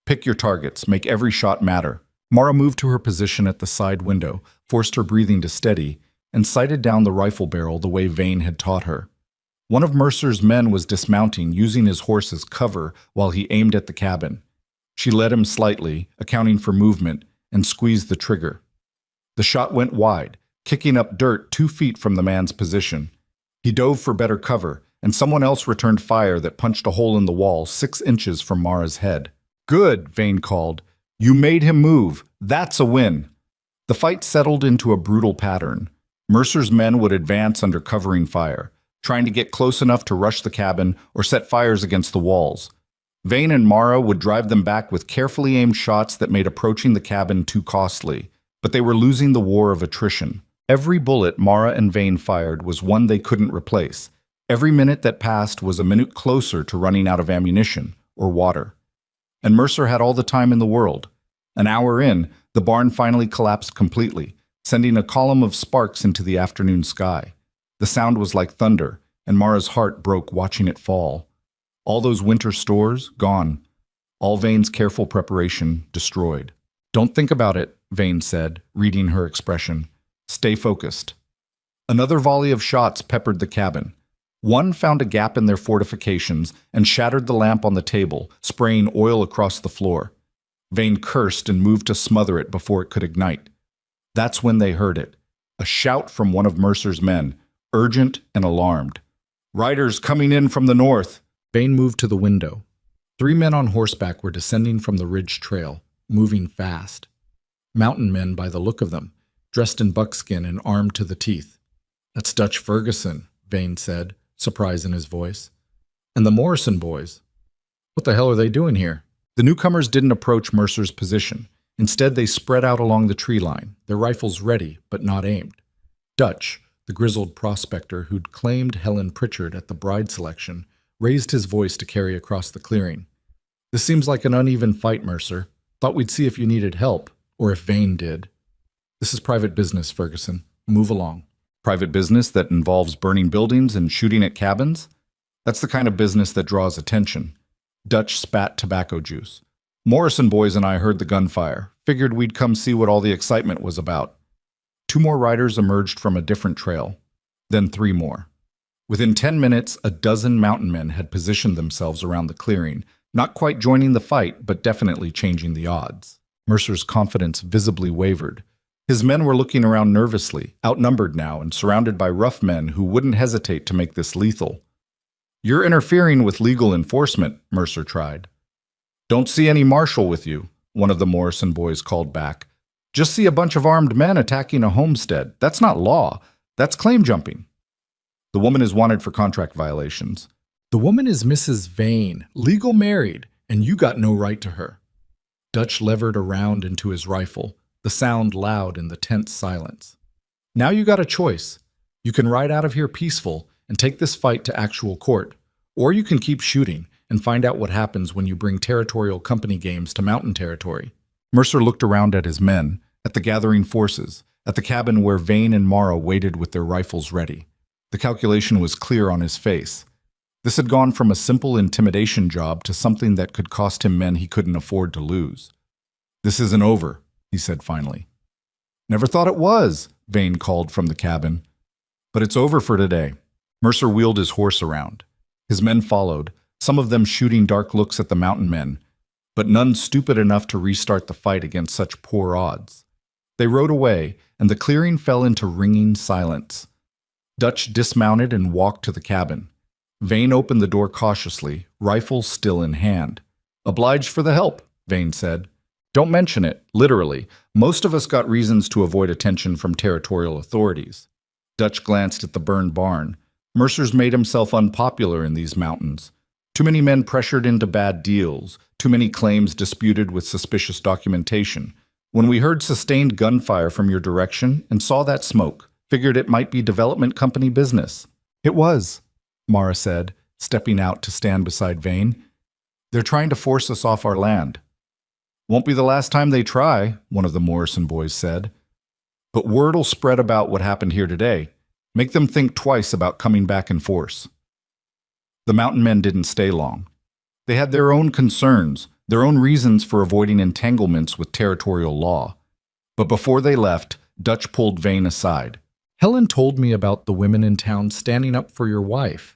Pick your targets, make every shot matter. Mara moved to her position at the side window, forced her breathing to steady, and sighted down the rifle barrel the way Vane had taught her. One of Mercer's men was dismounting, using his horse as cover while he aimed at the cabin. She led him slightly, accounting for movement, and squeezed the trigger. The shot went wide, kicking up dirt 2 feet from the man's position. He dove for better cover, and someone else returned fire that punched a hole in the wall 6 inches from Mara's head. "Good," Vane called. "You made him move. That's a win." The fight settled into a brutal pattern. Mercer's men would advance under covering fire, trying to get close enough to rush the cabin or set fires against the walls. Vane and Mara would drive them back with carefully aimed shots that made approaching the cabin too costly, but they were losing the war of attrition. Every bullet Mara and Vane fired was one they couldn't replace. Every minute that passed was a minute closer to running out of ammunition or water. And Mercer had all the time in the world. An hour in, the barn finally collapsed completely, sending a column of sparks into the afternoon sky. The sound was like thunder, and Mara's heart broke watching it fall. All those winter stores, gone. All Vane's careful preparation, destroyed. "Don't think about it," Vane said, reading her expression. "Stay focused." Another volley of shots peppered the cabin. One found a gap in their fortifications and shattered the lamp on the table, spraying oil across the floor. Vane cursed and moved to smother it before it could ignite. That's when they heard it. A shout from one of Mercer's men, urgent and alarmed. "Riders coming in from the north." Vane moved to the window. 3 men on horseback were descending from the ridge trail, moving fast. Mountain men by the look of them, dressed in buckskin and armed to the teeth. "That's Dutch Ferguson," Vane said, surprise in his voice. "And the Morrison boys. What the hell are they doing here?" The newcomers didn't approach Mercer's position. Instead, they spread out along the tree line, their rifles ready but not aimed. Dutch, the grizzled prospector who'd claimed Helen Pritchard at the bride selection, raised his voice to carry across the clearing. "This seems like an uneven fight, Mercer. Thought we'd see if you needed help, or if Vane did." "This is private business, Ferguson. Move along." "Private business that involves burning buildings and shooting at cabins? That's the kind of business that draws attention." Dutch spat tobacco juice. "Morrison boys and I heard the gunfire. Figured we'd come see what all the excitement was about." 2 more riders emerged from a different trail. Then 3 more. Within 10 minutes, a dozen mountain men had positioned themselves around the clearing, not quite joining the fight, but definitely changing the odds. Mercer's confidence visibly wavered. His men were looking around nervously, outnumbered now and surrounded by rough men who wouldn't hesitate to make this lethal. "You're interfering with legal enforcement," Mercer tried. "Don't see any marshal with you," one of the Morrison boys called back. "Just see a bunch of armed men attacking a homestead. That's not law. That's claim jumping." "The woman is wanted for contract violations." "The woman is Mrs. Vane, legal married, and you got no right to her." Dutch levered a round into his rifle, the sound loud in the tense silence. "Now you got a choice. You can ride out of here peaceful and take this fight to actual court, or you can keep shooting and find out what happens when you bring territorial company games to mountain territory." Mercer looked around at his men, at the gathering forces, at the cabin where Vane and Mara waited with their rifles ready. The calculation was clear on his face. This had gone from a simple intimidation job to something that could cost him men he couldn't afford to lose. "This isn't over," he said finally. "Never thought it was," Vane called from the cabin. "But it's over for today." Mercer wheeled his horse around. His men followed, some of them shooting dark looks at the mountain men, but none stupid enough to restart the fight against such poor odds. They rode away, and the clearing fell into ringing silence. Dutch dismounted and walked to the cabin. Vane opened the door cautiously, rifle still in hand. "Obliged for the help," Vane said. "Don't mention it, literally. Most of us got reasons to avoid attention from territorial authorities." Dutch glanced at the burned barn. Mercer's made himself unpopular in these mountains. Too many men pressured into bad deals, too many claims disputed with suspicious documentation. When we heard sustained gunfire from your direction and saw that smoke, figured it might be development company business. "It was," Mara said, stepping out to stand beside Vane. "They're trying to force us off our land." "Won't be the last time they try," one of the Morrison boys said. "But word'll spread about what happened here today. Make them think twice about coming back in force." The mountain men didn't stay long. They had their own concerns, their own reasons for avoiding entanglements with territorial law. But before they left, Dutch pulled Vane aside. "Helen told me about the women in town standing up for your wife.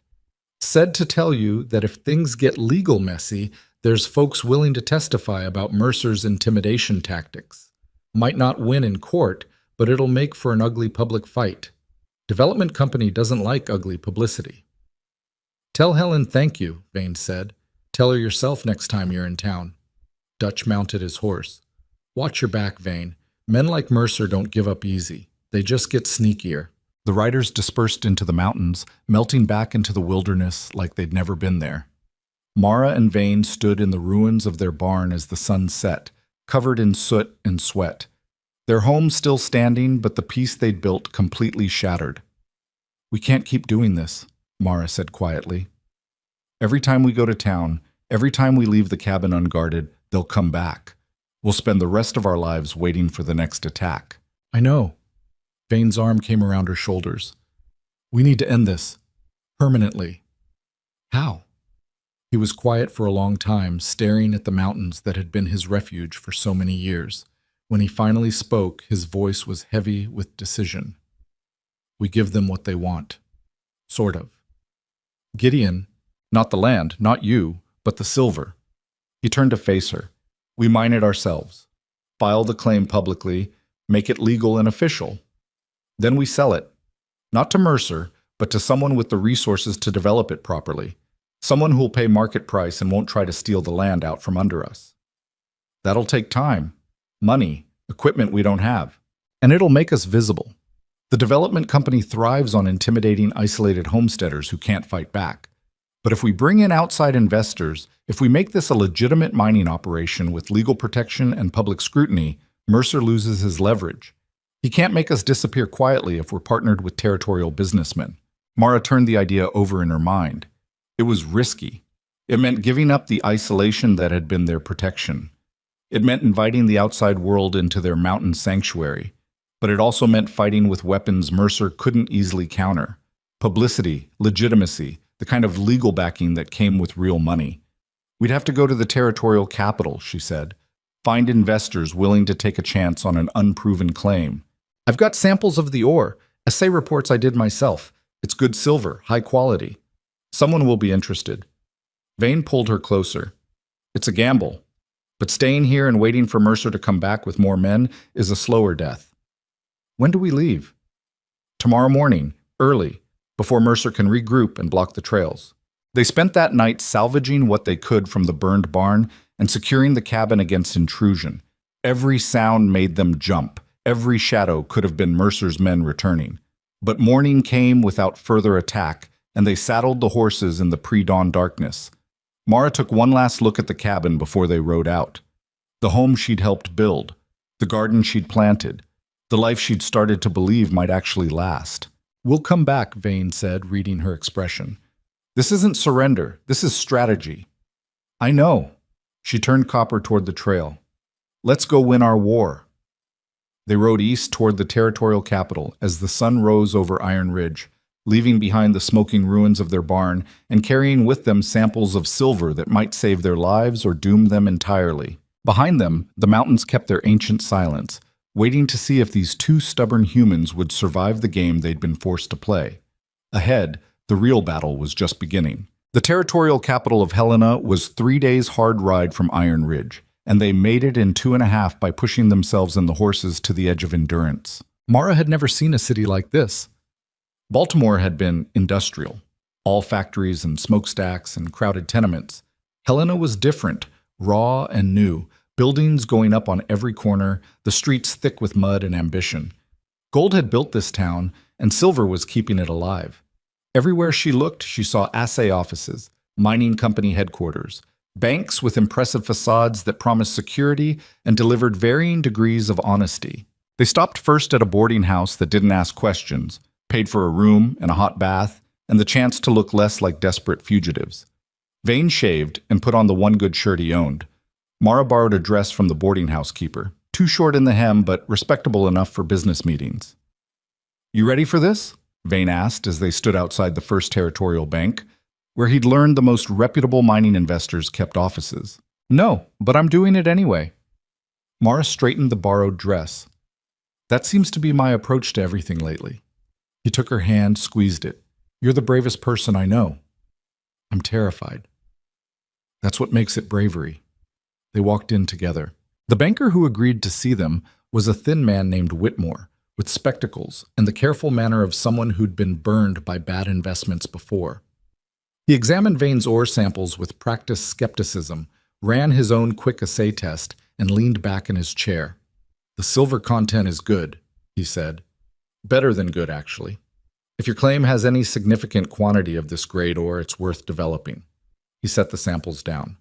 Said to tell you that if things get legal messy, there's folks willing to testify about Mercer's intimidation tactics. Might not win in court, but it'll make for an ugly public fight. Development company doesn't like ugly publicity. Tell Helen thank you, Vane said. Tell her yourself next time you're in town. Dutch mounted his horse. Watch your back, Vane. Men like Mercer don't give up easy. They just get sneakier. The riders dispersed into the mountains, melting back into the wilderness like they'd never been there. Mara and Vane stood in the ruins of their barn as the sun set, covered in soot and sweat. Their home still standing, but the peace they'd built completely shattered. "We can't keep doing this," Mara said quietly. "Every time we go to town, every time we leave the cabin unguarded, they'll come back. We'll spend the rest of our lives waiting for the next attack." I know. Vane's arm came around her shoulders. "We need to end this. Permanently." "How?" He was quiet for a long time, staring at the mountains that had been his refuge for so many years. When he finally spoke, his voice was heavy with decision. "We give them what they want. Sort of. Gideon, not the land, not you, but the silver." He turned to face her. "We mine it ourselves. File the claim publicly, make it legal and official. Then we sell it. Not to Mercer, but to someone with the resources to develop it properly. Someone who'll pay market price and won't try to steal the land out from under us. That'll take time, money, equipment we don't have. And it'll make us visible. The development company thrives on intimidating isolated homesteaders who can't fight back. But if we bring in outside investors, if we make this a legitimate mining operation with legal protection and public scrutiny, Mercer loses his leverage. He can't make us disappear quietly if we're partnered with territorial businessmen." Mara turned the idea over in her mind. It was risky. It meant giving up the isolation that had been their protection. It meant inviting the outside world into their mountain sanctuary. But it also meant fighting with weapons Mercer couldn't easily counter. Publicity, legitimacy, the kind of legal backing that came with real money. "We'd have to go to the territorial capital," she said. "Find investors willing to take a chance on an unproven claim. I've got samples of the ore, assay reports I did myself. It's good silver, high quality. Someone will be interested." Vane pulled her closer. "It's a gamble. But staying here and waiting for Mercer to come back with more men is a slower death." "When do we leave?" "Tomorrow morning, early, before Mercer can regroup and block the trails." They spent that night salvaging what they could from the burned barn and securing the cabin against intrusion. Every sound made them jump. Every shadow could have been Mercer's men returning. But morning came without further attack, and they saddled the horses in the pre-dawn darkness. Mara took one last look at the cabin before they rode out. The home she'd helped build, the garden she'd planted, the life she'd started to believe might actually last. "We'll come back," Vane said, reading her expression. "This isn't surrender, this is strategy." "I know." She turned Copper toward the trail. "Let's go win our war." They rode east toward the territorial capital as the sun rose over Iron Ridge, leaving behind the smoking ruins of their barn and carrying with them samples of silver that might save their lives or doom them entirely. Behind them, the mountains kept their ancient silence, waiting to see if these two stubborn humans would survive the game they'd been forced to play. Ahead, the real battle was just beginning. The territorial capital of Helena was 3 days' hard ride from Iron Ridge, and they made it in 2.5 by pushing themselves and the horses to the edge of endurance. Mara had never seen a city like this. Baltimore had been industrial, all factories and smokestacks and crowded tenements. Helena was different, raw and new, buildings going up on every corner, the streets thick with mud and ambition. Gold had built this town, and silver was keeping it alive. Everywhere she looked, she saw assay offices, mining company headquarters, banks with impressive facades that promised security and delivered varying degrees of honesty. They stopped first at a boarding house that didn't ask questions, paid for a room and a hot bath, and the chance to look less like desperate fugitives. Vane shaved and put on the one good shirt he owned. Mara borrowed a dress from the boarding house keeper, too short in the hem but respectable enough for business meetings. "You ready for this?" Vane asked as they stood outside the First Territorial Bank, where he'd learned the most reputable mining investors kept offices. "No, but I'm doing it anyway." Mara straightened the borrowed dress. "That seems to be my approach to everything lately." He took her hand, squeezed it. "You're the bravest person I know." I'm terrified. That's what makes it bravery. They walked in together. The banker who agreed to see them was a thin man named Whitmore, with spectacles and the careful manner of someone who'd been burned by bad investments before. He examined Vane's ore samples with practiced skepticism, ran his own quick assay test, and leaned back in his chair. "The silver content is good," he said. "Better than good, actually. If your claim has any significant quantity of this grade ore, it's worth developing." He set the samples down.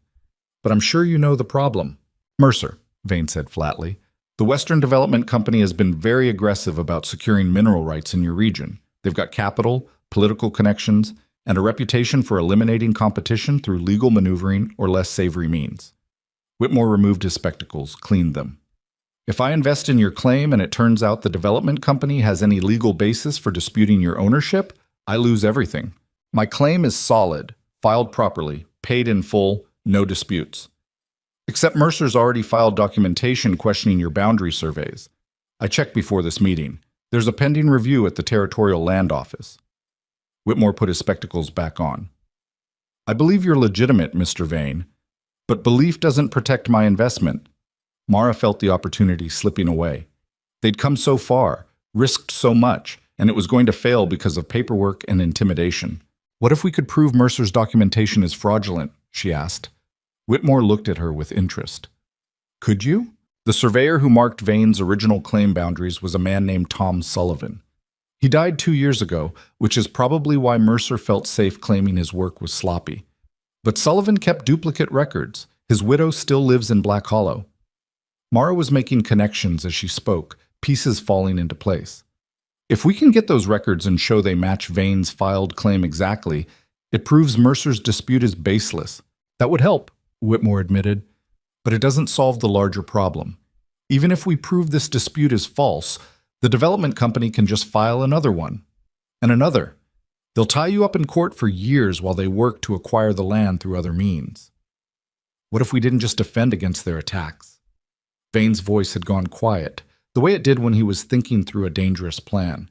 "But I'm sure you know the problem." "Mercer," Vane said flatly. "The Western Development Company has been very aggressive about securing mineral rights in your region. They've got capital, political connections, and a reputation for eliminating competition through legal maneuvering or less savory means." Whitmore removed his spectacles, cleaned them. "If I invest in your claim and it turns out the development company has any legal basis for disputing your ownership, I lose everything. My claim is solid, filed properly, paid in full, no disputes. Except Mercer's already filed documentation questioning your boundary surveys. I checked before this meeting. There's a pending review at the Territorial Land Office." Whitmore put his spectacles back on. "I believe you're legitimate, Mr. Vane, but belief doesn't protect my investment." Mara felt the opportunity slipping away. They'd come so far, risked so much, and it was going to fail because of paperwork and intimidation. "What if we could prove Mercer's documentation is fraudulent?" she asked. Whitmore looked at her with interest. "Could you?" The surveyor who marked Vane's original claim boundaries was a man named Tom Sullivan. He died 2 years ago, which is probably why Mercer felt safe claiming his work was sloppy. But Sullivan kept duplicate records. His widow still lives in Black Hollow. Mara was making connections as she spoke, pieces falling into place. "If we can get those records and show they match Vane's filed claim exactly, it proves Mercer's dispute is baseless." "That would help," Whitmore admitted, "but it doesn't solve the larger problem. Even if we prove this dispute is false, the development company can just file another one. And another. They'll tie you up in court for years while they work to acquire the land through other means. What if we didn't just defend against their attacks?" Vane's voice had gone quiet, the way it did when he was thinking through a dangerous plan.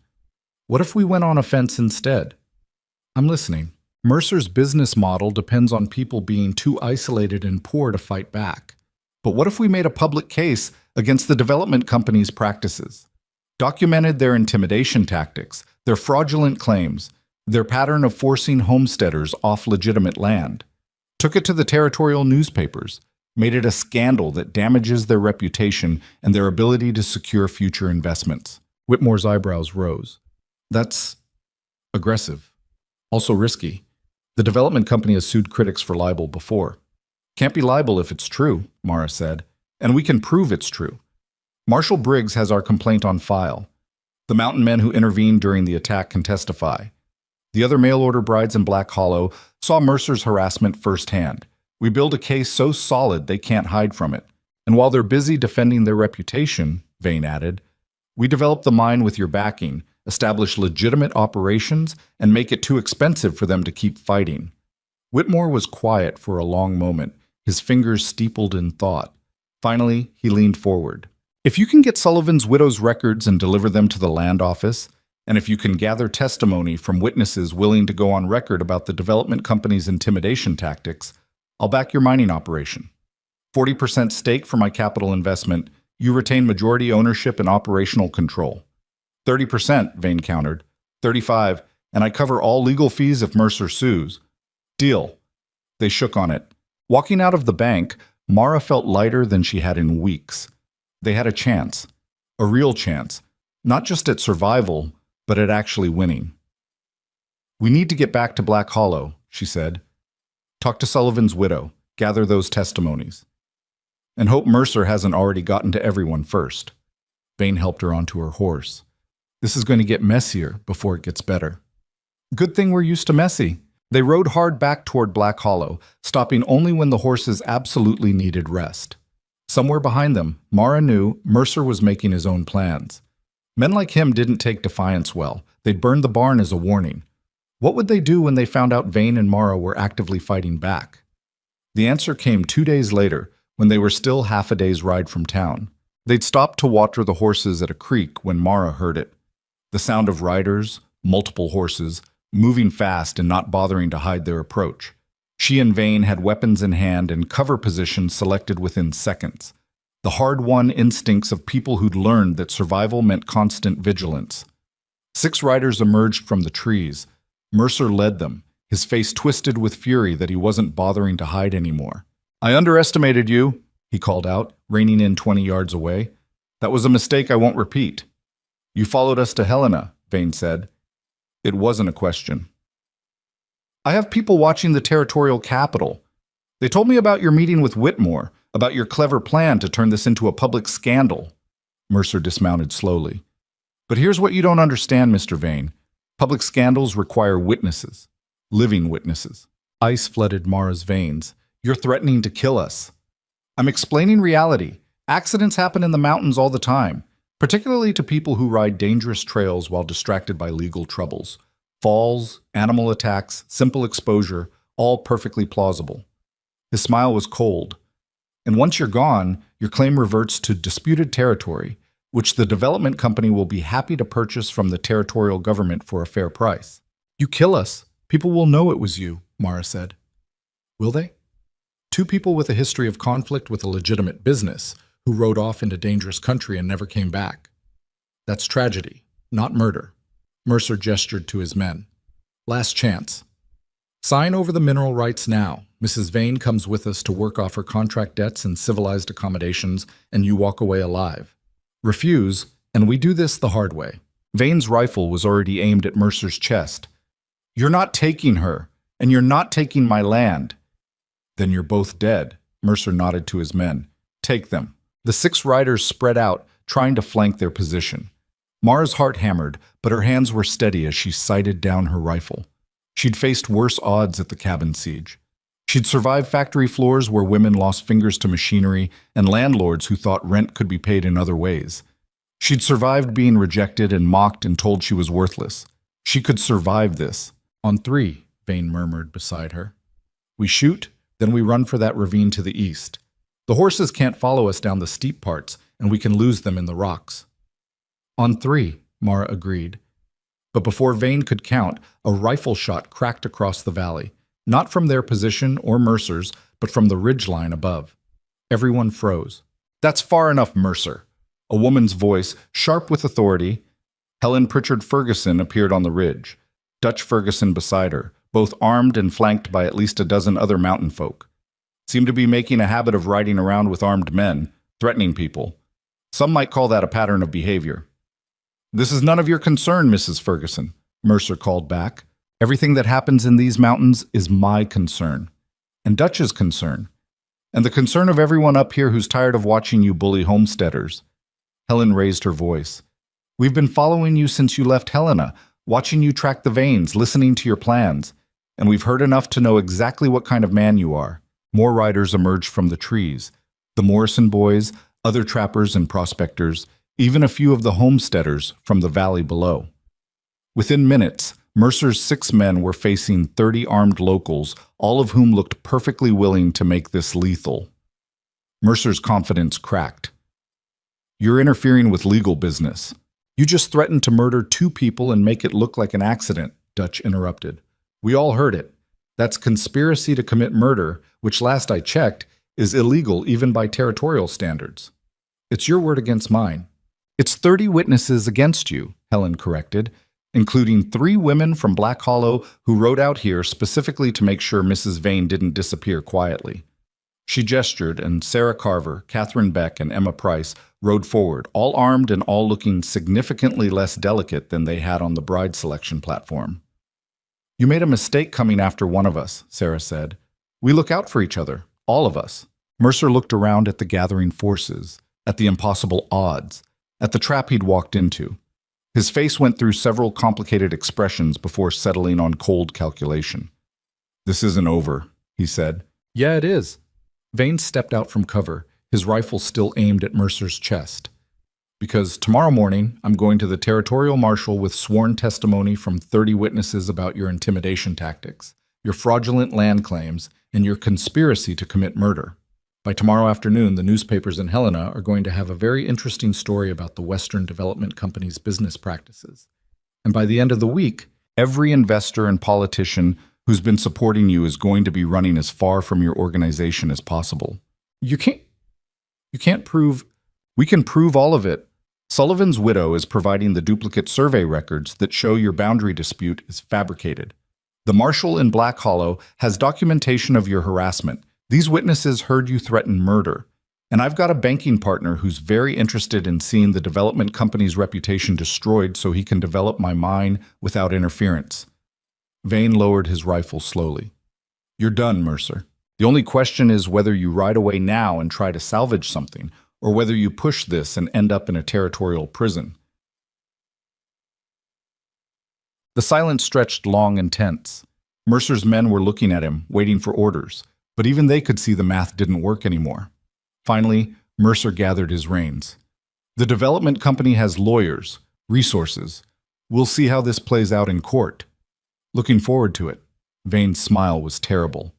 "What if we went on offense instead?" "I'm listening." "Mercer's business model depends on people being too isolated and poor to fight back. But what if we made a public case against the development company's practices? Documented their intimidation tactics, their fraudulent claims, their pattern of forcing homesteaders off legitimate land. Took it to the territorial newspapers, made it a scandal that damages their reputation and their ability to secure future investments." Whitmore's eyebrows rose. "That's aggressive. Also risky. The development company has sued critics for libel before." "Can't be libel if it's true," Mara said. "And we can prove it's true. Marshal Briggs has our complaint on file. The mountain men who intervened during the attack can testify. The other mail-order brides in Black Hollow saw Mercer's harassment firsthand. We build a case so solid they can't hide from it. And while they're busy defending their reputation," Vane added, "we develop the mine with your backing, establish legitimate operations, and make it too expensive for them to keep fighting." Whitmore was quiet for a long moment, his fingers steepled in thought. Finally, he leaned forward. "If you can get Sullivan's widow's records and deliver them to the land office, and if you can gather testimony from witnesses willing to go on record about the development company's intimidation tactics, I'll back your mining operation. 40% stake for my capital investment. You retain majority ownership and operational control." 30%, Vane countered. 35, and I cover all legal fees if Mercer sues. "Deal." They shook on it. Walking out of the bank, Mara felt lighter than she had in weeks. They had a chance. A real chance. Not just at survival, but at actually winning. "We need to get back to Black Hollow," she said. "Talk to Sullivan's widow. Gather those testimonies. And hope Mercer hasn't already gotten to everyone first." Vane helped her onto her horse. "This is going to get messier before it gets better." "Good thing we're used to messy." They rode hard back toward Black Hollow, stopping only when the horses absolutely needed rest. Somewhere behind them, Mara knew Mercer was making his own plans. Men like him didn't take defiance well. They'd burned the barn as a warning. What would they do when they found out Vane and Mara were actively fighting back? The answer came 2 days later, when they were still half a day's ride from town. They'd stopped to water the horses at a creek when Mara heard it. The sound of riders, multiple horses, moving fast and not bothering to hide their approach. She and Vane had weapons in hand and cover positions selected within seconds. The hard-won instincts of people who'd learned that survival meant constant vigilance. 6 riders emerged from the trees. Mercer led them, his face twisted with fury that he wasn't bothering to hide anymore. "I underestimated you," he called out, reining in 20 yards away. "That was a mistake I won't repeat." "You followed us to Helena," Vane said. It wasn't a question. "I have people watching the territorial capital. They told me about your meeting with Whitmore, about your clever plan to turn this into a public scandal." Mercer dismounted slowly. "But here's what you don't understand, Mr. Vane. Public scandals require witnesses. Living witnesses." Ice flooded Mara's veins. "You're threatening to kill us." "I'm explaining reality. Accidents happen in the mountains all the time, particularly to people who ride dangerous trails while distracted by legal troubles. Falls, animal attacks, simple exposure, all perfectly plausible." His smile was cold. "And once you're gone, your claim reverts to disputed territory, which the development company will be happy to purchase from the territorial government for a fair price." "You kill us, people will know it was you," Mara said. "Will they?" 2 people with a history of conflict with a legitimate business, who rode off into dangerous country and never came back. That's tragedy, not murder. Mercer gestured to his men. "Last chance. Sign over the mineral rights now. Mrs. Vane comes with us to work off her contract debts and civilized accommodations, and you walk away alive. Refuse, and we do this the hard way." Vane's rifle was already aimed at Mercer's chest. "You're not taking her, and you're not taking my land." "Then you're both dead," Mercer nodded to his men. "Take them." The 6 riders spread out, trying to flank their position. Mara's heart hammered, but her hands were steady as she sighted down her rifle. She'd faced worse odds at the cabin siege. She'd survived factory floors where women lost fingers to machinery and landlords who thought rent could be paid in other ways. She'd survived being rejected and mocked and told she was worthless. She could survive this. "On 3, Vane murmured beside her. "We shoot, then we run for that ravine to the east. The horses can't follow us down the steep parts, and we can lose them in the rocks." "On 3, Mara agreed. But before Vane could count, a rifle shot cracked across the valley, not from their position or Mercer's, but from the ridgeline above. Everyone froze. "That's far enough, Mercer." A woman's voice, sharp with authority. Helen Pritchard Ferguson appeared on the ridge, Dutch Ferguson beside her, both armed and flanked by at least a dozen other mountain folk. Seemed to be making a habit of riding around with armed men, threatening people. Some might call that a pattern of behavior. "This is none of your concern, Mrs. Ferguson," Mercer called back. "Everything that happens in these mountains is my concern, and Dutch's concern, and the concern of everyone up here who's tired of watching you bully homesteaders." Helen raised her voice. "We've been following you since you left Helena, watching you track the veins, listening to your plans, and we've heard enough to know exactly what kind of man you are." More riders emerged from the trees. The Morrison boys, other trappers and prospectors, even a few of the homesteaders from the valley below. Within minutes, Mercer's 6 men were facing 30 armed locals, all of whom looked perfectly willing to make this lethal. Mercer's confidence cracked. "You're interfering with legal business. You just threatened to murder 2 people and make it look like an accident," Dutch interrupted. "We all heard it. That's conspiracy to commit murder, which last I checked, is illegal even by territorial standards. It's your word against mine." "It's 30 witnesses against you," Helen corrected, "including 3 women from Black Hollow who rode out here specifically to make sure Mrs. Vane didn't disappear quietly." She gestured, and Sarah Carver, Catherine Beck, and Emma Price rode forward, all armed and all looking significantly less delicate than they had on the bride selection platform. "You made a mistake coming after one of us," Sarah said. "We look out for each other, all of us." Mercer looked around at the gathering forces, at the impossible odds, at the trap he'd walked into. His face went through several complicated expressions before settling on cold calculation. "This isn't over," he said. "Yeah, it is." Vane stepped out from cover, his rifle still aimed at Mercer's chest. "Because tomorrow morning, I'm going to the territorial marshal with sworn testimony from 30 witnesses about your intimidation tactics, your fraudulent land claims, and your conspiracy to commit murder. By tomorrow afternoon, the newspapers in Helena are going to have a very interesting story about the Western Development Company's business practices. And by the end of the week, every investor and politician who's been supporting you is going to be running as far from your organization as possible. You can't prove. We can prove all of it. Sullivan's widow is providing the duplicate survey records that show your boundary dispute is fabricated. The marshal in Black Hollow has documentation of your harassment. These witnesses heard you threaten murder. And I've got a banking partner who's very interested in seeing the development company's reputation destroyed so he can develop my mine without interference. Vane lowered his rifle slowly. You're done, Mercer. The only question is whether you ride away now and try to salvage something, or whether you push this and end up in a territorial prison. The silence stretched long and tense. Mercer's men were looking at him, waiting for orders, but even they could see the math didn't work anymore. Finally, Mercer gathered his reins. The development company has lawyers, resources. We'll see how this plays out in court. Looking forward to it. Vane's smile was terrible.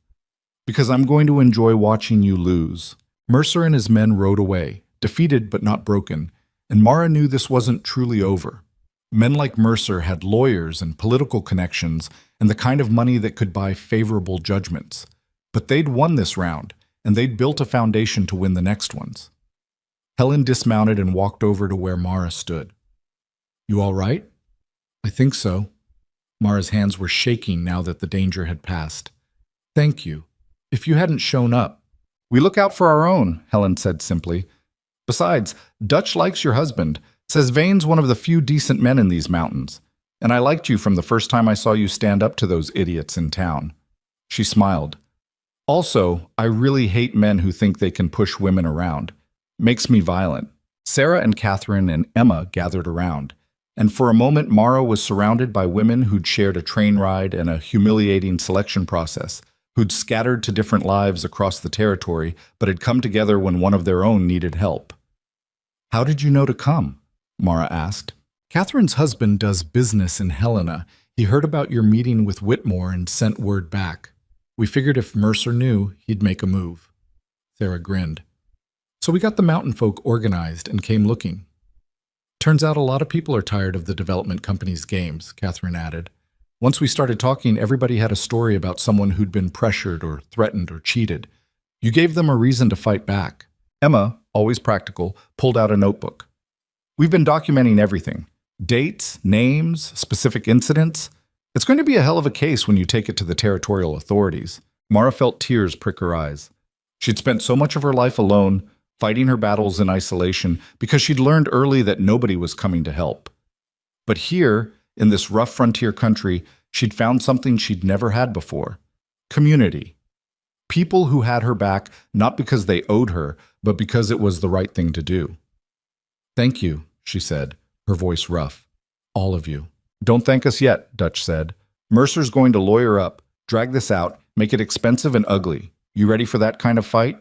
Because I'm going to enjoy watching you lose. Mercer and his men rode away, defeated but not broken, and Mara knew this wasn't truly over. Men like Mercer had lawyers and political connections and the kind of money that could buy favorable judgments. But they'd won this round, and they'd built a foundation to win the next ones. Helen dismounted and walked over to where Mara stood. You all right? I think so. Mara's hands were shaking now that the danger had passed. Thank you. If you hadn't shown up. We look out for our own, Helen said simply. Besides, Dutch likes your husband, says Vane's one of the few decent men in these mountains, and I liked you from the first time I saw you stand up to those idiots in town. She smiled. Also, I really hate men who think they can push women around. Makes me violent. Sarah and Catherine and Emma gathered around, and for a moment Mara was surrounded by women who'd shared a train ride and a humiliating selection process, who'd scattered to different lives across the territory but had come together when one of their own needed help. How did you know to come? Mara asked. Catherine's husband does business in Helena. He heard about your meeting with Whitmore and sent word back. We figured if Mercer knew, he'd make a move. Sarah grinned. So we got the mountain folk organized and came looking. Turns out a lot of people are tired of the development company's games, Catherine added. Once we started talking, everybody had a story about someone who'd been pressured or threatened or cheated. You gave them a reason to fight back. Emma, always practical, pulled out a notebook. We've been documenting everything. Dates, names, specific incidents. It's going to be a hell of a case when you take it to the territorial authorities. Mara felt tears prick her eyes. She'd spent so much of her life alone, fighting her battles in isolation, because she'd learned early that nobody was coming to help. But here, in this rough frontier country, she'd found something she'd never had before. Community. People who had her back, not because they owed her, but because it was the right thing to do. Thank you, she said, her voice rough. All of you. Don't thank us yet, Dutch said. Mercer's going to lawyer up, drag this out, make it expensive and ugly. You ready for that kind of fight?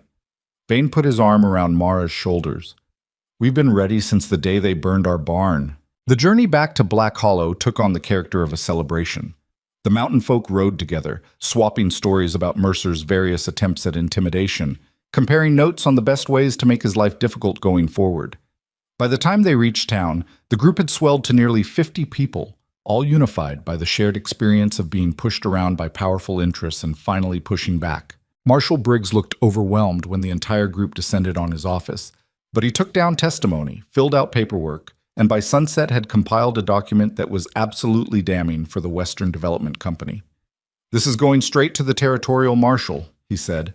Vane put his arm around Mara's shoulders. We've been ready since the day they burned our barn. The journey back to Black Hollow took on the character of a celebration. The mountain folk rode together, swapping stories about Mercer's various attempts at intimidation, comparing notes on the best ways to make his life difficult going forward. By the time they reached town, the group had swelled to nearly 50 people, all unified by the shared experience of being pushed around by powerful interests and finally pushing back. Marshal Briggs looked overwhelmed when the entire group descended on his office, but he took down testimony, filled out paperwork, and by sunset had compiled a document that was absolutely damning for the Western Development Company. This is going straight to the territorial marshal, he said,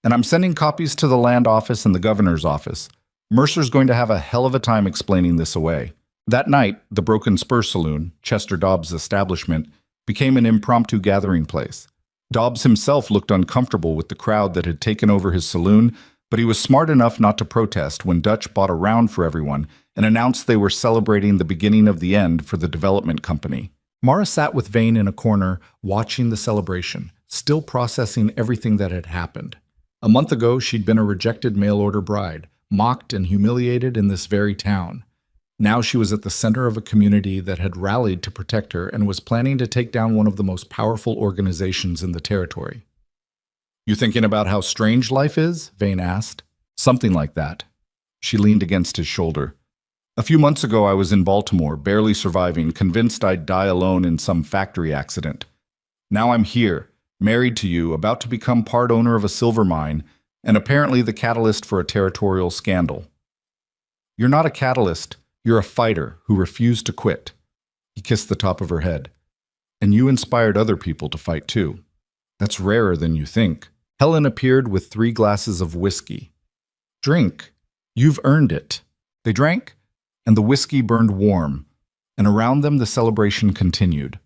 and I'm sending copies to the land office and the governor's office. Mercer's going to have a hell of a time explaining this away. That night, the Broken Spur Saloon, Chester Dobbs' establishment, became an impromptu gathering place. Dobbs himself looked uncomfortable with the crowd that had taken over his saloon, but he was smart enough not to protest when Dutch bought a round for everyone and announced they were celebrating the beginning of the end for the development company. Mara sat with Vane in a corner, watching the celebration, still processing everything that had happened. A month ago, she'd been a rejected mail-order bride, mocked and humiliated in this very town. Now she was at the center of a community that had rallied to protect her and was planning to take down one of the most powerful organizations in the territory. You thinking about how strange life is? Vane asked. Something like that. She leaned against his shoulder. A few months ago I was in Baltimore, barely surviving, convinced I'd die alone in some factory accident. Now I'm here, married to you, about to become part owner of a silver mine, and apparently the catalyst for a territorial scandal. You're not a catalyst, you're a fighter who refused to quit. He kissed the top of her head. And you inspired other people to fight too. That's rarer than you think. Helen appeared with 3 glasses of whiskey. Drink. You've earned it. They drank, and the whiskey burned warm, and around them the celebration continued.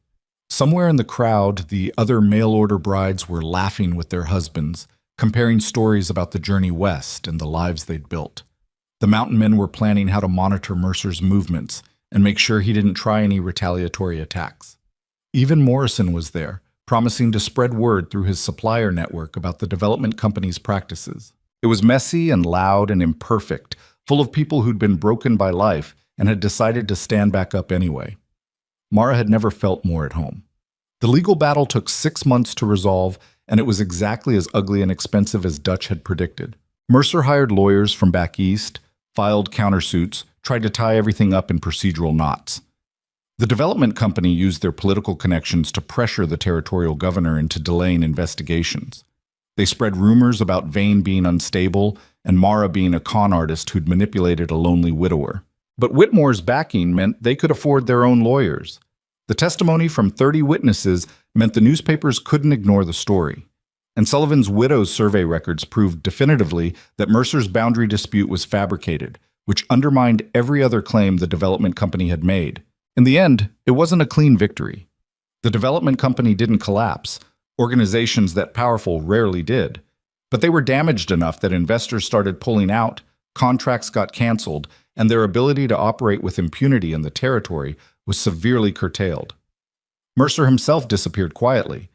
Somewhere in the crowd, the other mail-order brides were laughing with their husbands, comparing stories about the journey west and the lives they'd built. The mountain men were planning how to monitor Mercer's movements and make sure he didn't try any retaliatory attacks. Even Morrison was there, promising to spread word through his supplier network about the development company's practices. It was messy and loud and imperfect, full of people who'd been broken by life and had decided to stand back up anyway. Mara had never felt more at home. The legal battle took 6 months to resolve, and it was exactly as ugly and expensive as Dutch had predicted. Mercer hired lawyers from back east, filed countersuits, tried to tie everything up in procedural knots. The development company used their political connections to pressure the territorial governor into delaying investigations. They spread rumors about Vane being unstable and Mara being a con artist who'd manipulated a lonely widower. But Whitmore's backing meant they could afford their own lawyers. The testimony from 30 witnesses meant the newspapers couldn't ignore the story. And Sullivan's widow's survey records proved definitively that Mercer's boundary dispute was fabricated, which undermined every other claim the development company had made. In the end, it wasn't a clean victory. The development company didn't collapse. Organizations that powerful rarely did. But they were damaged enough that investors started pulling out, contracts got canceled, and their ability to operate with impunity in the territory was severely curtailed. Mercer himself disappeared quietly,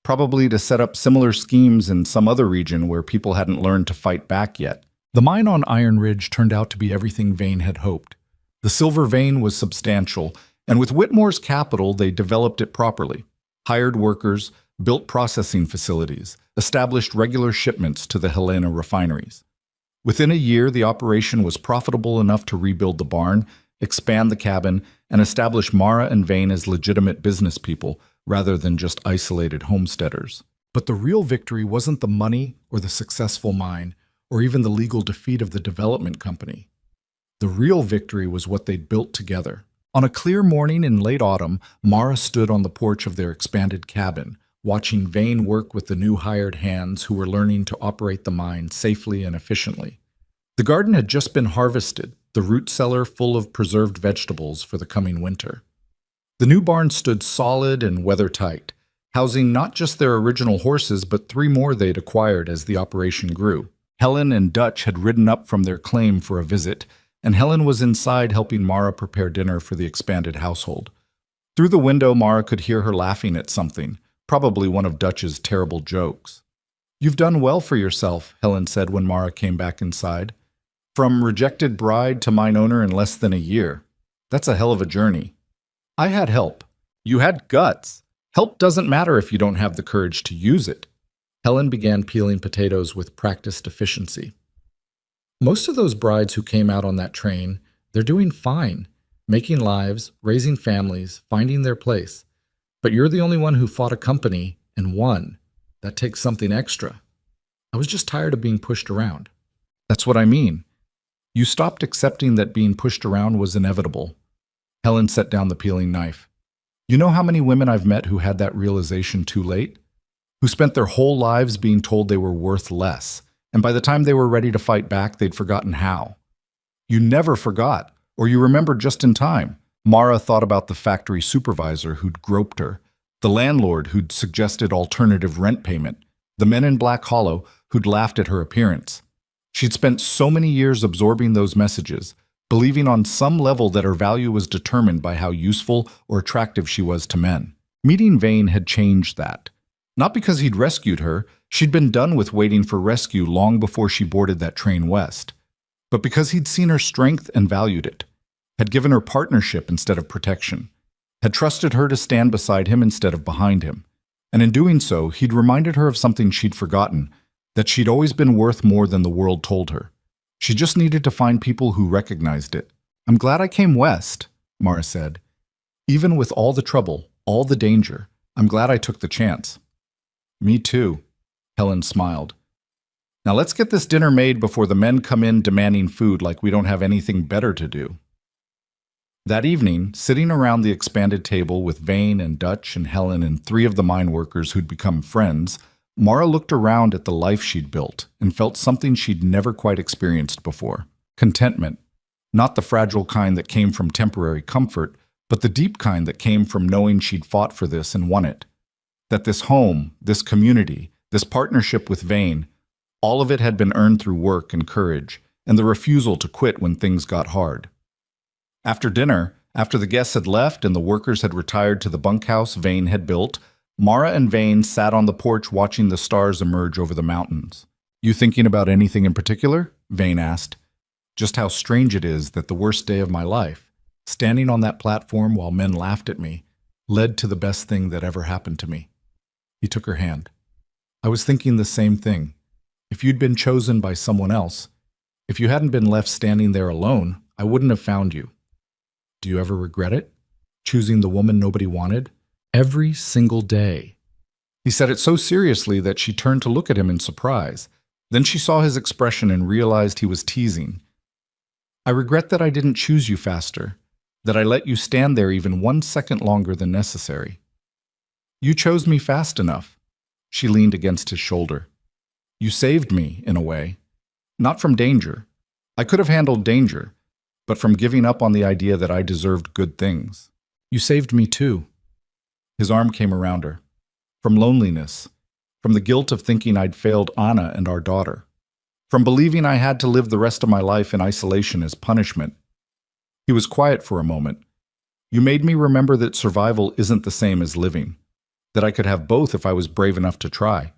probably to set up similar schemes in some other region where people hadn't learned to fight back yet. The mine on Iron Ridge turned out to be everything Vane had hoped. The silver vein was substantial, and with Whitmore's capital, they developed it properly. Hired workers, built processing facilities, established regular shipments to the Helena refineries. Within a year, the operation was profitable enough to rebuild the barn, expand the cabin, and establish Mara and Vane as legitimate business people rather than just isolated homesteaders. But the real victory wasn't the money or the successful mine or even the legal defeat of the development company. The real victory was what they'd built together. On a clear morning in late autumn, Mara stood on the porch of their expanded cabin, watching Vane work with the new hired hands who were learning to operate the mine safely and efficiently. The garden had just been harvested, the root cellar full of preserved vegetables for the coming winter. The new barn stood solid and weather-tight, housing not just their original horses but 3 more they'd acquired as the operation grew. Helen and Dutch had ridden up from their claim for a visit, and Helen was inside helping Mara prepare dinner for the expanded household. Through the window, Mara could hear her laughing at something, probably one of Dutch's terrible jokes. "You've done well for yourself," Helen said when Mara came back inside. "From rejected bride to mine owner in less than a year. That's a hell of a journey." "I had help. You had guts. Help doesn't matter if you don't have the courage to use it." Helen began peeling potatoes with practiced efficiency. "Most of those brides who came out on that train, they're doing fine, making lives, raising families, finding their place. But you're the only one who fought a company and won. That takes something extra. I was just tired of being pushed around." "That's what I mean. You stopped accepting that being pushed around was inevitable." Helen set down the peeling knife. "You know how many women I've met who had that realization too late? Who spent their whole lives being told they were worth less, and by the time they were ready to fight back, they'd forgotten how. You never forgot, or you remembered just in time." Mara thought about the factory supervisor who'd groped her, the landlord who'd suggested alternative rent payment, the men in Black Hollow who'd laughed at her appearance. She'd spent so many years absorbing those messages, believing on some level that her value was determined by how useful or attractive she was to men. Meeting Vane had changed that. Not because he'd rescued her, she'd been done with waiting for rescue long before she boarded that train west, but because he'd seen her strength and valued it, had given her partnership instead of protection, had trusted her to stand beside him instead of behind him. And in doing so, he'd reminded her of something she'd forgotten, that she'd always been worth more than the world told her. She just needed to find people who recognized it. "I'm glad I came west," Mara said. "Even with all the trouble, all the danger, I'm glad I took the chance." Me too, Helen smiled. Now let's get this dinner made before the men come in demanding food like we don't have anything better to do. That evening, sitting around the expanded table with Vane and Dutch and Helen and three of the mine workers who'd become friends, Mara looked around at the life she'd built and felt something she'd never quite experienced before. Contentment. Not the fragile kind that came from temporary comfort, but the deep kind that came from knowing she'd fought for this and won it. That this home, this community, this partnership with Vane, all of it had been earned through work and courage, and the refusal to quit when things got hard. After dinner, after the guests had left and the workers had retired to the bunkhouse Vane had built, Mara and Vane sat on the porch watching the stars emerge over the mountains. You thinking about anything in particular? Vane asked. Just how strange it is that the worst day of my life, standing on that platform while men laughed at me, led to the best thing that ever happened to me. He took her hand. I was thinking the same thing. If you'd been chosen by someone else, if you hadn't been left standing there alone, I wouldn't have found you. Do you ever regret it? Choosing the woman nobody wanted? Every single day. He said it so seriously that she turned to look at him in surprise. Then she saw his expression and realized he was teasing. I regret that I didn't choose you faster, that I let you stand there even 1 second longer than necessary. You chose me fast enough. She leaned against his shoulder. You saved me, in a way. Not from danger. I could have handled danger, but from giving up on the idea that I deserved good things. You saved me too. His arm came around her. From loneliness. From the guilt of thinking I'd failed Anna and our daughter. From believing I had to live the rest of my life in isolation as punishment. He was quiet for a moment. You made me remember that survival isn't the same as living. That I could have both if I was brave enough to try.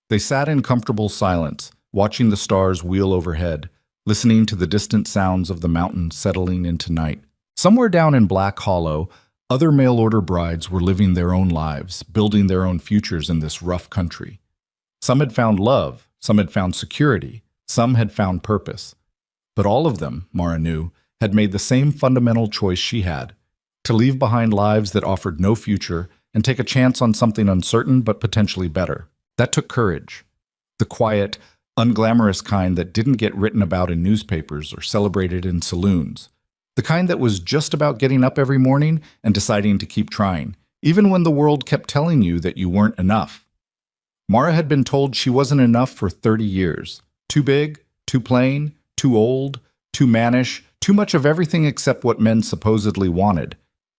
They sat in comfortable silence, watching the stars wheel overhead, listening to the distant sounds of the mountains settling into night. Somewhere down in Black Hollow, other mail-order brides were living their own lives, building their own futures in this rough country. Some had found love, some had found security, some had found purpose. But all of them, Mara knew, had made the same fundamental choice she had, to leave behind lives that offered no future and take a chance on something uncertain but potentially better. That took courage. The quiet, unglamorous kind that didn't get written about in newspapers or celebrated in saloons. The kind that was just about getting up every morning and deciding to keep trying, even when the world kept telling you that you weren't enough. Mara had been told she wasn't enough for 30 years. Too big, too plain, too old, too mannish, too much of everything except what men supposedly wanted.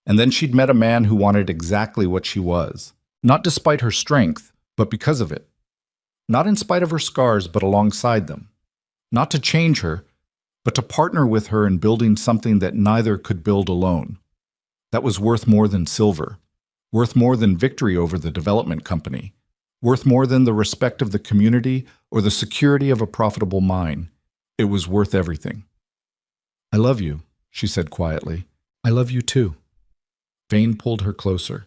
And then she'd met a man who wanted exactly what she was. Not despite her strength, but because of it. Not in spite of her scars, but alongside them. Not to change her, but to partner with her in building something that neither could build alone. That was worth more than silver, worth more than victory over the development company, worth more than the respect of the community or the security of a profitable mine. It was worth everything. I love you, she said quietly. I love you too. Vane pulled her closer.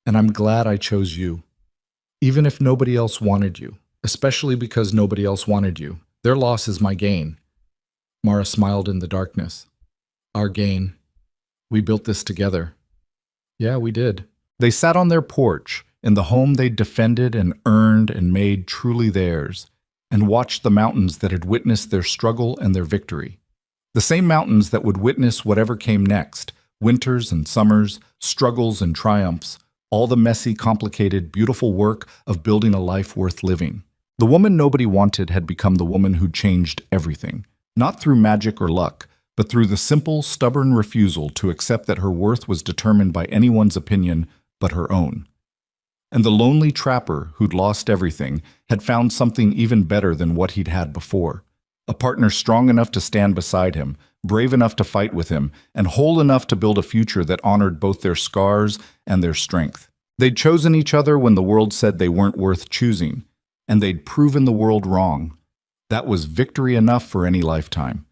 And I'm glad I chose you. Even if nobody else wanted you, especially because nobody else wanted you. Their loss is my gain. Mara smiled in the darkness. Our gain. We built this together. Yeah, we did. They sat on their porch, in the home they'd defended and earned and made truly theirs, and watched the mountains that had witnessed their struggle and their victory. The same mountains that would witness whatever came next, winters and summers, struggles and triumphs, all the messy, complicated, beautiful work of building a life worth living. The woman nobody wanted had become the woman who'd changed everything, not through magic or luck, but through the simple, stubborn refusal to accept that her worth was determined by anyone's opinion but her own. And the lonely trapper who'd lost everything had found something even better than what he'd had before. A partner strong enough to stand beside him, brave enough to fight with him, and whole enough to build a future that honored both their scars and their strength. They'd chosen each other when the world said they weren't worth choosing, and they'd proven the world wrong. That was victory enough for any lifetime.